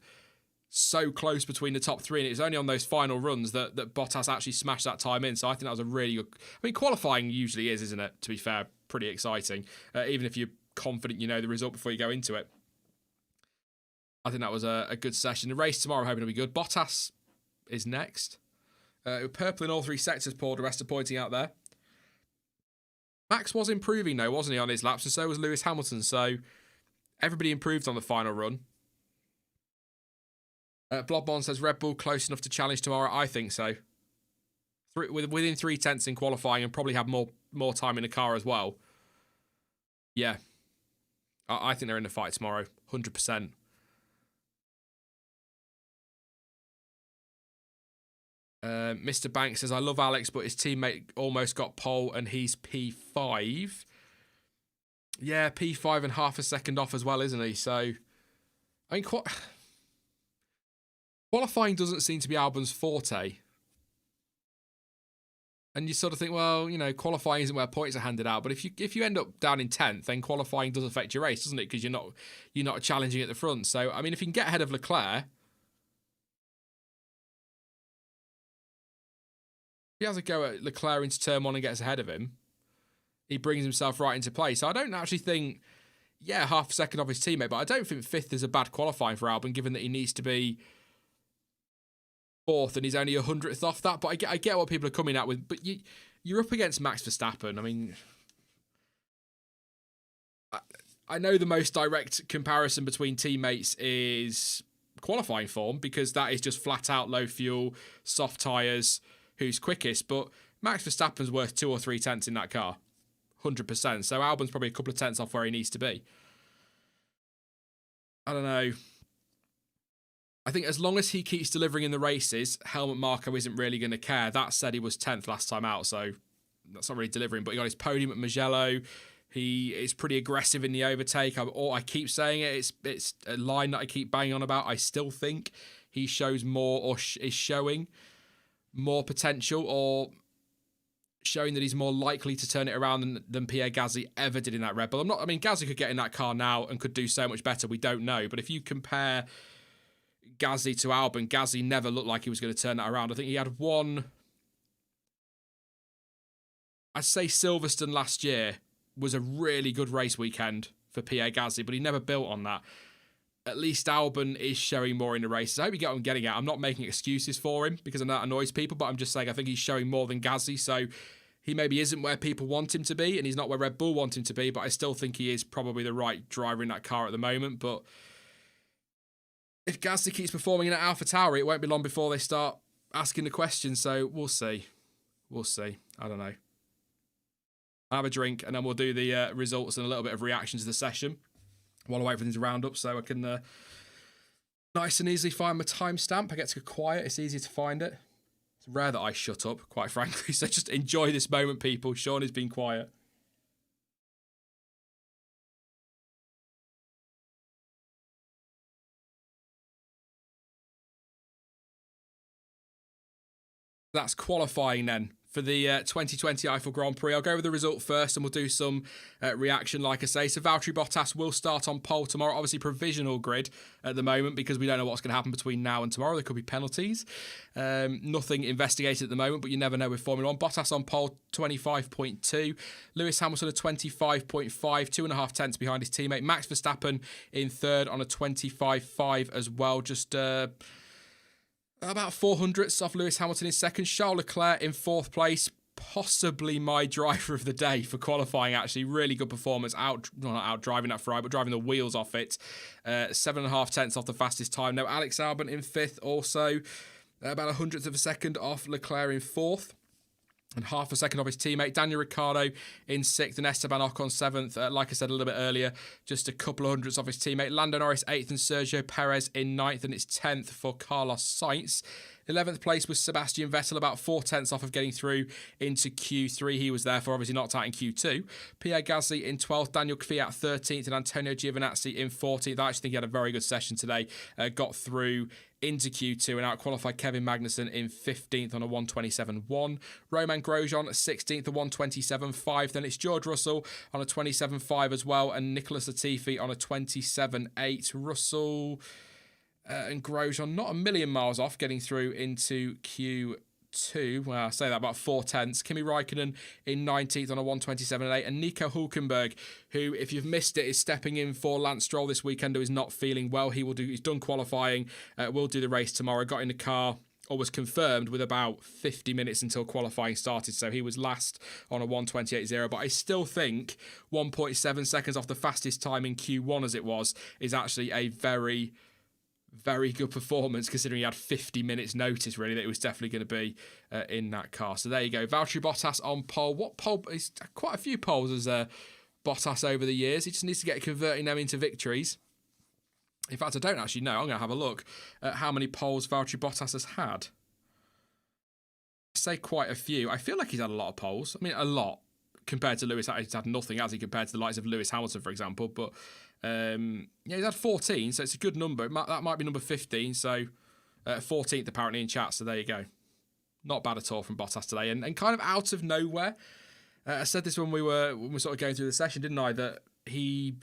so close between the top 3, and it was only on those final runs that Bottas actually smashed that time in. So I think that was a really good. I mean, qualifying usually is, isn't it? To be fair, pretty exciting, even if you're confident you know the result before you go into it. I think that was a good session. The race tomorrow, I'm hoping it'll be good. Bottas is next. Purple in all 3 sectors, Paul di Resta pointing out there. Max was improving, though, wasn't he, on his laps, and so was Lewis Hamilton. So everybody improved on the final run. Blobmon says Red Bull close enough to challenge tomorrow. I think so. Within 3/10 in qualifying, and probably have more time in the car as well. Yeah. I think they're in the fight tomorrow, 100%. Mr. Banks says, I love Alex, but his teammate almost got pole and he's P5. Yeah, P5 and half a second off as well, isn't he? So, I mean, qualifying doesn't seem to be Albon's forte. And you sort of think, well, you know, qualifying isn't where points are handed out. But if you end up down in 10th, then qualifying does affect your race, doesn't it? Because you're not challenging at the front. So, I mean, if you can get ahead of Leclerc, he has a go at Leclerc into turn 1 and gets ahead of him, he brings himself right into play. So I don't actually think, yeah, half a second off his teammate, but I don't think 5th is a bad qualifying for Albon, given that he needs to be 4th and he's only 100th off that. But I get what people are coming at with, but you're up against Max Verstappen. I mean, I know the most direct comparison between teammates is qualifying form, because that is just flat out low fuel, soft tyres, who's quickest, but Max Verstappen's worth 2 or 3 tenths in that car, 100%. So Albon's probably a couple of tenths off where he needs to be. I don't know. I think as long as he keeps delivering in the races, Helmut Marko isn't really going to care. That said, he was 10th last time out, so that's not really delivering. But he got his podium at Mugello. He is pretty aggressive in the overtake. I keep saying it. It's a line that I keep banging on about. I still think he shows more, or is showing more potential, or showing that he's more likely to turn it around than Pierre Gasly ever did in that Red Bull. I mean, Gasly could get in that car now and could do so much better. We don't know. But if you compare Gasly to Albon, Gasly never looked like he was going to turn that around. I think he had one, I'd say Silverstone last year was a really good race weekend for Pierre Gasly, but he never built on that. At least Albon is showing more in the races. I hope you get what I'm getting at. I'm not making excuses for him because I know that annoys people, but I'm just saying I think he's showing more than Gasly. So he maybe isn't where people want him to be, and he's not where Red Bull want him to be, but I still think he is probably the right driver in that car at the moment. But if Gasly keeps performing in at AlphaTauri, it won't be long before they start asking the questions. So we'll see. We'll see. I don't know. I'll have a drink, and then we'll do the results and a little bit of reaction to the session while I wait for things to round up, so I can nice and easily find my timestamp. I get to go quiet. It's easier to find it. It's rare that I shut up, quite frankly. So just enjoy this moment, people. Sean has been quiet. That's qualifying then for the 2020 Eifel Grand Prix. I'll go with the result first and we'll do some reaction, like I say. So Valtteri Bottas will start on pole tomorrow. Obviously provisional grid at the moment because we don't know what's going to happen between now and tomorrow. There could be penalties. Nothing investigated at the moment, but you never know with Formula 1. Bottas on pole, 25.2. Lewis Hamilton a 25.5, 2.5 tenths behind his teammate. Max Verstappen in third on a 25.5 as well. Just... about 400ths off Lewis Hamilton in second. Charles Leclerc in fourth place. Possibly my driver of the day for qualifying, actually. Really good performance. Not out driving that Ferrari, but driving the wheels off it. 7.5 tenths off the fastest time. No, Alex Albon in fifth also. About a hundredth of a second off Leclerc in fourth. And half a second off his teammate. Daniel Ricciardo in sixth and Esteban Ocon seventh. Like I said a little bit earlier, just a couple of hundredths off his teammate. Lando Norris eighth and Sergio Perez in ninth, and it's 10th for Carlos Sainz. 11th place was Sebastian Vettel, about 4 tenths off of getting through into Q3. He was therefore obviously knocked out in Q2. Pierre Gasly in 12th, Daniel Kvyat 13th, and Antonio Giovinazzi in 14th. I actually think he had a very good session today. Got through into Q2 and out-qualified Kevin Magnussen in 15th on a 127.1. Romain Grosjean 16th, a 127.5. Then it's George Russell on a 27.5 as well, and Nicholas Latifi on a 27.8. Russell and Grosjean not a million miles off getting through into Q2. Well, I say that about 4 tenths. Kimi Raikkonen in 19th on a 127.8. And Nico Hulkenberg, who, if you've missed it, is stepping in for Lance Stroll this weekend, who is not feeling well. He's done qualifying, will do the race tomorrow. Got in the car, or was confirmed, with about 50 minutes until qualifying started. So he was last on a 128.0. But I still think 1.7 seconds off the fastest time in Q1 as it was is actually a very, very good performance, considering he had 50 minutes notice, really, that it was definitely going to be in that car. So there you go. Valtteri Bottas on pole. What pole? He's quite a few poles as Bottas over the years. He just needs to get converting them into victories. In fact, I don't actually know. I'm going to have a look at how many poles Valtteri Bottas has had. I say quite a few. I feel like he's had a lot of poles. I mean, a lot compared to Lewis. He's had nothing, has he, compared to the likes of Lewis Hamilton, for example. But yeah, he's had 14, so it's a good number. That might be number 15, so 14th apparently in chat, so there you go. Not bad at all from Bottas today, and kind of out of nowhere. I said this when we were sort of going through the session, didn't I, that he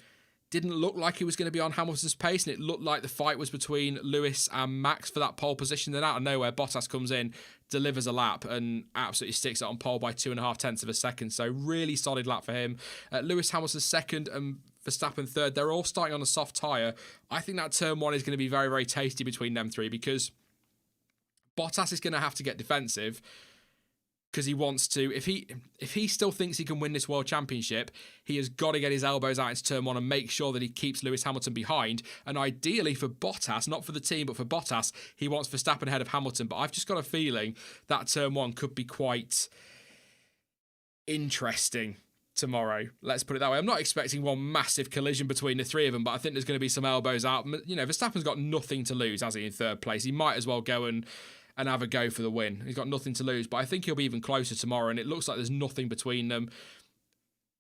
didn't look like he was going to be on Hamilton's pace, and it looked like the fight was between Lewis and Max for that pole position. Then out of nowhere, Bottas comes in, delivers a lap, and absolutely sticks it on pole by 2.5 tenths of a second. So really solid lap for him. Lewis Hamilton second and Verstappen third. They're all starting on a soft tyre. I think that turn one is going to be very, very tasty between them three, because Bottas is going to have to get defensive, because he wants to. If he still thinks he can win this World Championship, he has got to get his elbows out into turn one and make sure that he keeps Lewis Hamilton behind. And ideally for Bottas, not for the team, but for Bottas, he wants Verstappen ahead of Hamilton. But I've just got a feeling that turn one could be quite interesting tomorrow. Let's put it that way. I'm not expecting one massive collision between the three of them, but I think there's going to be some elbows out. You know, Verstappen's got nothing to lose, has he, in third place? He might as well go and have a go for the win. He's got nothing to lose, but I think he'll be even closer tomorrow, and it looks like there's nothing between them.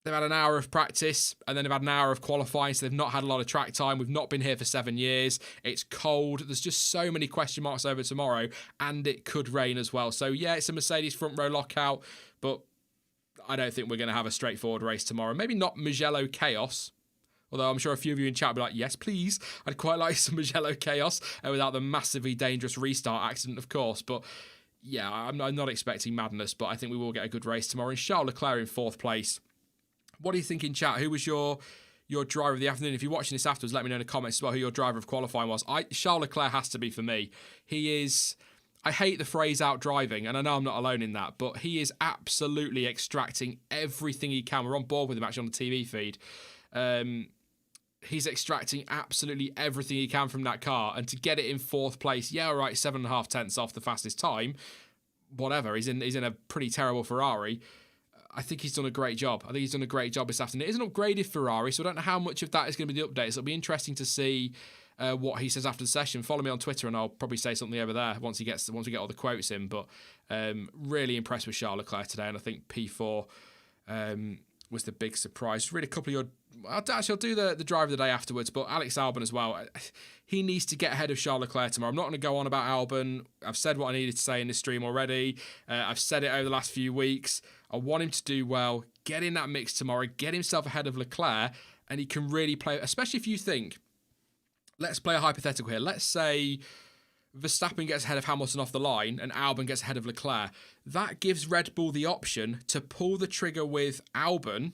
They've had an hour of practice, and then they've had an hour of qualifying, so they've not had a lot of track time. We've not been here for 7 years. It's cold. There's just so many question marks over tomorrow, and it could rain as well. So, yeah, it's a Mercedes front row lockout, but I don't think we're going to have a straightforward race tomorrow. Maybe not Mugello chaos, although I'm sure a few of you in chat will be like, yes, please. I'd quite like some Mugello chaos without the massively dangerous restart accident, of course. But yeah, I'm not expecting madness, but I think we will get a good race tomorrow. And Charles Leclerc in fourth place. What do you think in chat? Who was your driver of the afternoon? If you're watching this afterwards, let me know in the comments as well who your driver of qualifying was. Charles Leclerc has to be for me. He is... I hate the phrase out driving, and I know I'm not alone in that, but he is absolutely extracting everything he can. We're on board with him actually on the TV feed. He's extracting absolutely everything he can from that car, and to get it in fourth place, yeah, all right, 7.5 tenths off the fastest time, whatever. He's in a pretty terrible Ferrari. I think he's done a great job. I think he's done a great job this afternoon. It is an upgraded Ferrari, so I don't know how much of that is going to be the updates. It'll be interesting to see what he says after the session. Follow me on Twitter, and I'll probably say something over there once we get all the quotes in. But really impressed with Charles Leclerc today, and I think P4 was the big surprise. Really, a couple of your. I'll do the driver of the day afterwards, but Alex Albon as well. He needs to get ahead of Charles Leclerc tomorrow. I'm not going to go on about Albon. I've said what I needed to say in this stream already. I've said it over the last few weeks. I want him to do well, get in that mix tomorrow, get himself ahead of Leclerc, and he can really play, especially if you think, let's play a hypothetical here. Let's say Verstappen gets ahead of Hamilton off the line and Albon gets ahead of Leclerc. That gives Red Bull the option to pull the trigger with Albon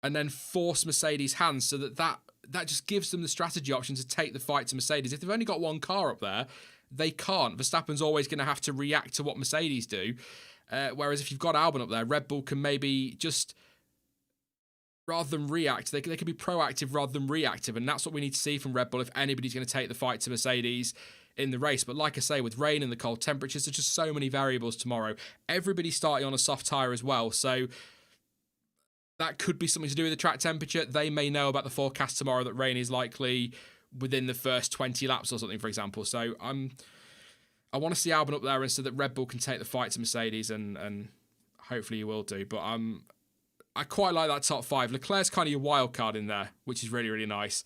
and then force Mercedes' hands, so that just gives them the strategy option to take the fight to Mercedes. If they've only got one car up there, they can't. Verstappen's always going to have to react to what Mercedes do. Whereas if you've got Albon up there, Red Bull can maybe just, rather than react, they can be proactive rather than reactive. And that's what we need to see from Red Bull if anybody's going to take the fight to Mercedes in the race. But like I say, with rain and the cold temperatures, there's just so many variables tomorrow. Everybody's starting on a soft tyre as well. So that could be something to do with the track temperature. They may know about the forecast tomorrow that rain is likely within the first 20 laps or something, for example. So I want to see Albon up there, and so that Red Bull can take the fight to Mercedes, and hopefully he will do. But I quite like that top five. Leclerc's kind of your wild card in there, which is really, really nice.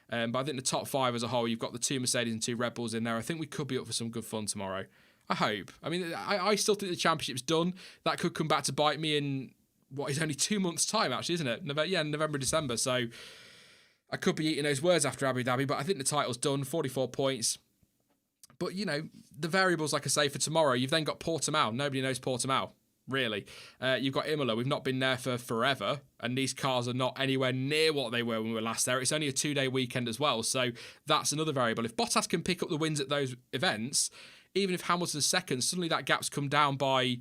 But I think the top five as a whole, you've got the 2 Mercedes and 2 Red Bulls in there. I think we could be up for some good fun tomorrow. I hope. I mean, I still think the championship's done. That could come back to bite me in what is only 2 months' time, actually, isn't it? November, December. So I could be eating those words after Abu Dhabi, but I think the title's done. 44 points. But, you know, the variables, like I say, for tomorrow, you've then got Portimao. Nobody knows Portimao, really. You've got Imola. We've not been there for forever, and these cars are not anywhere near what they were when we were last there. It's only a 2-day weekend as well, so that's another variable. If Bottas can pick up the wins at those events, even if Hamilton's second, suddenly that gap's come down by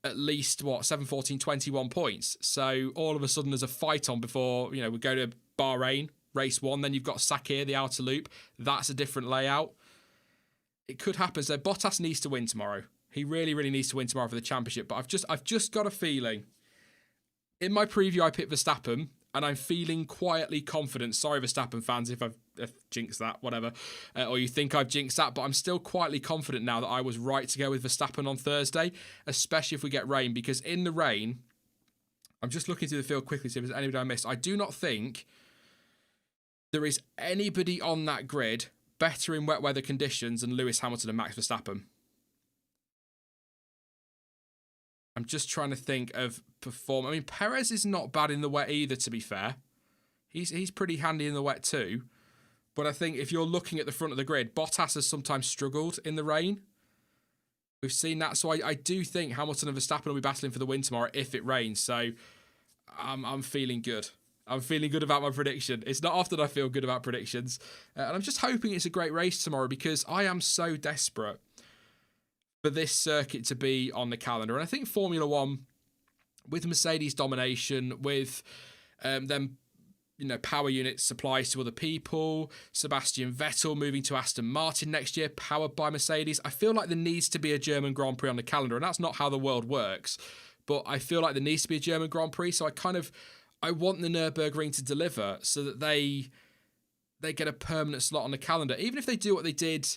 at least, 7, 14, 21 points. So all of a sudden there's a fight on before, we go to Bahrain, race 1, then you've got Sakir, the outer loop. That's a different layout. It could happen. So Bottas needs to win tomorrow. He really, really needs to win tomorrow for the championship. But I've just got a feeling. In my preview, I picked Verstappen, and I'm feeling quietly confident. Sorry, Verstappen fans, if I've jinxed that, whatever. Or you think I've jinxed that, but I'm still quietly confident now that I was right to go with Verstappen on Thursday, especially if we get rain. Because in the rain, I'm just looking through the field quickly to see if there's anybody I missed. I do not think there is anybody on that grid better in wet weather conditions than Lewis Hamilton and Max Verstappen. I'm just trying to think of perform. I mean, Perez is not bad in the wet either, to be fair. He's pretty handy in the wet too. But I think if you're looking at the front of the grid, Bottas has sometimes struggled in the rain. We've seen that. So I do think Hamilton and Verstappen will be battling for the win tomorrow if it rains. So I'm feeling good. I'm feeling good about my prediction. It's not often I feel good about predictions. And I'm just hoping it's a great race tomorrow, because I am so desperate for this circuit to be on the calendar. And I think Formula One, with Mercedes domination, with them, power unit supplies to other people, Sebastian Vettel moving to Aston Martin next year, powered by Mercedes, I feel like there needs to be a German Grand Prix on the calendar. And that's not how the world works. But I feel like there needs to be a German Grand Prix. So I want the Nurburgring to deliver so that they get a permanent slot on the calendar. Even if they do what they did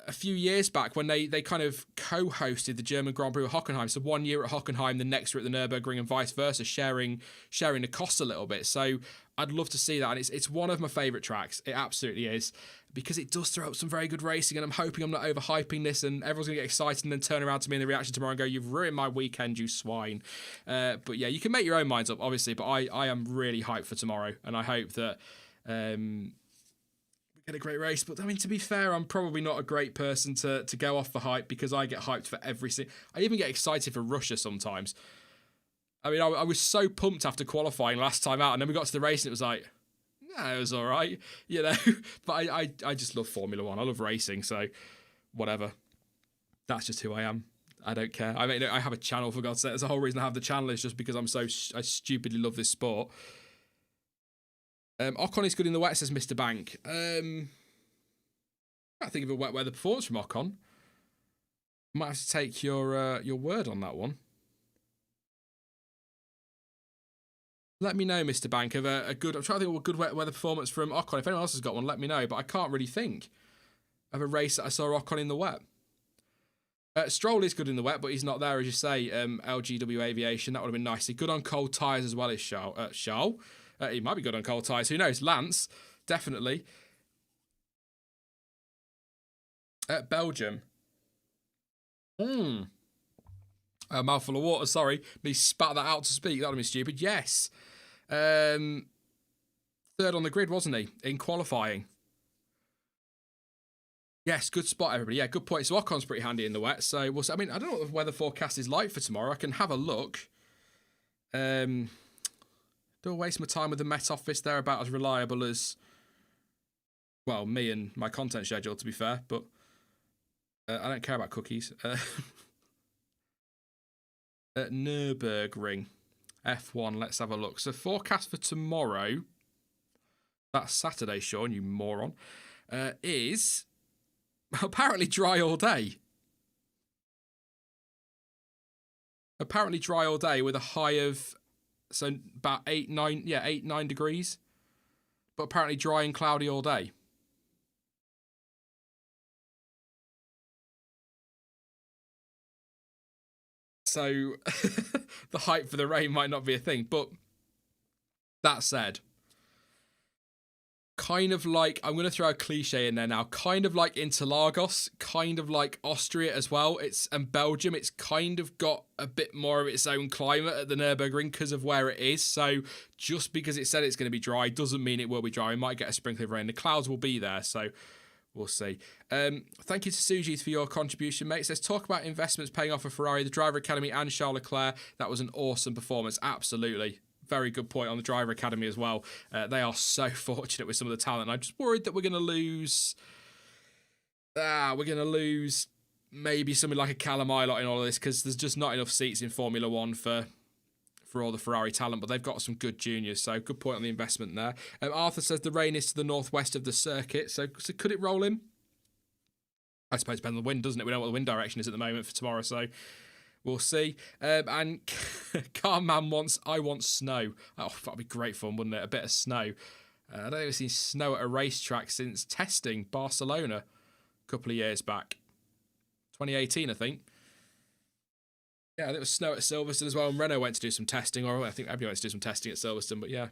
a few years back when they kind of co-hosted the German Grand Prix with Hockenheim. So 1 year at Hockenheim, the next year at the Nürburgring, and vice versa, sharing the costs a little bit. So I'd love to see that. And it's one of my favourite tracks. It absolutely is, because it does throw up some very good racing. And I'm hoping I'm not overhyping this and everyone's going to get excited and then turn around to me in the reaction tomorrow and go, "You've ruined my weekend, you swine." But yeah, you can make your own minds up, obviously. But I am really hyped for tomorrow. And I hope that get a great race. But I mean, to be fair, I'm probably not a great person to go off the hype, because I get hyped for everything. I even get excited for Russia sometimes. I mean, I was so pumped after qualifying last time out, and then we got to the race and it was like, it was all right, But I just love Formula One. I love racing, so whatever. That's just who I am. I don't care. I mean, I have a channel, for God's sake. That's the whole reason I have the channel, is just because I stupidly love this sport. Ocon is good in the wet, says Mr. Bank. I think of a wet weather performance from Ocon. Might have to take your word on that one. Let me know, Mr. Bank, of a good... I'm trying to think of a good weather performance from Ocon. If anyone else has got one, let me know. But I can't really think of a race that I saw Ocon in the wet. Stroll is good in the wet, but he's not there, as you say. LGW Aviation, that would have been nicely. Good on cold tyres as well as Charles. He might be good on cold tyres. Who knows? Lance, definitely. Belgium. A mouthful of water, sorry. Me spat that out to speak. That would have been stupid. Yes. Third on the grid, wasn't he? In qualifying. Yes, good spot, everybody. Yeah, good point. So Ocon's pretty handy in the wet. So we'll see. I mean, I don't know what the weather forecast is like for tomorrow. I can have a look. Don't waste my time with the Met Office. They're about as reliable as, well, me and my content schedule, to be fair. But I don't care about cookies. At Nurburgring. F1, let's have a look. So forecast for tomorrow, that's Saturday, Sean, you moron, is... apparently dry all day. Apparently dry all day with a high of, so about 8, 9 degrees. But apparently dry and cloudy all day. So the hype for the rain might not be a thing. But that said, kind of like, I'm going to throw a cliche in there now, kind of like Interlagos, kind of like Austria as well, and Belgium, it's kind of got a bit more of its own climate at the Nurburgring because of where it is. So just because it said it's going to be dry doesn't mean it will be dry. We might get a sprinkle of rain. The clouds will be there, so we'll see. Thank you to Suji's for your contribution, mate. It says, talk about investments paying off for Ferrari, the Driver Academy and Charles Leclerc. That was an awesome performance. Absolutely. Very good point on the Driver Academy as well. They are so fortunate with some of the talent. I'm just worried that we're going to lose... we're going to lose maybe something like a Callum Ilott in all of this because there's just not enough seats in Formula One for all the Ferrari talent, but they've got some good juniors, so good point on the investment there. Arthur says the rain is to the northwest of the circuit, so could it roll in? I suppose it depends on the wind, doesn't it? We don't know what the wind direction is at the moment for tomorrow, so... we'll see. And Carman I want snow. Oh, that'd be great fun, wouldn't it? A bit of snow. I don't think I've seen snow at a racetrack since testing Barcelona a couple of years back. 2018, I think. Yeah, I think it was snow at Silverstone as well. And Renault went to do some testing, or I think everybody went to do some testing at Silverstone. But yeah,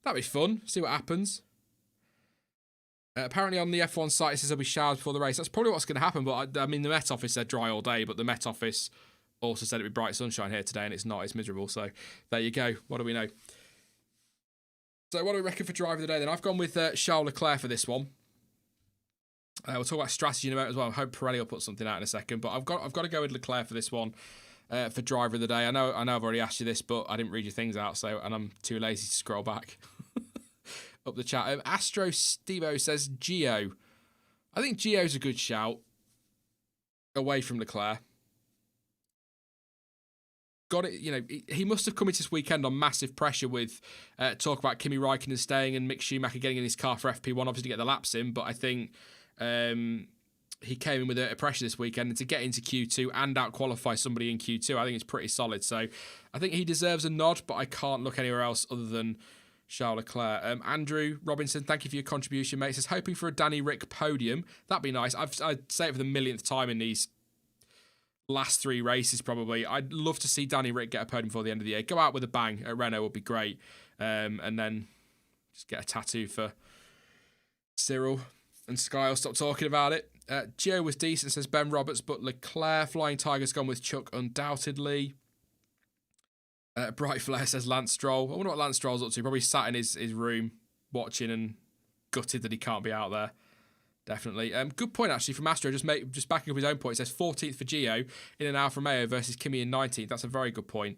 that'd be fun. See what happens. Apparently on the F1 site, it says there'll be showers before the race. That's probably what's going to happen. But I mean, the Met Office said dry all day, but the Met Office also said it'd be bright sunshine here today, and it's not. It's miserable. So there you go. What do we know? So what do we reckon for driver of the day then? I've gone with Charles Leclerc for this one. We'll talk about strategy in a moment as well. I hope Pirelli will put something out in a second, but I've got to go with Leclerc for this one. For driver of the day. I know I've already asked you this, but I didn't read your things out, and I'm too lazy to scroll back up the chat. Astro Stevo says Gio. I think Gio's a good shout away from Leclerc. Got it, you know, he must have come into this weekend on massive pressure with talk about Kimi Räikkönen staying and Mick Schumacher getting in his car for FP1, obviously to get the laps in, but I think he came in with a pressure this weekend, and to get into Q2 and out-qualify somebody in Q2, I think it's pretty solid. So I think he deserves a nod, but I can't look anywhere else other than Charles Leclerc. Andrew Robinson, thank you for your contribution, mate. He says, hoping for a Danny Rick podium. That'd be nice. I'd say it for the millionth time in these last 3 races, probably. I'd love to see Danny Rick get a podium before the end of the year. Go out with a bang at Renault would be great. And then just get a tattoo for Cyril, and Sky will stop talking about it. Gio was decent, says Ben Roberts, but Leclerc, Flying Tiger's gone with Chuck, undoubtedly. Bright Flare says Lance Stroll. I wonder what Lance Stroll's up to. Probably sat in his room watching and gutted that he can't be out there. Definitely. Good point, actually, from Astro. Just backing up his own point. It says 14th for Gio in an Alfa Romeo versus Kimi in 19th. That's a very good point.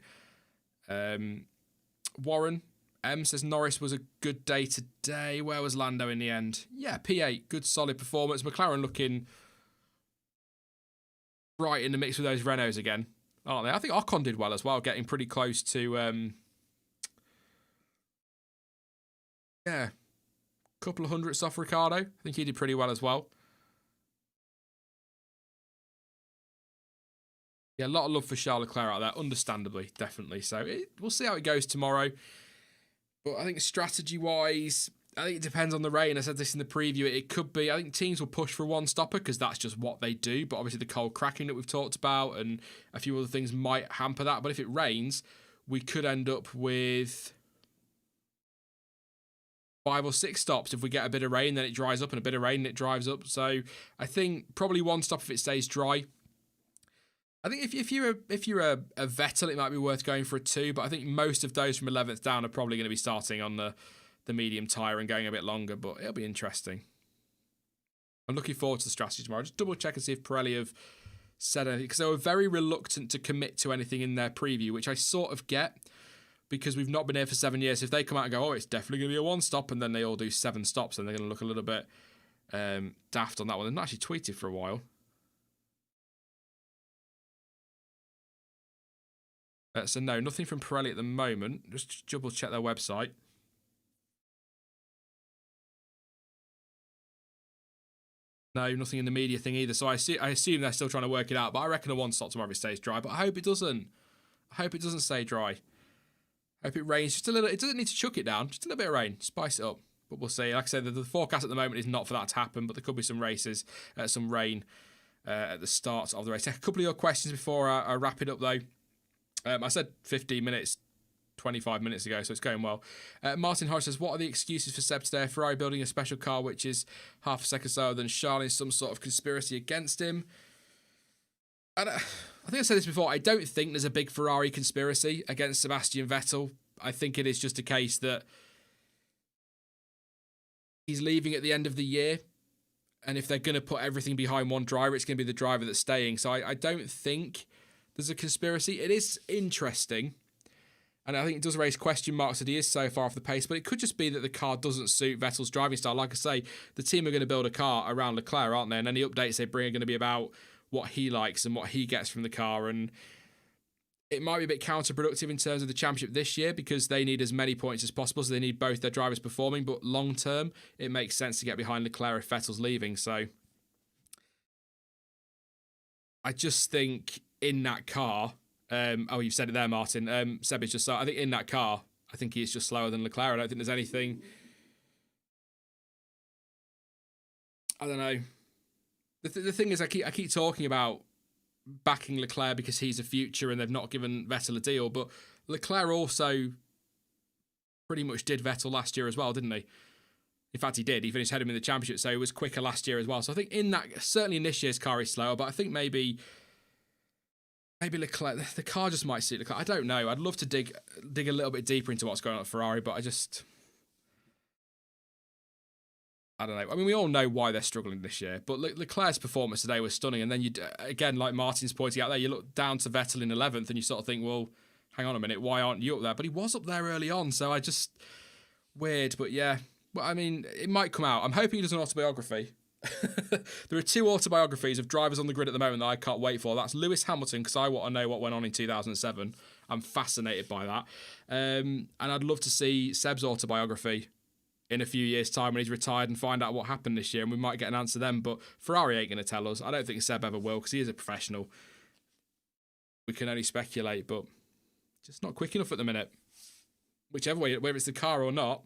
Warren M says Norris was a good day today. Where was Lando in the end? Yeah, P8. Good, solid performance. McLaren looking right in the mix with those Renaults again, aren't they? I think Ocon did well as well, getting pretty close to... a couple of hundredths off Ricciardo. I think he did pretty well as well. Yeah, a lot of love for Charles Leclerc out there, understandably, definitely. So we'll see how it goes tomorrow. But I think strategy-wise, I think it depends on the rain. I said this in the preview. It could be, I think teams will push for a one-stopper because that's just what they do. But obviously the cold cracking that we've talked about and a few other things might hamper that. But if it rains, we could end up with 5 or 6 stops. If we get a bit of rain, then it dries up, and a bit of rain, and it dries up. So I think probably one stop if it stays dry. I think if you're a Vettel, it might be worth going for a 2, but I think most of those from 11th down are probably going to be starting on the medium tyre and going a bit longer, but it'll be interesting. I'm looking forward to the strategy tomorrow. Just double check and see if Pirelli have said anything, because they were very reluctant to commit to anything in their preview, which I sort of get, because we've not been here for 7 years. If they come out and go, oh, it's definitely going to be a 1 stop, and then they all do 7 stops, and they're going to look a little bit daft on that one. They've not actually tweeted for a while. So no, nothing from Pirelli at the moment. Just double check their website. No, nothing in the media thing either. So I assume they're still trying to work it out. But I reckon a 1 stop tomorrow if it stays dry. But I hope it doesn't. I hope it doesn't stay dry. I hope it rains just a little. It doesn't need to chuck it down. Just a little bit of rain. Spice it up. But we'll see. Like I said, the forecast at the moment is not for that to happen. But there could be some races, some rain at the start of the race. A couple of your questions before I wrap it up though. I said 15 minutes, 25 minutes ago, so it's going well. Martin Hodge says, what are the excuses for Seb today? Ferrari building a special car which is half a second slower than Charles in some sort of conspiracy against him. I think I said this before. I don't think there's a big Ferrari conspiracy against Sebastian Vettel. I think it is just a case that he's leaving at the end of the year. And if they're going to put everything behind one driver, it's going to be the driver that's staying. So I don't think there's a conspiracy. It is interesting. And I think it does raise question marks that he is so far off the pace. But it could just be that the car doesn't suit Vettel's driving style. Like I say, the team are going to build a car around Leclerc, aren't they? And any updates they bring are going to be about what he likes and what he gets from the car. And it might be a bit counterproductive in terms of the championship this year because they need as many points as possible. So they need both their drivers performing. But long term, it makes sense to get behind Leclerc if Vettel's leaving. So I just think in that car, you've said it there, Martin. Seb is just, I think in that car, I think he's just slower than Leclerc. I don't think there's anything. I don't know. The thing is, I keep talking about backing Leclerc because he's a future and they've not given Vettel a deal, but Leclerc also pretty much did Vettel last year as well, didn't he? In fact, he did. He finished ahead of him in the championship, so he was quicker last year as well. So I think in that, certainly in this year's car, he's slower, but I think maybe Leclerc, the car just might suit Leclerc. I don't know. I'd love to dig a little bit deeper into what's going on at Ferrari, but I don't know. I mean, we all know why they're struggling this year, but Leclerc's performance today was stunning. And then again, like Martin's pointing out there, you look down to Vettel in 11th and you sort of think, well, hang on a minute, why aren't you up there? But he was up there early on, so weird. But yeah, well, I mean, it might come out. I'm hoping he does an autobiography. There are 2 autobiographies of drivers on the grid at the moment that I can't wait for. That's Lewis Hamilton, because I want to know what went on in 2007. I'm fascinated by that. And I'd love to see Seb's autobiography in a few years' time when he's retired and find out what happened this year, and we might get an answer then. But Ferrari ain't going to tell us. I don't think Seb ever will, because he is a professional. We can only speculate, but just not quick enough at the minute. Whichever way, whether it's the car or not,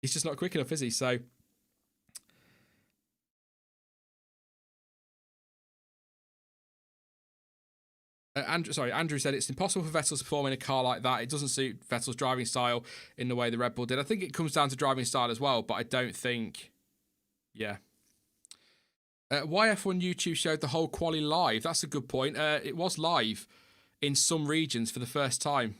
he's just not quick enough, is he? So Andrew said it's impossible for Vettel to perform in a car like that. It doesn't suit Vettel's driving style in the way the Red Bull did. I think it comes down to driving style as well, but I don't think, yeah. YF1 YouTube showed the whole quali live. That's a good point. It was live in some regions for the first time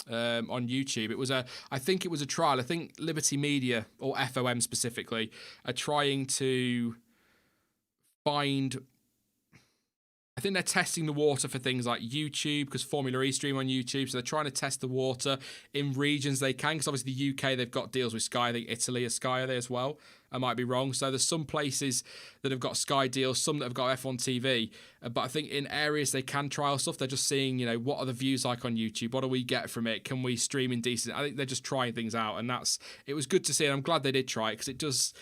on YouTube. I think it was a trial. I think Liberty Media, or FOM specifically, are trying to find... I think they're testing the water for things like YouTube, because Formula E stream on YouTube, so they're trying to test the water in regions they can, because obviously the UK, they've got deals with Sky. I think Italy is Sky there as well. I might be wrong. So there's some places that have got Sky deals, some that have got F1 TV, but I think in areas they can trial stuff. They're just seeing, what are the views like on YouTube? What do we get from it? Can we stream in decent? I think they're just trying things out, and it was good to see, and I'm glad they did try it, because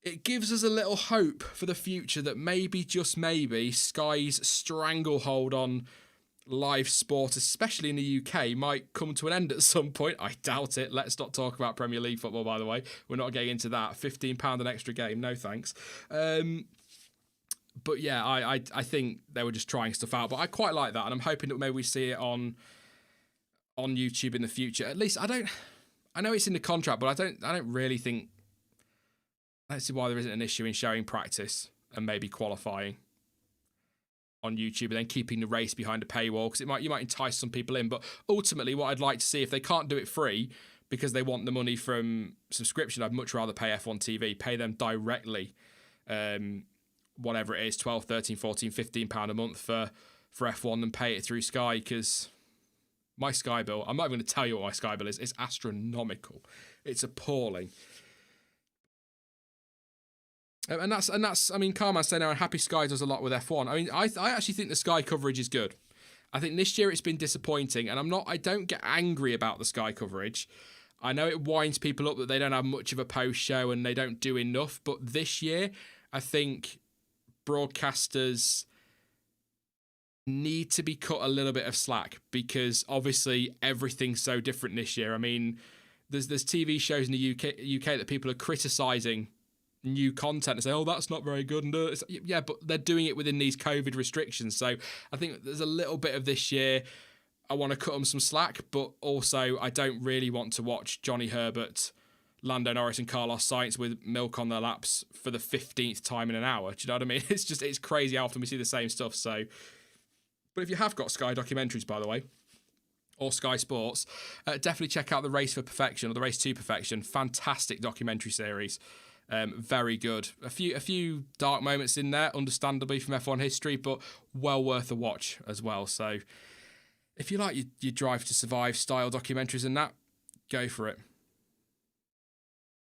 it gives us a little hope for the future that maybe, just maybe, Sky's stranglehold on live sport, especially in the UK, might come to an end at some point. I doubt it. Let's not talk about Premier League football, by the way. We're not getting into that. £15 an extra game. No thanks. But yeah, I think they were just trying stuff out. But I quite like that, and I'm hoping that maybe we see it on YouTube in the future. At least I know it's in the contract, but I don't really think. I don't see why there isn't an issue in showing practice and maybe qualifying on YouTube and then keeping the race behind a paywall, because you might entice some people in. But ultimately, what I'd like to see, if they can't do it free because they want the money from subscription, I'd much rather pay F1 TV, pay them directly, whatever it is, 12, 13, 14, £15 a month for F1 than pay it through Sky, because my Sky bill, I'm not even going to tell you what my Sky bill is. It's astronomical. It's appalling. And that's. I mean, Carman's saying now, Happy Sky does a lot with F1. I mean, I actually think the Sky coverage is good. I think this year it's been disappointing, and I don't get angry about the Sky coverage. I know it winds people up that they don't have much of a post show and they don't do enough, but this year I think broadcasters need to be cut a little bit of slack, because obviously everything's so different this year. I mean, there's TV shows in the UK that people are criticising new content and say, oh, that's not very good. And yeah, but they're doing it within these COVID restrictions. So I think there's a little bit of this year. I want to cut them some slack, but also I don't really want to watch Johnny Herbert, Lando Norris and Carlos Sainz with milk on their laps for the 15th time in an hour. Do you know what I mean? It's crazy how often we see the same stuff. So, but if you have got Sky documentaries, by the way, or Sky Sports, definitely check out The Race for Perfection or The Race to Perfection. Fantastic documentary series. Very good. A few dark moments in there, understandably, from F1 history, but well worth a watch as well. So if you like your Drive to Survive style documentaries and that, go for it.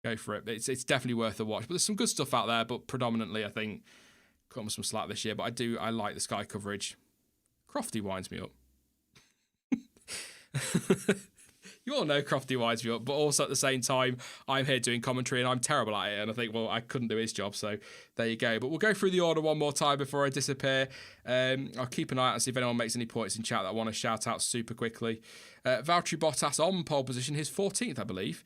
Go for it. It's definitely worth a watch. But there's some good stuff out there, but predominantly I think cut some slack this year. But I like the Sky coverage. Crofty winds me up. You all know Crofty winds me up, but also at the same time, I'm here doing commentary and I'm terrible at it. And I think, well, I couldn't do his job, so there you go. But we'll go through the order one more time before I disappear. I'll keep an eye out and see if anyone makes any points in chat that I want to shout out super quickly. Valtteri Bottas on pole position, his 14th, I believe.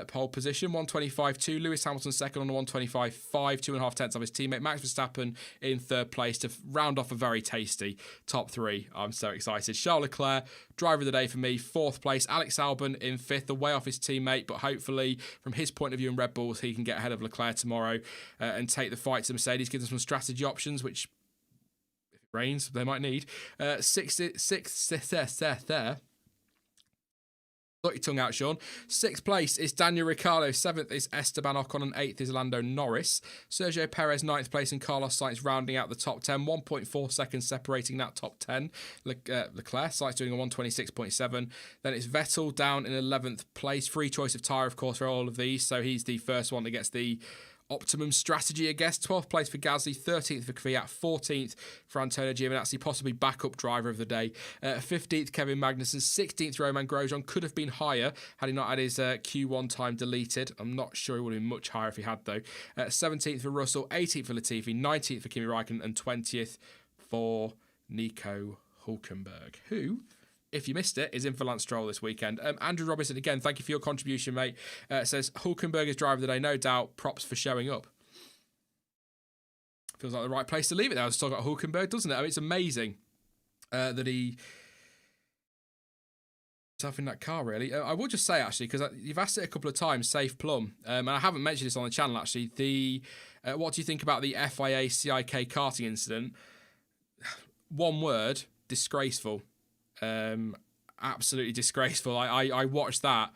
Pole position, 125.2. Lewis Hamilton second on the 125.5, 2.5 tenths of his teammate. Max Verstappen in third place to round off a very tasty top three. I'm so excited. Charles Leclerc, driver of the day for me, fourth place. Alex Albon in fifth, away off his teammate, but hopefully, from his point of view in Red Bulls, he can get ahead of Leclerc tomorrow and take the fight to Mercedes, give them some strategy options, which, if it rains, they might need. Sixth there. Got your tongue out, Sean. Sixth place is Daniel Ricciardo. Seventh is Esteban Ocon. And eighth is Lando Norris. Sergio Perez, ninth place. And Carlos Sainz rounding out the top 10. 1.4 seconds separating that top 10. Leclerc, Sainz doing a 126.7. Then it's Vettel down in 11th place. Free choice of tyre, of course, for all of these. So he's the first one that gets the optimum strategy, I guess. 12th place for Gasly, 13th for Kvyat, 14th for Antonio Giovinazzi, possibly backup driver of the day. 15th, Kevin Magnussen, 16th, Romain Grosjean. Could have been higher had he not had his Q1 time deleted. I'm not sure he would have been much higher if he had, though. 17th for Russell, 18th for Latifi, 19th for Kimi Räikkönen, and 20th for Nico Hulkenberg, who, if you missed it, is in for Lance Stroll this weekend. Andrew Robinson, again, thank you for your contribution, mate. Says, Hulkenberg is driver of the day, no doubt. Props for showing up. Feels like the right place to leave it there. I was talking about Hulkenberg, doesn't it? I mean, it's amazing that he himself in that car, really. I will just say, actually, because you've asked it a couple of times, Safe Plum, and I haven't mentioned this on the channel, actually. What do you think about the FIA CIK karting incident? One word, disgraceful. Absolutely disgraceful. I watched that,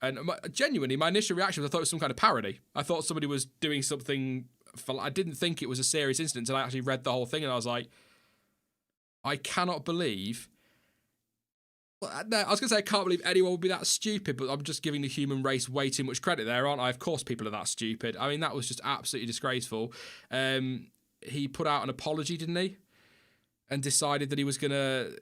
and genuinely, my initial reaction was I thought it was some kind of parody. I thought somebody was doing something. I didn't think it was a serious incident until I actually read the whole thing, and I was like, I cannot believe. Well, no, I was going to say I can't believe anyone would be that stupid, but I'm just giving the human race way too much credit there, aren't I? Of course, people are that stupid. I mean, that was just absolutely disgraceful. He put out an apology, didn't he? And decided that he was going to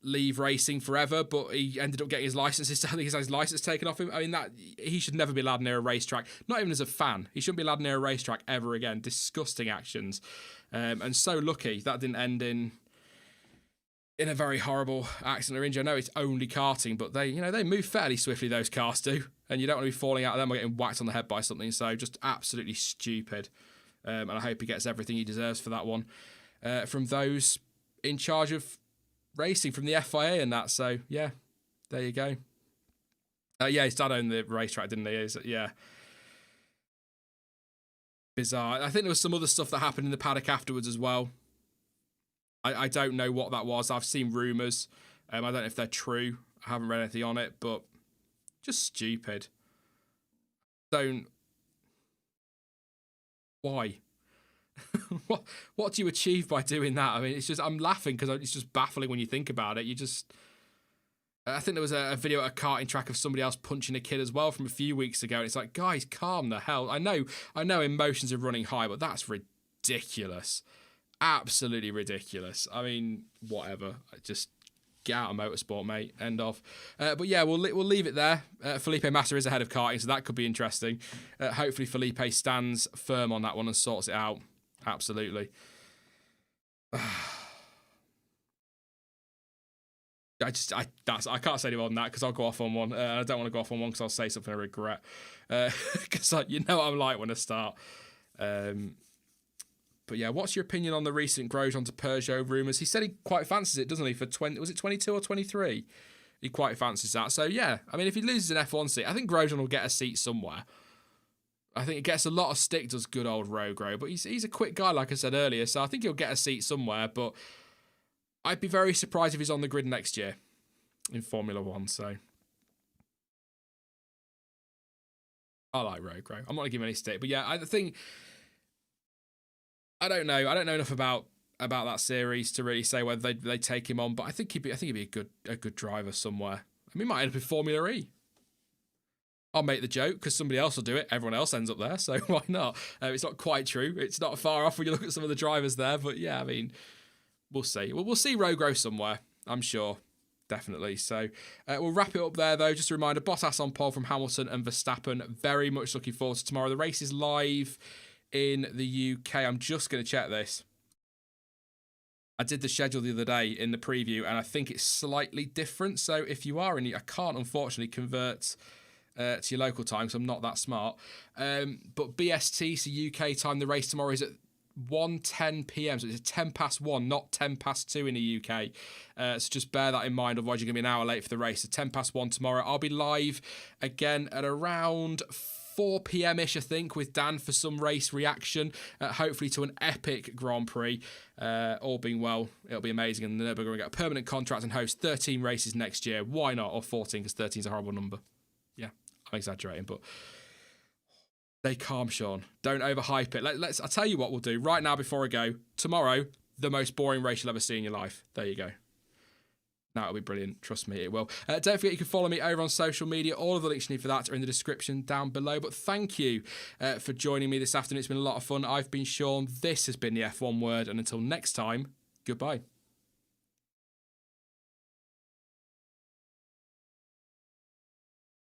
leave racing forever, but he ended up getting his license. I think he's had his license taken off him. I mean, that he should never be allowed near a racetrack. Not even as a fan. He shouldn't be allowed near a racetrack ever again. Disgusting actions. And so lucky that didn't end in in a very horrible accident or injury. I know it's only karting, but they move fairly swiftly, those cars do, and you don't want to be falling out of them or getting whacked on the head by something. So just absolutely stupid. And I hope he gets everything he deserves for that one from those in charge of racing, from the FIA and that. So yeah, there you go. Yeah, his dad owned the racetrack, didn't he? Yeah. Bizarre. I think there was some other stuff that happened in the paddock afterwards as well. I don't know what that was. I've seen rumours. I don't know if they're true. I haven't read anything on it, but just stupid. Why? What do you achieve by doing that? I mean, it's just, I'm laughing because it's just baffling when you think about it. I think there was a video at a karting track of somebody else punching a kid as well from a few weeks ago. And it's like, guys, calm the hell. I know emotions are running high, but that's ridiculous. Absolutely ridiculous. I mean, whatever. Just get out of motorsport, mate. End of. But yeah, we'll leave it there. Felipe Massa is ahead of karting, so that could be interesting. Hopefully Felipe stands firm on that one and sorts it out. Absolutely. I can't say any more than that because I'll go off on one. I don't want to go off on one because I'll say something I regret. Because you know what I'm like when I start. But yeah, what's your opinion on the recent Grosjean to Peugeot rumours? He said he quite fancies it, doesn't he? For 22 or 23? He quite fancies that. So yeah, I mean, if he loses an F1 seat, I think Grosjean will get a seat somewhere. I think it gets a lot of stick, does good old Rogro, but he's a quick guy, like I said earlier, so I think he'll get a seat somewhere, but I'd be very surprised if he's on the grid next year in Formula 1, so I like Rogro. I'm not going to give him any stick, but yeah, I think I don't know enough about that series to really say whether they take him on, but I think he'd be a good driver somewhere. I mean, he might end up in Formula E. I'll make the joke because somebody else will do it. Everyone else ends up there, so why not? It's not quite true. It's not far off when you look at some of the drivers there, but yeah, I mean, we'll see. We'll see Rogro somewhere, I'm sure. Definitely. So we'll wrap it up there, though. Just a reminder, Bottas on pole from Hamilton and Verstappen. Very much looking forward to tomorrow. The race is live in the UK. I'm just going to check this. I did the schedule the other day in the preview, and I think it's slightly different. So if you are I can't unfortunately convert to your local time, so I'm not that smart. But BST, so UK time, the race tomorrow is at 1:10 p.m. So it's 10 past 1, not 10 past 2 in the UK. So just bear that in mind, otherwise you're going to be an hour late for the race. So 10 past 1 tomorrow. I'll be live again at around 4 p.m.-ish, I think, with Dan for some race reaction, hopefully to an epic Grand Prix. All being well, it'll be amazing. And the Nurburgring will get a permanent contract and host 13 races next year. Why not? Or 14, because 13 is a horrible number. Yeah, I'm exaggerating, but stay calm, Sean. Don't overhype it. I'll tell you what we'll do right now before I go. Tomorrow, the most boring race you'll ever see in your life. There you go. That'll be brilliant. Trust me, it will. Don't forget you can follow me over on social media. All of the links you need for that are in the description down below. But thank you for joining me this afternoon. It's been a lot of fun. I've been Sean. This has been the F1 Word. And until next time, goodbye.